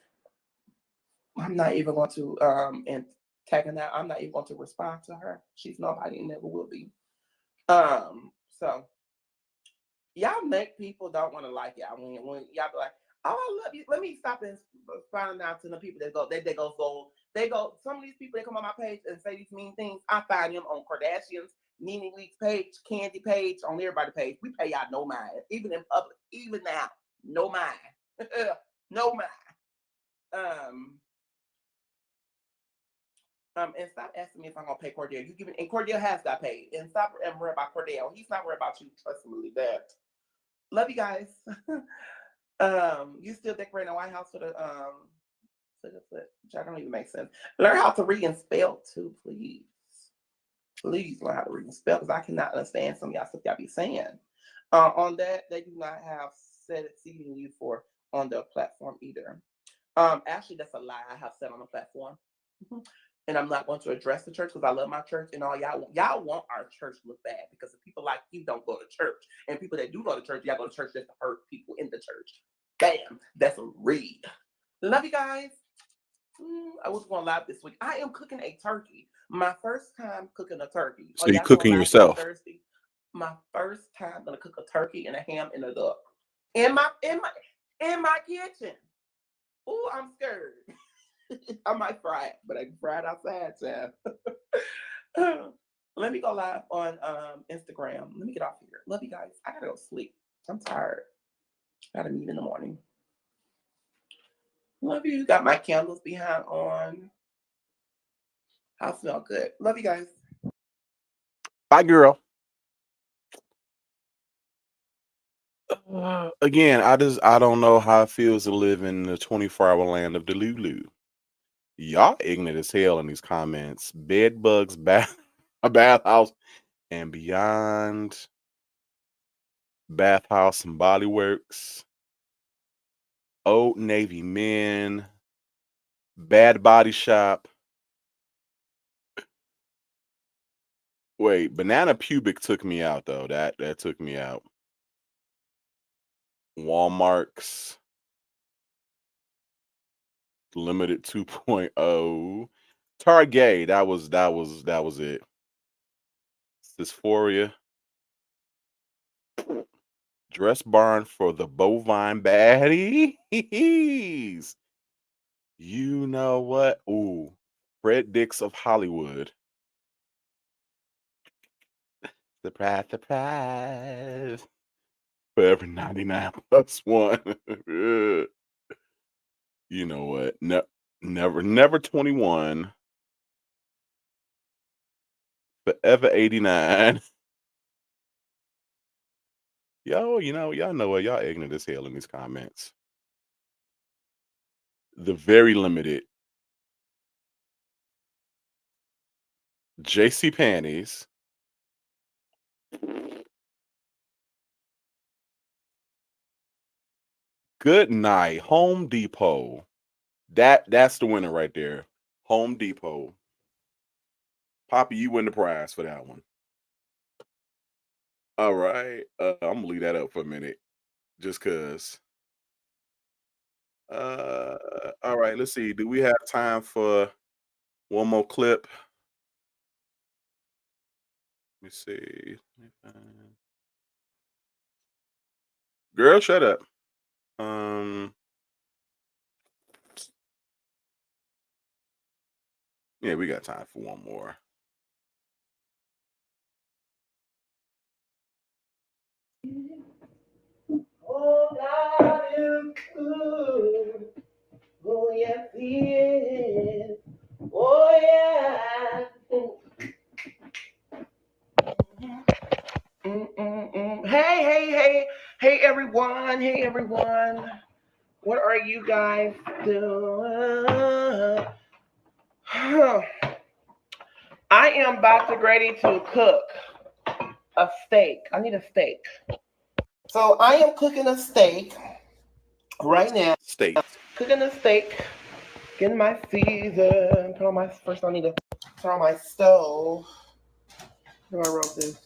I'm not even going to and tagging that. I'm not even going to respond to her. She's nobody and never will be. So y'all make people don't want to like y'all when y'all be like, oh, I love you. Let me stop and find out to the people that go. Some of these people that come on my page and say these mean things. I find them on Kardashians, Nene Leakes page, Candy page, on everybody's page. We pay y'all no mind, even in public, even now, no mind, no mind. And stop asking me if I'm gonna pay Cordell. You giving and Cordell has got paid. And stop and worry about Cordell. He's not worried about you. Trust me, believe that. Love you guys. You still decorating the White House for the which I don't even make sense. Learn how to read and spell too, please. Please learn how to read and spell because I cannot understand some of y'all stuff y'all be saying. On that, they do not have set it seating you for on the platform either. Actually, that's a lie. I have set on the platform. And I'm not going to address the church because I love my church and all y'all want our church to look bad because the people like you don't go to church. And people that do go to church, y'all go to church just to hurt people in the church. Bam. That's a read. Love you guys. I was going live this week. I am cooking a turkey. My first time cooking a turkey. So you're cooking yourself? Thursday. My first time gonna cook a turkey and a ham and a duck in my kitchen. Oh, I'm scared. I might fry it, but I can fry it outside, Sam. Let me go live on Instagram. Let me get off here. Love you guys. I gotta go sleep. I'm tired. Gotta meet in the morning. Love you. Got my candles behind on. I smell good. Love you guys. Bye, girl. Again, I don't know how it feels to live in the 24-hour land of Delulu. Y'all ignorant as hell in these comments. Bed bugs, a bathhouse, and beyond. Bathhouse and Body Works. Old Navy Men. Bad Body Shop. Wait, Banana Pubic took me out though. That took me out. Walmart's Limited 2.0. Target, that was it. Dysphoria. Dress Barn for the bovine baddies. You know what? Ooh, Fred Dix of Hollywood. Surprise, surprise. Forever 99 plus one. You know what? Never 21. Forever 89. Y'all know what? Y'all ignorant as hell in these comments. The Very Limited. JC Panties. Good night. Home Depot. That's the winner right there. Home Depot. Poppy, you win the prize for that one. All right. I'm gonna leave that up for a minute. Just cause. All right, let's see. Do we have time for one more clip? Let me see. Girl, shut up. Yeah, we got time for one more. Oh, God is good. Oh, yes, He is. Oh, yeah. Hey, everyone. Hey, everyone. What are you guys doing? I am about to ready to cook a steak. I need a steak. So I am cooking a steak right now. Steak. Cooking a steak. Getting my season. First I need to turn on my stove. Where do I roast this?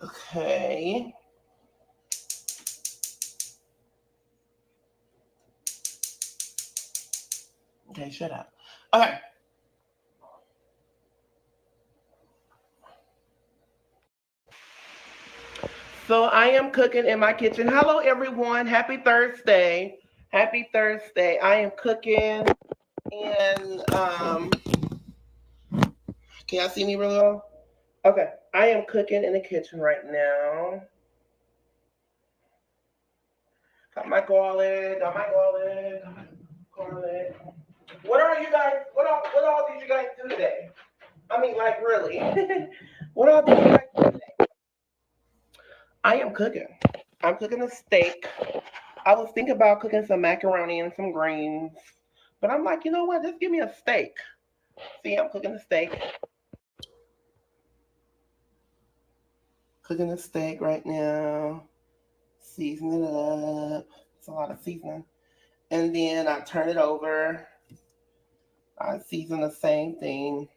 Okay. Okay, shut up. Okay. So I am cooking in my kitchen. Hello, everyone. Happy Thursday. Happy Thursday. I am cooking in, can y'all see me really well? Okay. I am cooking in the kitchen right now. Got my garlic. What are you guys? What all did you guys do today? I mean, like really, what all did you guys do today? I am cooking. I'm cooking a steak. I was thinking about cooking some macaroni and some greens, but I'm like, you know what? Just give me a steak. See, I'm cooking a steak. Cooking a steak right now. Season it up. It's a lot of seasoning. And then I turn it over. I season the same thing.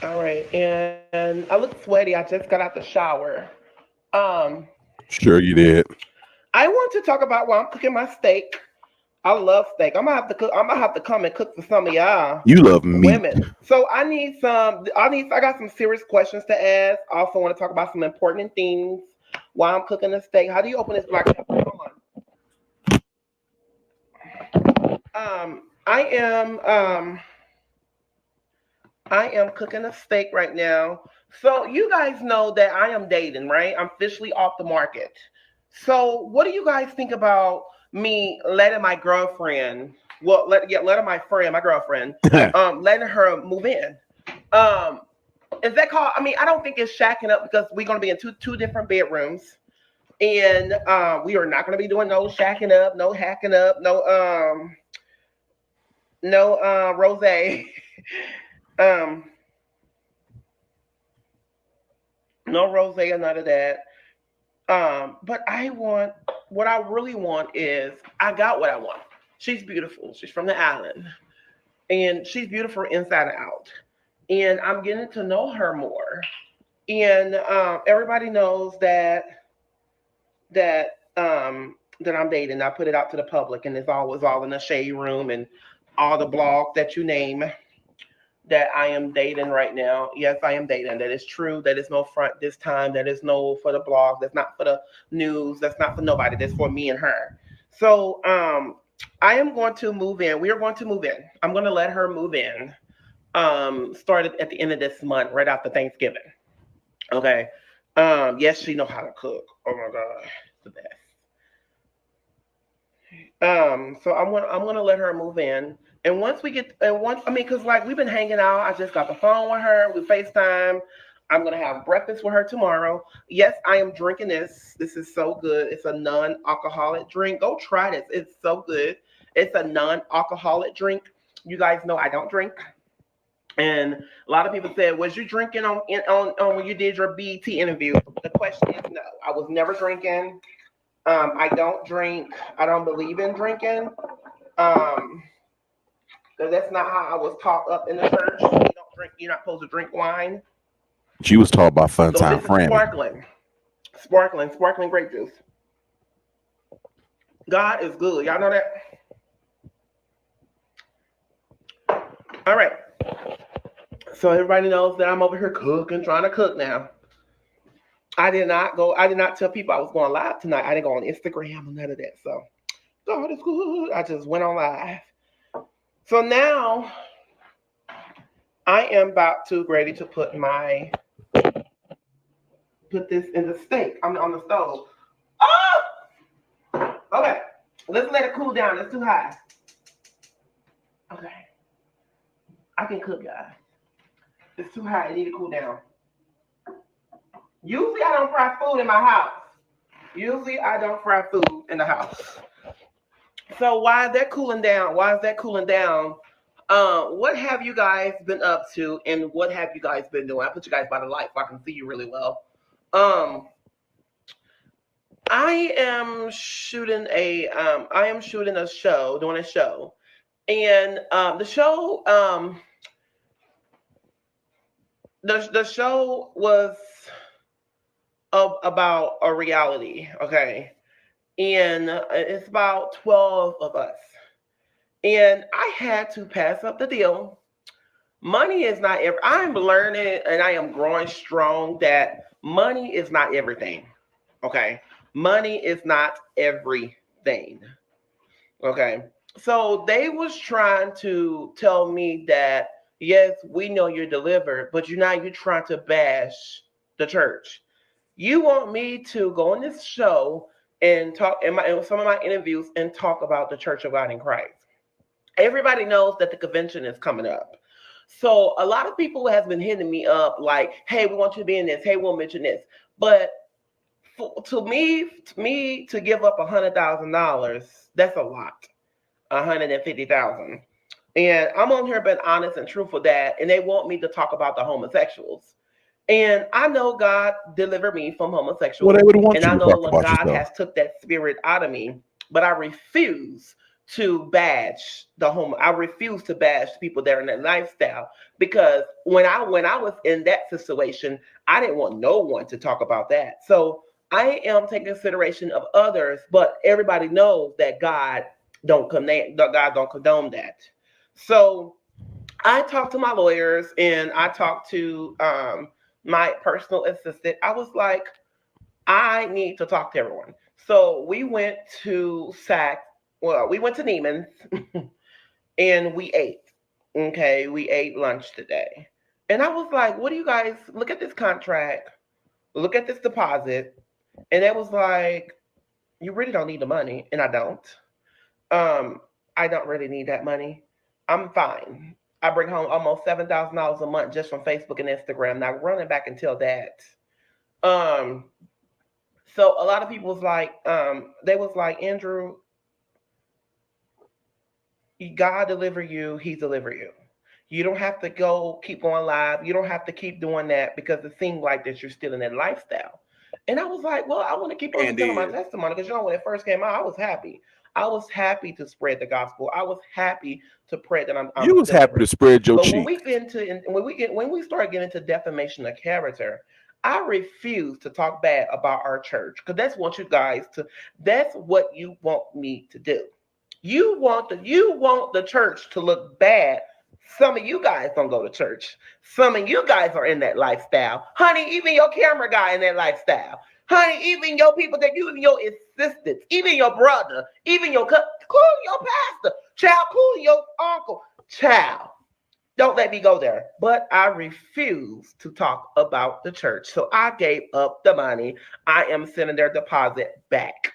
All right, and I look sweaty. I just got out the shower. Sure you did. I want to talk about while I'm cooking my steak. I love steak. I'm gonna have to cook. I'm gonna have to come and cook for some of y'all. You love meat. Women. So I got some serious questions to ask. I also want to talk about some important things while I'm cooking the steak. How do you open this black pepper? Hold on. I am cooking a steak right now. So you guys know that I am dating, right? I'm officially off the market. So what do you guys think about me letting my girlfriend, letting my girlfriend, letting her move in? Is that called? I mean, I don't think it's shacking up because we're gonna be in two different bedrooms, and we are not gonna be doing no shacking up, no hacking up, no rosé. No rosé or none of that. But what I really want is, I got what I want. She's beautiful. She's from the island. And she's beautiful inside and out. And I'm getting to know her more. And everybody knows that I'm dating. I put it out to the public, and it's always all in the shade room and all the blogs that you name, that I am dating right now. Yes, I am dating. That is true. That is no front this time. That is no for the blog. That's not for the news. That's not for nobody. That's for me and her. So I am going to move in. We are going to move in. I'm going to let her move in. Started at the end of this month, right after Thanksgiving. Okay. Yes, she know how to cook. Oh my God, it's the best. So I'm gonna let her move in. And because like we've been hanging out, I just got the phone with her. We FaceTime. I'm gonna have breakfast with her tomorrow. Yes, I am drinking this. This is so good. It's a non-alcoholic drink. Go try this. It's so good. It's a non-alcoholic drink. You guys know I don't drink. And a lot of people said, "Was you drinking on when you did your BET interview?" The question is no. I was never drinking. I don't drink. I don't believe in drinking. Because that's not how I was taught up in the church. You don't drink. You're not supposed to drink wine. She was taught by Fun So Time this is Franny. sparkling grape juice. God is good. Y'all know that? All right. So everybody knows that I'm over here cooking, trying to cook now. I did not tell people I was going live tonight. I didn't go on Instagram or none of that. So God is good. I just went on live. So now I am ready to put this in the steak. I'm on the stove. Oh! Okay. Let's let it cool down. It's too high. Okay. I can cook, guys. It's too high. It needs to cool down. Usually I don't fry food in my house. So why is that cooling down? What have you guys been up to, and what have you guys been doing? I put you guys by the light so I can see you really well. I am shooting a show, doing a show. And the show was about a reality, okay? And it's about 12 of us. And I had to pass up the deal. Money is not everything. I'm learning and I am growing strong that money is not everything, okay? Money is not everything, okay? So they was trying to tell me that Yes, we know you're delivered, but you're trying to bash the church. You want me to go on this show and talk in some of my interviews and talk about the Church of God in Christ. Everybody knows that the convention is coming up. So a lot of people have been hitting me up like, hey, we want you to be in this. Hey, we'll mention this. But to me to give up $100,000, that's a lot. 150,000. And I'm on here being honest and truthful that, and they want me to talk about the homosexuals. And I know God delivered me from homosexuals. Well, they would want and you I to know talk that about God yourself. has took that spirit out of me, but I refuse to bash I refuse to bash people that are in that lifestyle, because when I was in that situation, I didn't want no one to talk about that. So I am taking consideration of others, but everybody knows that God don't condone that. So I talked to my lawyers and I talked to my personal assistant. I was like, I need to talk to everyone. So we went to we went to Neiman's and we ate. Okay, we ate lunch today. And I was like, what do you guys look at this contract? Look at this deposit. And it was like, you really don't need the money. And I don't. I don't really need that money. I'm fine. I bring home almost $7,000 a month just from Facebook and Instagram. Now running back until that. So a lot of people was like, they was like, Andrew, God deliver you, He deliver you. You don't have to keep going live. You don't have to keep doing that because it seemed like that you're still in that lifestyle. And I was like, well, I want to keep on telling my testimony because when it first came out, I was happy. I was happy to spread the gospel. I was happy to pray that I'm You was happy to spread your But cheek. when we start getting into defamation of character, I refuse to talk bad about our church because that's what you want me to do. You want the church to look bad. Some of you guys don't go to church. Some of you guys are in that lifestyle. Honey, even your camera guy in that lifestyle. Honey, even your people even your assistants, even your brother, even your pastor, child, cool your uncle, child. Don't let me go there. But I refuse to talk about the church. So I gave up the money. I am sending their deposit back.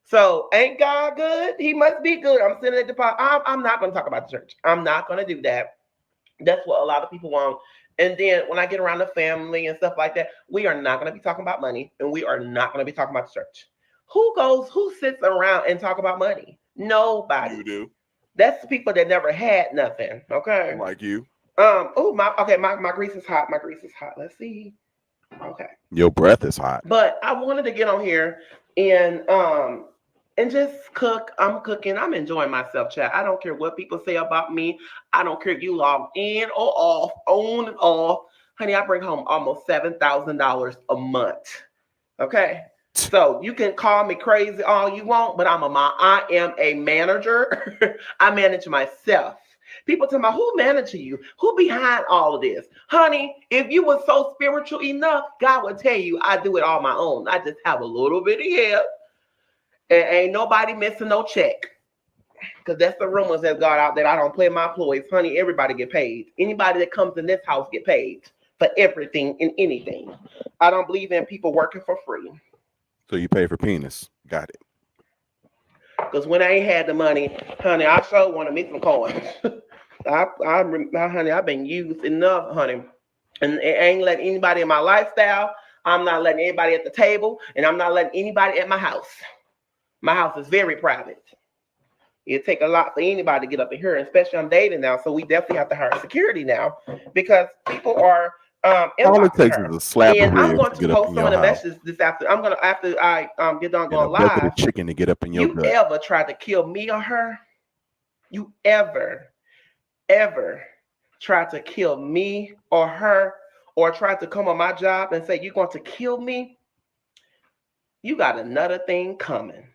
So ain't God good? He must be good. I'm sending a deposit. I'm not going to talk about the church. I'm not going to do that. That's what a lot of people want. And then when I get around the family and stuff like that, we are not going to be talking about money, and we are not going to be talking about the church. Who sits around and talk about money? Nobody. You do. That's the people that never had nothing. Okay. Like you. My grease is hot. My grease is hot. Let's see. Okay. Your breath is hot. But I wanted to get on here and just cook. I'm cooking. I'm enjoying myself, chat. I don't care what people say about me. I don't care if you log in or off, on and off. Honey, I bring home almost $7,000 a month. Okay? So you can call me crazy all you want, but I am a manager. I manage myself. People tell me, who managing you? Who behind all of this? Honey, if you were so spiritual enough, God would tell you I do it all my own. I just have a little bit of help. And ain't nobody missing no check. Because that's the rumors that got out that I don't play my employees. Honey, everybody get paid. Anybody that comes in this house get paid for everything and anything. I don't believe in people working for free. So you pay for penis. Got it. Because when I ain't had the money, honey, I sure want to make some coins. Honey, I've been used enough, honey. And it ain't letting anybody in my lifestyle. I'm not letting anybody at the table. And I'm not letting anybody at my house. My house is very private. It take a lot for anybody to get up in here, especially I'm dating now. So we definitely have to hire security now because people are all it takes is a slap of I'm going to to get up post in some your of the house. messages this after. I'm gonna after I get done going And a bucket live. of chicken to get up in your gut. You ever try to kill me or her? You ever try to kill me or her, or try to come on my job and say you're going to kill me? You got another thing coming.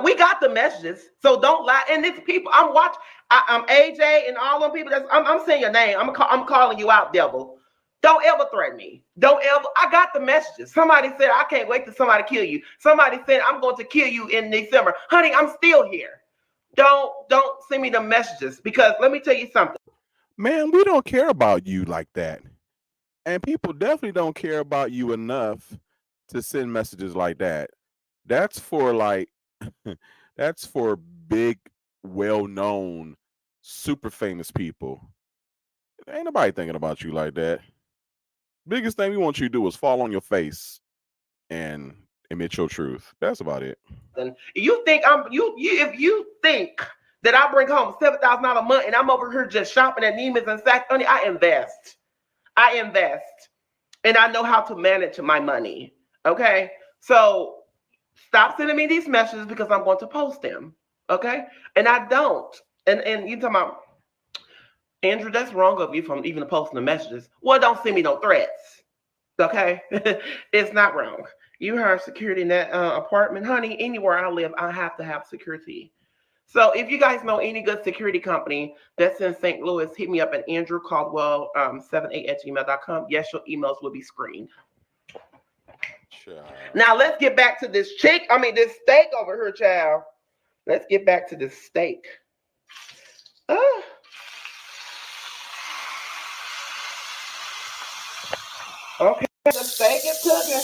We got the messages, so don't lie. And these people, I'm watching. I'm AJ and all them people. I'm saying your name. I'm calling you out, devil. Don't ever threaten me. Don't ever. I got the messages. Somebody said I can't wait till somebody kill you. Somebody said I'm going to kill you in December. Honey, I'm still here. Don't send me the messages because let me tell you something. Man, we don't care about you like that. And people definitely don't care about you enough to send messages like that. That's for like that's for big, well-known, super famous people. Ain't nobody thinking about you like that. Biggest thing we want you to do is fall on your face and admit your truth. That's about it. You think if you think that I bring home $7,000 a month and I'm over here just shopping at Neiman's and Saks, honey, I invest, and I know how to manage my money. Okay, so stop sending me these messages because I'm going to post them. Okay, and I don't. And you talking about Andrew? That's wrong of you from even posting the messages. Well, don't send me no threats. Okay, it's not wrong. You have security in that apartment, honey. Anywhere I live, I have to have security. So if you guys know any good security company that's in St. Louis, hit me up at andrewcaldwell78@gmail.com. Yes, your emails will be screened. Now let's get back to this this steak over here, child. Let's get back to this steak. Okay, the steak is cooking.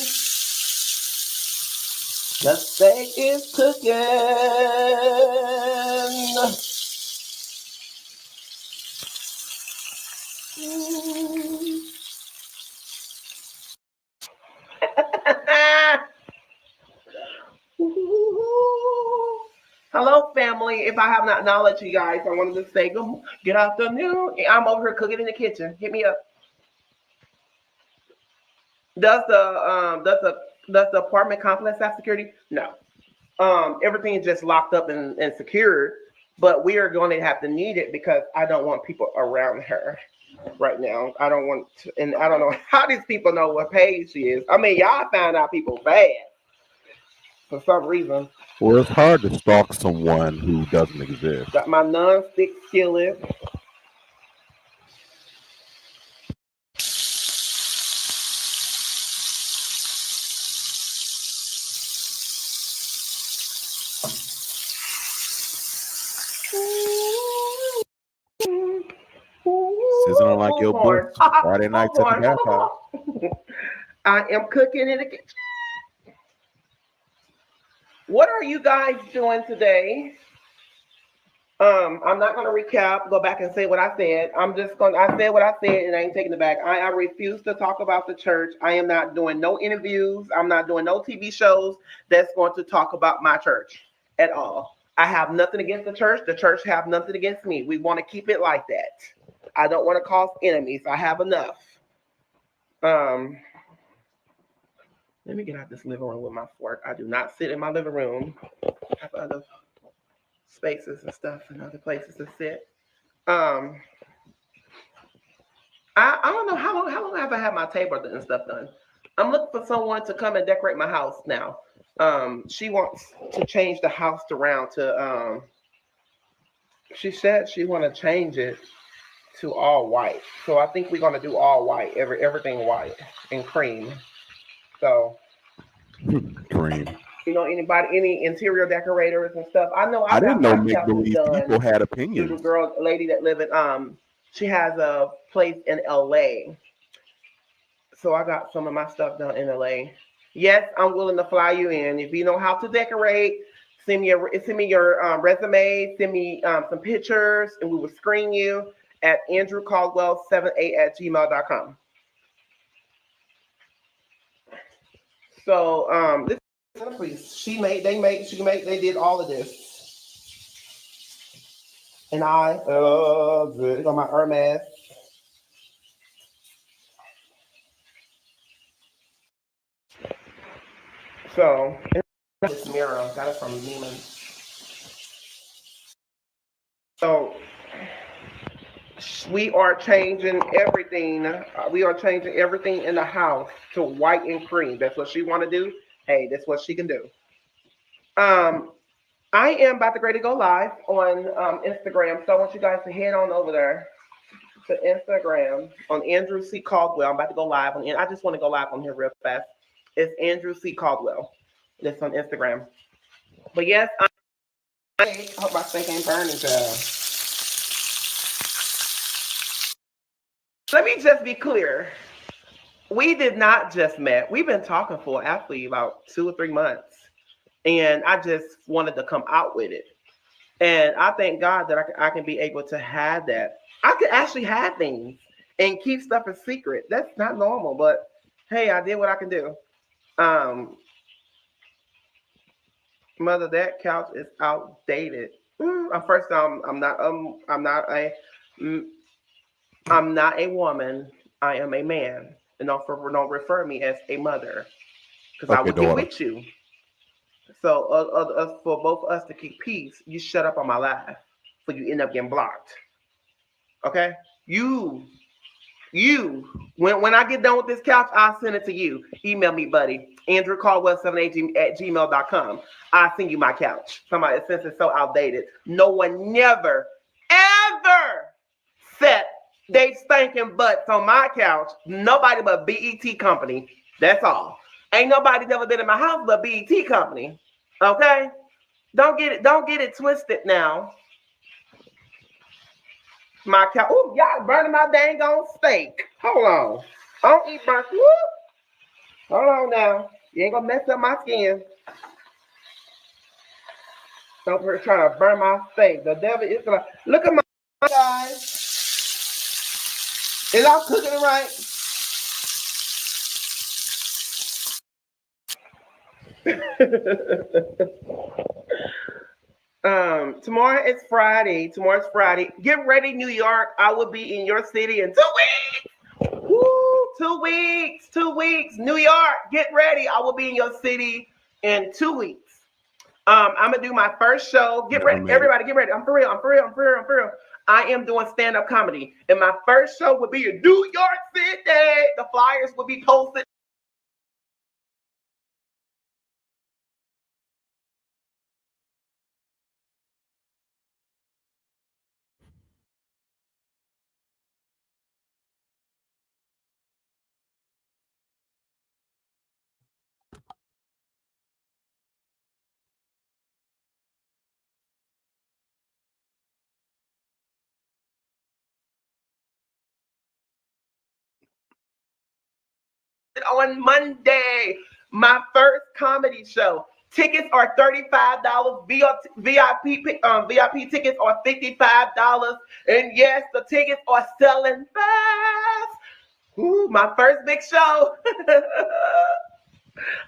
The steak is cooking. Hello, family. If I have not acknowledged you guys, I wanted to say good afternoon. I'm over here cooking in the kitchen. Hit me up. Does the apartment complex have security? No. Everything is just locked up and secured, but we are going to have to need it because I don't want people around her right now. I don't want to, and I don't know how these people know what page she is. I mean, y'all found out people bad for some reason. Well, it's hard to stalk someone who doesn't exist. Got my non-stick skillet. Sizzling like your book Friday nights at the bath house. I am cooking in the kitchen. What are you guys doing today? I'm not going to recap, go back and say what I said. I said what I said and I ain't taking it back. I refuse to talk about the church. I am not doing no interviews. I'm not doing no TV shows that's going to talk about my church at all. I have nothing against the church. The church have nothing against me. We want to keep it like that. I don't want to cause enemies. I have enough. Let me get out this living room with my fork. I do not sit in my living room. I have other spaces and stuff and other places to sit. I don't know how long have I had my table and stuff done. I'm looking for someone to come and decorate my house now. She wants to change the house around to she said she want to change it to all white. So I think we're gonna do all white, everything white and cream. So cream. You know, any interior decorators and stuff? I know I didn't know make-believe people had opinions. The lady that live in she has a place in LA. So I got some of my stuff done in LA. Yes, I'm willing to fly you in. If you know how to decorate, send me your resume, send me some pictures, and we will screen you at andrewcaldwell78@gmail.com. So this they did all of this. And I good on my Hermes. So this mirror, got it from Neiman. So we are changing everything. We are changing everything in the house to white and cream. That's what she want to do. Hey, that's what she can do. I am about to ready to go live on Instagram, so I want you guys to head on over there to Instagram on Andrew C. Caldwell. I'm about to go live on. I just want to go live on here real fast. It's Andrew C. Caldwell. That's on Instagram. But yes, I hope my steak ain't burning, child. Let me just be clear. We did not just met. We've been talking for actually about 2 or 3 months. And I just wanted to come out with it. And I thank God that I can be able to have that. I can actually have things and keep stuff a secret. That's not normal, but hey, I did what I can do. Mother, that couch is outdated. First, I'm not a woman. I am a man, and don't refer me as a mother, because I would get with you. So, for both of us to keep peace, you shut up on my live, so you end up getting blocked. Okay, you. When I get done with this couch, I'll send it to you. Email me, buddy. AndrewCaldwell78@gmail.com. I'll send you my couch. Somebody, since it's so outdated. No one never, ever set they stinking butts on my couch. Nobody but BET Company. That's all. Ain't nobody never been in my house but BET Company. Okay? Don't get it twisted now. My cow. Oh, y'all burning my dang on steak. Hold on. I don't eat burnt. Whoop. Hold on now. You ain't gonna mess up my skin. Don't try to burn my steak. The devil is gonna look at my guys. Is y'all cooking it right? Tomorrow is Friday. Tomorrow's Friday. Get ready, New York. I will be in your city in 2 weeks. Woo, 2 weeks. 2 weeks. New York, get ready. I will be in your city in 2 weeks. I'm gonna do my first show. Get ready, everybody. Get ready. I'm for real. I am doing stand-up comedy, and my first show will be in New York City. The flyers will be posted. On Monday, my first comedy show. Tickets are $35. VIP tickets are $55. And yes, the tickets are selling fast. Ooh, my first big show.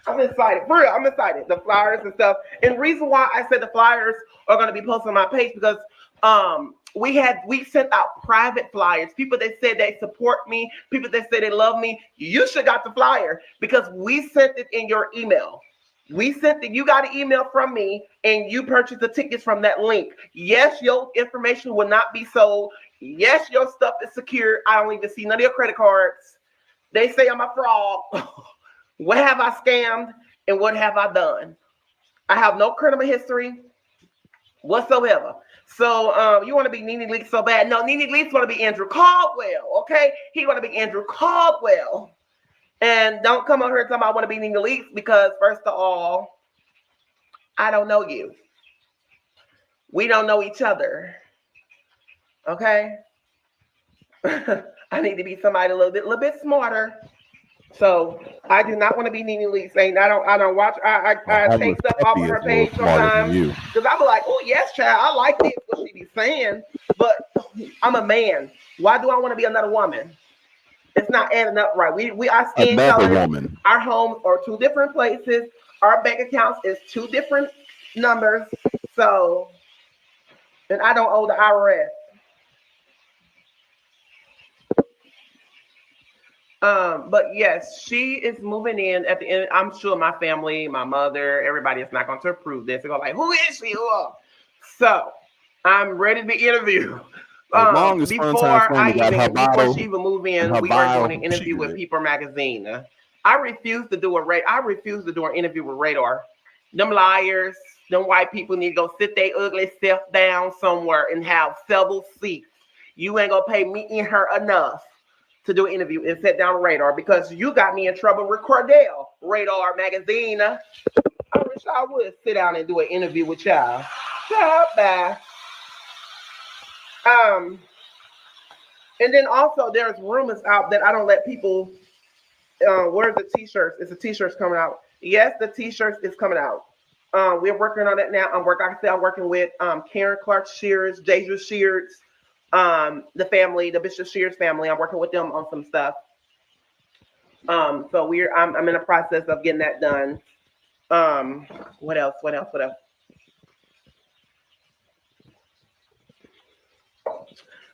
I'm excited. For real, I'm excited. The flyers and stuff. And the reason why I said the flyers are going to be posted on my page because we sent out private flyers. People that said they support me, people that said they love me. You should got the flyer because we sent it in your email. We sent it. You got an email from me, and you purchased the tickets from that link. Yes, your information will not be sold. Yes, your stuff is secure. I don't even see none of your credit cards. They say I'm a fraud. What have I scammed, and what have I done? I have no criminal history whatsoever. So you want to be Nene Leakes so bad? No, Nene Leakes want to be Andrew Caldwell. Okay, he want to be Andrew Caldwell. And don't come over here talking about I want to be Nene Leakes because first of all, I don't know you. We don't know each other. Okay. I need to be somebody a little bit smarter. So I do not want to be Nene Leakes. I don't watch. I take stuff off of her page sometimes because I be like, oh yes, child, I like this what she be saying, but I'm a man. Why do I want to be another woman? It's not adding up right. We are skin colors. Our homes are 2 different places. Our bank accounts is 2 different numbers. So, and I don't owe the IRS. But yes, she is moving in at the end. I'm sure my family, my mother, everybody is not going to approve this. They're going to like, who is she? So I'm ready to be interviewed. Before she even move in, we are doing an interview with People Magazine. I refuse to do an interview with Radar. Them liars, them white people need to go sit their ugly self down somewhere and have several seats. You ain't gonna pay me and her enough to do an interview and sit down Radar because you got me in trouble with Cordell, Radar Magazine. I wish I would sit down and do an interview with y'all. Shut up, bye. And then also there's rumors out that I don't let people where's the t-shirts? Is the t-shirts coming out? Yes, the t-shirts is coming out. We're working on it now. I'm working with Karen Clark Shears, Deja Shears, the family, the Bishop Shears family. I'm working with them on some stuff. So I'm in the process of getting that done. What else?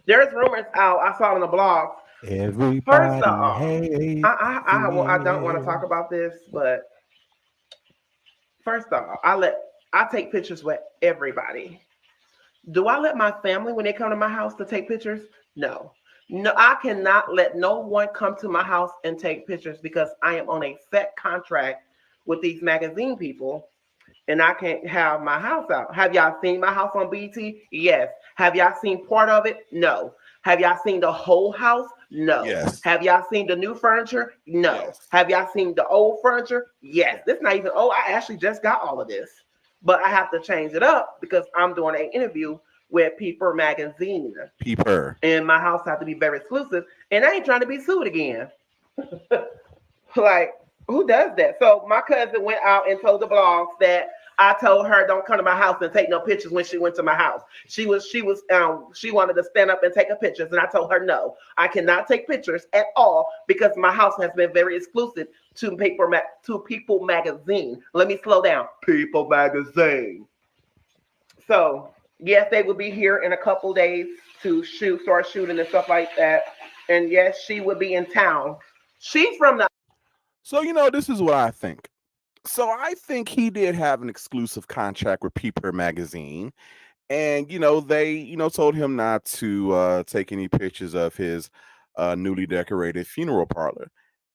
There's rumors out. I saw on the blog. Everybody First off, hates I don't want to talk about this, but first off, I take pictures with everybody. Do I let my family when they come to my house to take pictures? No. No, I cannot let no one come to my house and take pictures because I am on a set contract with these magazine people and I can't have my house out. Have y'all seen my house on BT? Yes. Have y'all seen part of it? No. Have y'all seen the whole house? No. Yes. Have y'all seen the new furniture? No. Yes. Have y'all seen the old furniture? Yes. This is not even, I actually just got all of this. But I have to change it up because I'm doing an interview with Peeper Magazine. Peeper. And my house has to be very exclusive. And I ain't trying to be sued again. Like, who does that? So my cousin went out and told the blogs that I told her don't come to my house and take no pictures when she went to my house. She wanted to stand up and take her pictures, and I told her no, I cannot take pictures at all because my house has been very exclusive to People Magazine. Let me slow down. People Magazine. So yes, they will be here in a couple days to start shooting and stuff like that. And yes, she will be in town. She's from the. So this is what I think. So I think he did have an exclusive contract with Peeper Magazine, and they told him not to take any pictures of his newly decorated funeral parlor.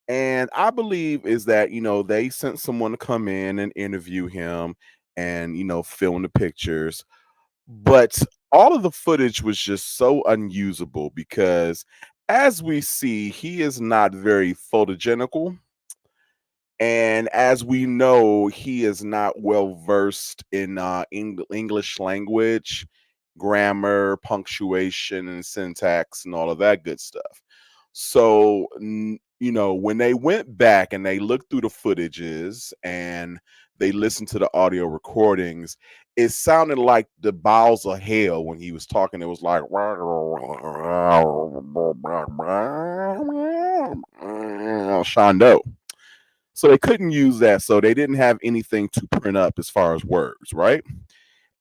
And I believe is that they sent someone to come in and interview him and film the pictures, but all of the footage was just so unusable because, as we see, he is not very photogenical. And as we know, he is not well versed in English language, grammar, punctuation, and syntax, and all of that good stuff. So, when they went back and they looked through the footages and they listened to the audio recordings, it sounded like the bowels of hell when he was talking. It was like, Shondo. So they couldn't use that. So they didn't have anything to print up as far as words, right?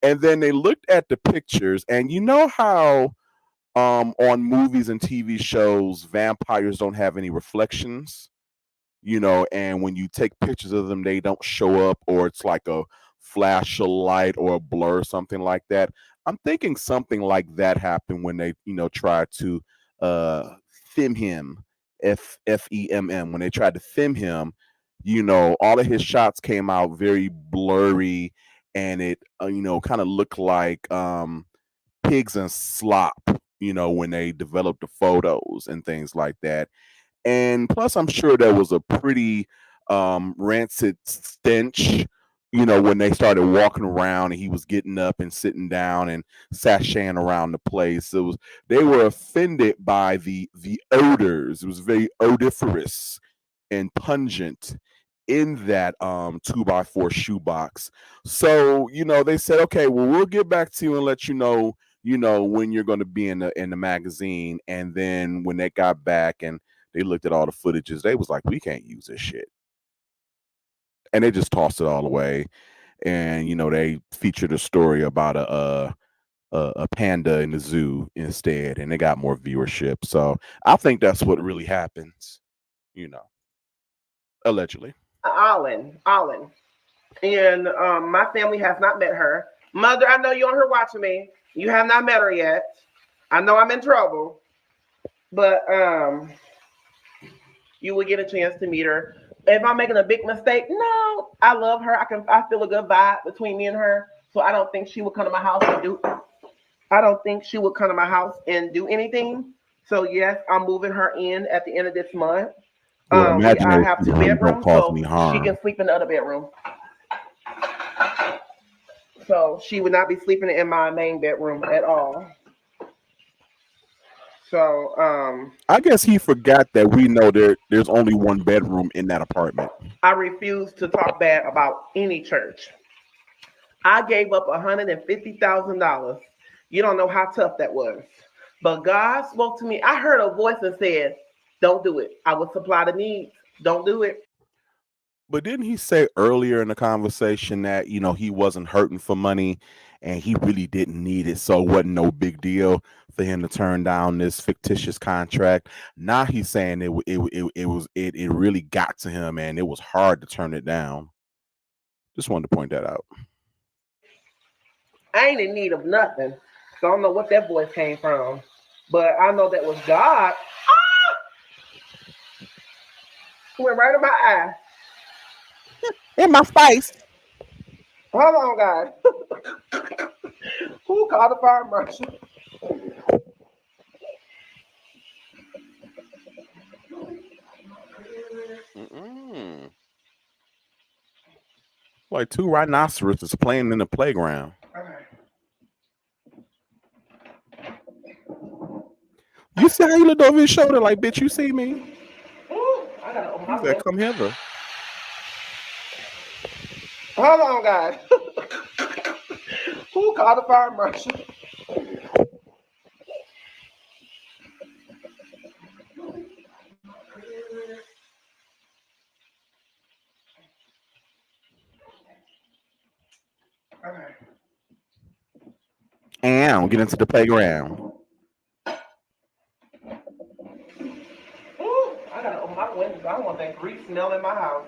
And then they looked at the pictures, and you know how on movies and TV shows, vampires don't have any reflections, and when you take pictures of them, they don't show up, or it's like a flash of light or a blur, something like that. I'm thinking something like that happened when they, tried to film him, FEMM, when they tried to film him. All of his shots came out very blurry, and it, kind of looked like pigs and slop, when they developed the photos and things like that. And plus, I'm sure there was a pretty rancid stench, when they started walking around and he was getting up and sitting down and sashaying around the place. They were offended by the odors. It was very odoriferous and pungent in that 2x4 shoebox. So, they said, okay, well, we'll get back to you and let you know, when you're going to be in the magazine. And then when they got back and they looked at all the footages, they was like, we can't use this shit. And they just tossed it all away. And, they featured a story about a panda in the zoo instead, and they got more viewership. So I think that's what really happens, allegedly. Alden. And my family has not met her. Mother, I know you're on here watching me. You have not met her yet. I know I'm in trouble. But you will get a chance to meet her. If I'm making a big mistake, no, I love her. I feel a good vibe between me and her. So I don't think she would come to my house and do anything. So yes, I'm moving her in at the end of this month. Well, I have 2 bedrooms, so she harm. can sleep in the other bedroom. So she would not be sleeping in my main bedroom at all. So I guess he forgot that we know there's only one bedroom in that apartment. I refuse to talk bad about any church. I gave up $150,000. You don't know how tough that was. But God spoke to me. I heard a voice and said, don't do it. I will supply the needs. Don't do it. But didn't he say earlier in the conversation that, he wasn't hurting for money and he really didn't need it, so it wasn't no big deal for him to turn down this fictitious contract? Now he's saying it really got to him and it was hard to turn it down. Just wanted to point that out. I ain't in need of nothing. So I don't know what that voice came from. But I know that was God. Went right in my eye. In my face. Hold on, guys. Who called the fire marshal? Like 2 rhinoceroses playing in the playground. You see how he looked over his shoulder like, bitch, you see me? I gotta open my He said, come hither. Hold on, guys. Who called the fire marshal? And get into the playground. I gotta open my windows. I don't want that grease smell in my house.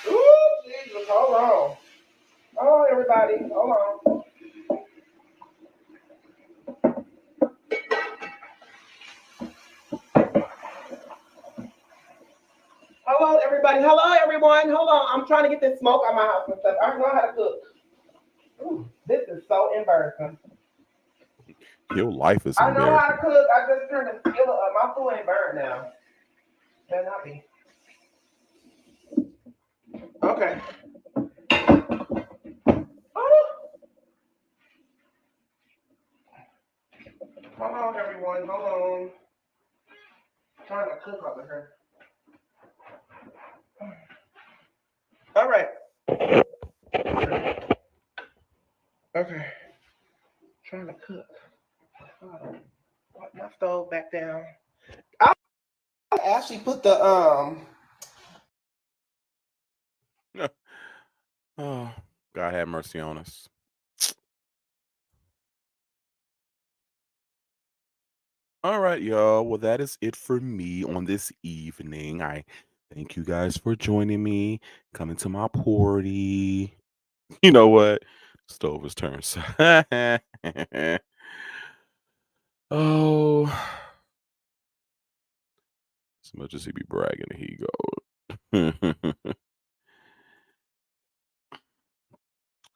Ooh, Jesus, hold on. Hold on, everybody. Hold on. Hello, everybody. Hello, everyone. Hold on. I'm trying to get this smoke out of my house and stuff. I know how to cook. Ooh, this is so embarrassing. Your life is I know how to embarrassing. cook. I just turned the skillet up. My food ain't burned now. Better not be. Okay. Oh. Hold on, everyone. Hold on. I'm trying to cook over here. All right. Okay. Trying to cook. Put my stove back down. I actually put the Oh, God have mercy on us. All right, y'all. Well, that is it for me on this evening. I thank you guys for joining me, coming to my party. You know what? Stove is turned. Oh, as much as he be bragging, he go.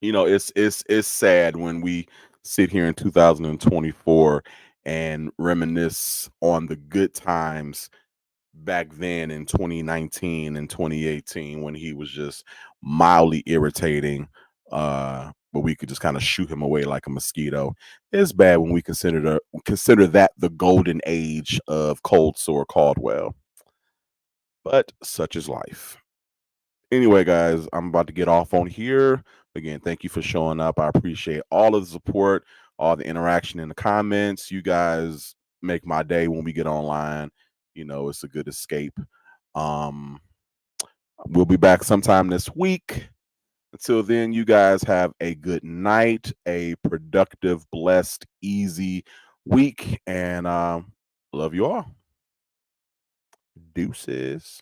It's sad when we sit here in 2024 and reminisce on the good times back then in 2019 and 2018 when he was just mildly irritating, but we could just kind of shoot him away like a mosquito. It's bad when we consider that the golden age of Cold Sore Caldwell, but such is life. Anyway, guys, I'm about to get off on here. Again, thank you for showing up. I appreciate all of the support, all the interaction in the comments. You guys make my day when we get online. It's a good escape. We'll be back sometime this week. Until then, you guys have a good night, a productive, blessed, easy week, and love you all. Deuces.